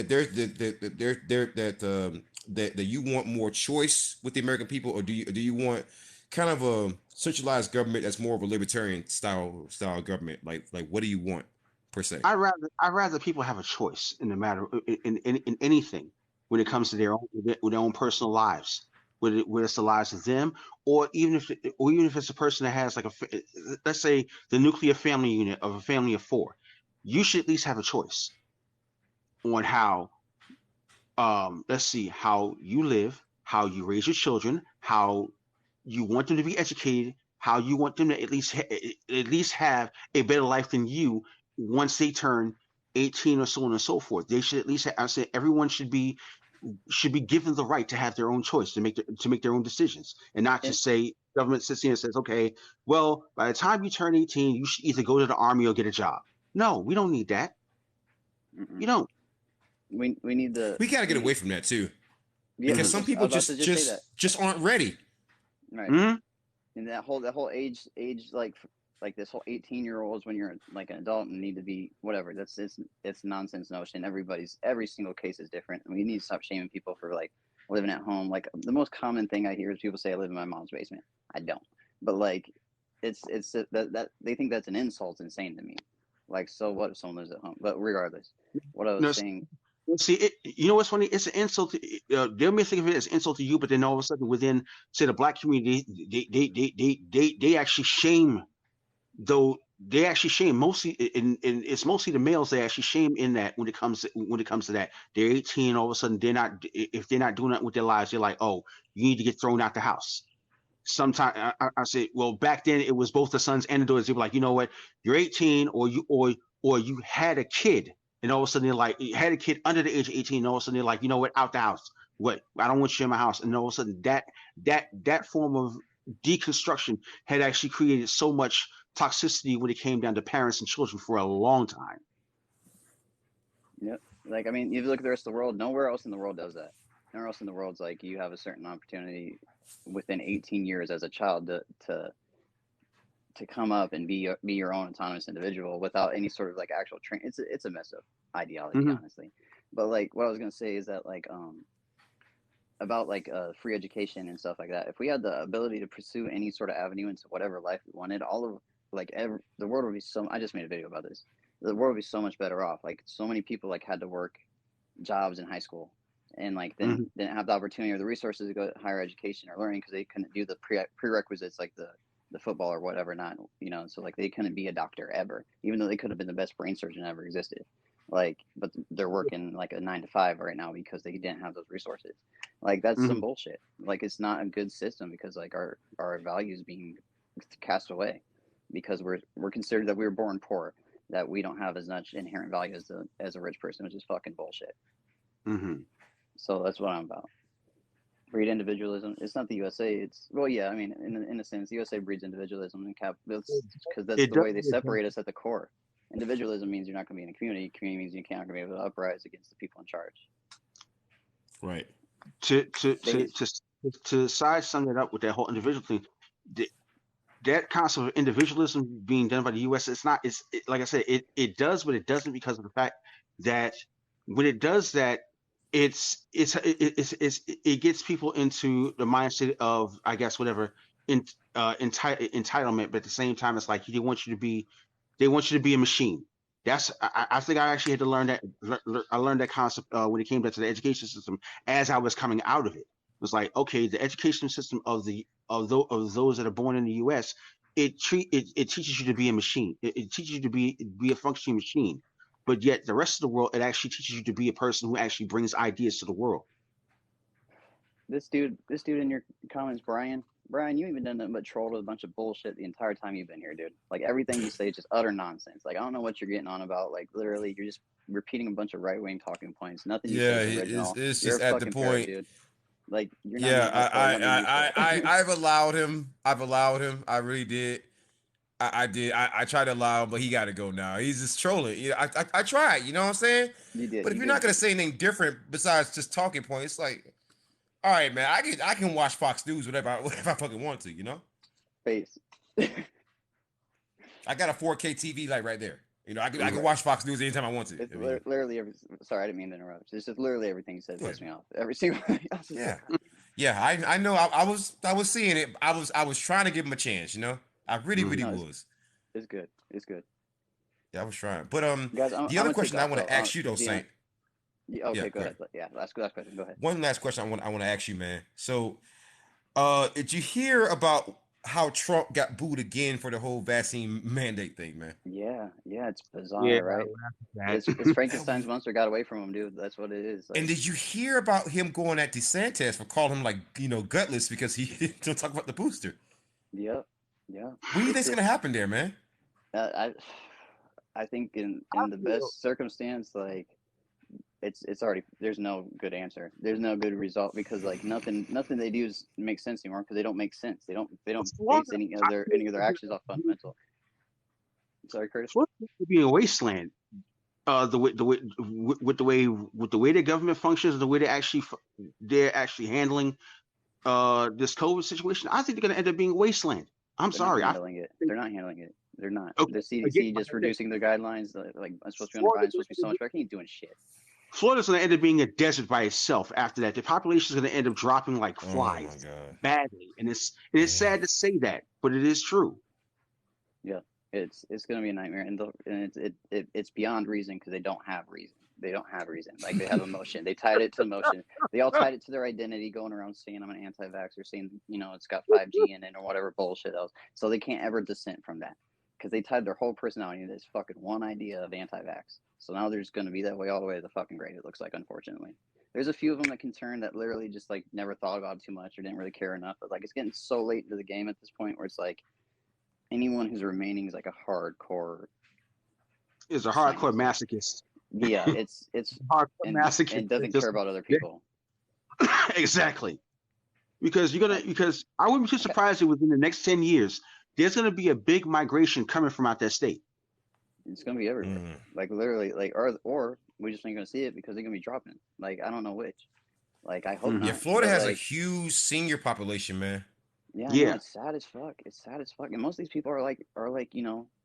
you want more choice with the American people, or do you want kind of a centralized government that's more of a libertarian style government? Like what do you want per se? I'd rather people have a choice in the matter in anything when it comes to their own personal lives, whether it's the lives of them, or even if it's a person that has, like, let's say the nuclear family unit of a family of 4. You should at least have a choice on how, let's see, how you live, how you raise your children, how you want them to be educated, how you want them to at least have a better life than you once they turn 18 or so on and so forth. They should at least I say everyone should be given the right to have their own choice to make their own decisions, and not And just say government sits here and says, okay, well, by the time you turn 18, you should either go to the army or get a job. No, we don't need that. mm-mm. You don't. We need the We got to get away from that too, yeah. because Mhm. some I people was about to just say that. just aren't ready. Right. Mhm. And that whole age like this whole 18-year-olds when you're like an adult and need to be whatever. It's nonsense notion. Every single case is different. And we need to stop shaming people for like living at home. Like the most common thing I hear is people say I live in my mom's basement. I don't. But like it's that they think that's an insult insane to me. Like, so what if someone lives at home? But regardless, what I was No, saying, see, you know what's funny? It's an insult. They may think of it as an insult to you, but then all of a sudden, within say the black community, they actually shame. Though they actually shame mostly, and it's mostly the males they actually shame in that when it comes to that. They're 18, all of a sudden they're not. If they're not doing that with their lives, they're like, oh, you need to get thrown out the house. Sometimes I say, well, back then it was both the sons and the daughters. They were like, you know what, you're 18, or you had a kid, and all of a sudden they're like, you had a kid under the age of 18, and all of a sudden they're like, you know what, out the house. What? I don't want you in my house. And all of a sudden that form of deconstruction had actually created so much toxicity when it came down to parents and children for a long time. yep. Like, I mean, you look at the rest of the world, nowhere else in the world does that. Nowhere else in the world's like you have a certain opportunity within 18 years as a child to come up and be your own autonomous individual without any sort of like actual training. It's a mess of ideology, Mhm. honestly. But like what I was gonna say is that like about like free education and stuff like that. If we had the ability to pursue any sort of avenue into whatever life we wanted, all of like the world would be so. I just made a video about this. The world would be so much better off. Like so many people like had to work jobs in high school and like then Mhm. didn't have the opportunity or the resources to go to higher education or learning because they couldn't do the prerequisites like the football or whatever, not so like they couldn't be a doctor ever, even though they could have been the best brain surgeon ever existed. Like, but they're working like a 9 to 5 right now because they didn't have those resources. Like that's some Mhm. bullshit. Like it's not a good system because like our values being cast away because we're considered that we were born poor, that we don't have as much inherent value as a rich person, which is fucking bullshit. Mhm. So that's what I'm about. Breed individualism. It's not the USA. It's well, yeah. I mean, in a sense, the USA breeds individualism and because that's It the way they does. separate us at the core. Individualism means you're not going to be in a community. Community means you can't be able to uprise against the people in charge. Right. To size sum it up with that whole individual thing, that concept of individualism being done by the U.S. It's not. Like I said, it does, but it doesn't because of the fact that when it does that, it gets people into the mindset of, I guess, whatever entitlement, but at the same time, it's like they want you to be a machine. I think I actually had to learn that. I learned that concept when it came down to the education system as I was coming out of it. It was like, okay, the education system of those that are born in the U.S. It teaches you to be a machine. It teaches you to be a functioning machine. But yet the rest of the world, it actually teaches you to be a person who actually brings ideas to the world. This dude in your comments, Brian, you even done nothing but trolled a bunch of bullshit the entire time you've been here, dude. Like everything you say is just utter nonsense. Like I don't know what you're getting on about. Like literally, you're just repeating a bunch of right wing talking points. Nothing you Yeah, say is original. it's You're just a at the fucking parrot, point. dude. Like you're not Yeah, even close to like one of the useful. I've allowed him. I've allowed him. I really did. I did. I tried to allow him, but he got to go now. He's just trolling. I tried. You know what I'm saying? You did. But if You you're not did. gonna say anything different besides just talking points, it's like, all right, man. I can watch Fox News whatever I fucking want to. You know? Face. I got a 4K TV like right there. You know, I can Right. watch Fox News anytime I want to. It's I mean, literally every. Sorry, I didn't mean to interrupt. It's just literally everything you said Go pissed ahead. me off. Every single thing. yeah, yeah. I know. I was seeing it. I was trying to give him a chance. You know, I really No, was. it's good. It's good. Yeah, I was trying. But Guys, I'm the other gonna take question I off want though. to ask you though, Do you know, Saint. yeah, Yeah, okay, go go ahead. ahead. Yeah, last question. Go ahead. One last question I want to ask you, man. So, did you hear about how Trump got booed again for the whole vaccine mandate thing, man? Yeah, it's Yeah, bizarre, right? that. It's Frankenstein's monster got away from him, dude. That's what it is. And Like, did you hear about him going at DeSantis for calling him like gutless because he didn't talk about the booster? yep. Yeah. What do you It's think's gonna just happen there, man? I think in the feel- best circumstance, like it's already there's no good answer. There's no good result because like nothing they do makes sense anymore because they don't make sense. They don't base any of their actions off fundamental. Sorry, Curtis. Florida would be a wasteland. The way the government functions, the way they're actually handling this COVID situation, I think they're going to end up being a wasteland. I'm They're not sorry. handling it. They're not handling it. They're not. Okay, The again, CDC like just I said, reducing their guidelines. Like I'm supposed to be under Florida's Biden, supposed to be so much better. He ain't doing shit. Florida's going to end up being a desert by itself after that. The population is going to end up dropping like Oh my flies god. badly, and it's sad to say that, but it is true. Yeah, it's gonna be a nightmare, and it's beyond reason because they don't have reason. They don't have reason. Like they have emotion. They tied it to emotion. They all tied it to their identity, going around saying I'm an anti-vaxxer, saying it's got 5G in it or whatever bullshit else. So they can't ever dissent from that because they tied their whole personality to this fucking one idea of anti-vax. So now there's gonna be that way all the way to the fucking grave. It looks like, unfortunately. There's a few of them that can turn that literally just like never thought about it too much or didn't really care enough. But like it's getting so late into the game at this point where it's like anyone who's remaining is like a hardcore Is a hardcore scientist. masochist. Yeah, it's Hardcore and masochist. doesn't Just- care about other people. exactly. Because I wouldn't be too surprised if within the next 10 years there's gonna be a big migration coming from out that state. It's gonna be everywhere. Like literally, like or we just ain't gonna see it because they're gonna be dropping. Like I don't know which. Like I hope not. Yeah, Florida but, has a like, huge senior population, man. Yeah, Yeah. no, it's sad as fuck. It's sad as fuck. And most of these people are like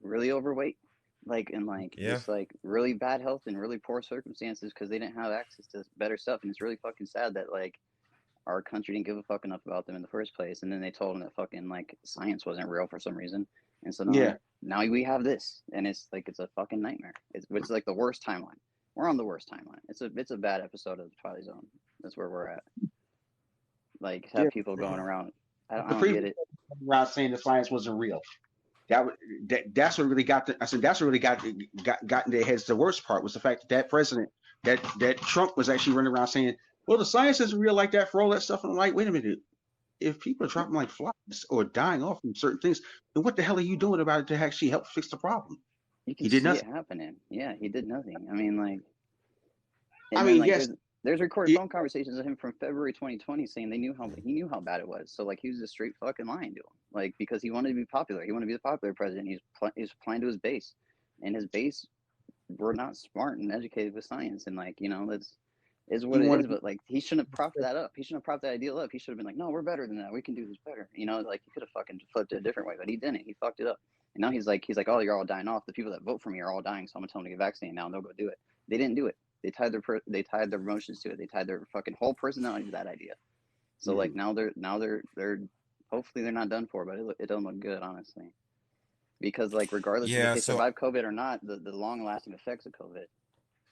really overweight, like and like Yeah. just like really bad health and really poor circumstances because they didn't have access to better stuff. And it's really fucking sad that like our country didn't give a fuck enough about them in the first place. And then they told them that fucking like science wasn't real for some reason. And so now we have this, and it's like it's a fucking nightmare. It's like the worst timeline. We're on the worst timeline. It's a bad episode of the Twilight Zone. That's where we're at. Like have people going around. I don't get it. Around saying the science wasn't real. That's what really got. That's what really got in their heads. The worst part was the fact that president, that Trump was actually running around saying, "Well, the science isn't real like that for all that stuff." And I'm like, wait a minute. If people are dropping like flies or dying off from certain things, then what the hell are you doing about it to actually help fix the problem? You can He did see nothing. it happening. Yeah, he did nothing. I mean, like, Yes. there's recorded Yeah. phone conversations of him from February 2020 saying he knew how bad it was. So like he was just straight fucking lying to him, like because he wanted to be popular. He wanted to be the popular president. He's applying to his base, and his base were not smart and educated with science, and like that's is what it is. But like he shouldn't have propped that up. He shouldn't have propped that ideal up. He should have been like, no, we're better than that. We can do this better. Like he could have fucking flipped it a different way, but he didn't. He fucked it up. And now he's like, oh, you're all dying off. The people that vote for me are all dying, so I'm gonna tell them to get vaccinated now, and they'll go do it. They didn't do it. They tied their emotions to it. They tied their fucking whole personality to that idea. So like now they're hopefully they're not done for, but it doesn't look good, honestly. Because like regardless if they survive COVID or not, the long lasting effects of COVID,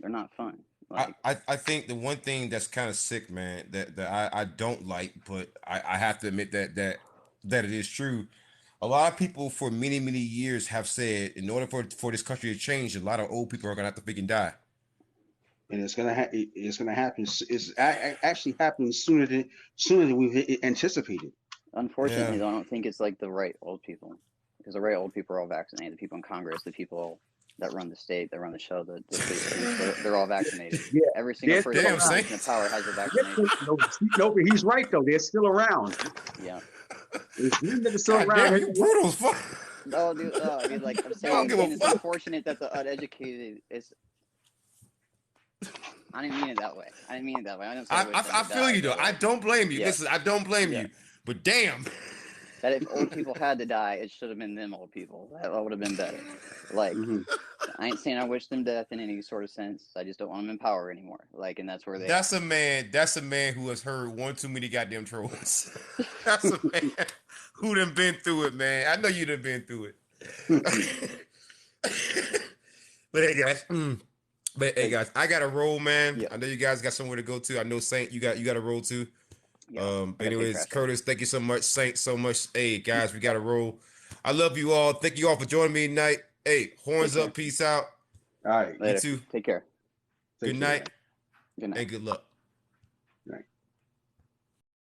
they're not fun. Like, I think the one thing that's kind of sick, man, that I don't like, but I have to admit that it is true. A lot of people for many years have said in order for this country to change, a lot of old people are gonna have to freaking die. And it's gonna happen. It's actually happening sooner than we've anticipated. Unfortunately, though, I don't think it's like the right old people, because the right old people are all vaccinated. The people in Congress, the people that run the state, that run the show, they're all vaccinated. Yeah. Every single person in power has a vaccination. No, but he's right though. They're still around. Yeah. There's still around. Damn, you brutal as fuck. Oh, dude. I mean, like I'm saying, it's unfortunate that the uneducated is. I didn't mean it that way. I feel you though. I don't blame you. Yeah. Listen, I don't blame you. But damn. That if old people had to die, it should have been them old people. That would have been better. Like, I ain't saying I wish them death in any sort of sense. I just don't want them in power anymore. Like, and that's where they. That's a man who has heard one too many goddamn trolls. That's a man who done been through it, man. I know you done been through it. But hey guys, I got to roll, man. Yeah. I know you guys got somewhere to go to. I know Saint, you got to roll too. Yeah, anyways, Curtis, thank you so much. Saint, so much. Hey guys, we got to roll. I love you all. Thank you all for joining me tonight. Hey, horns up, peace out. All right, later. You too. Take care. Good night. Good night. And good luck.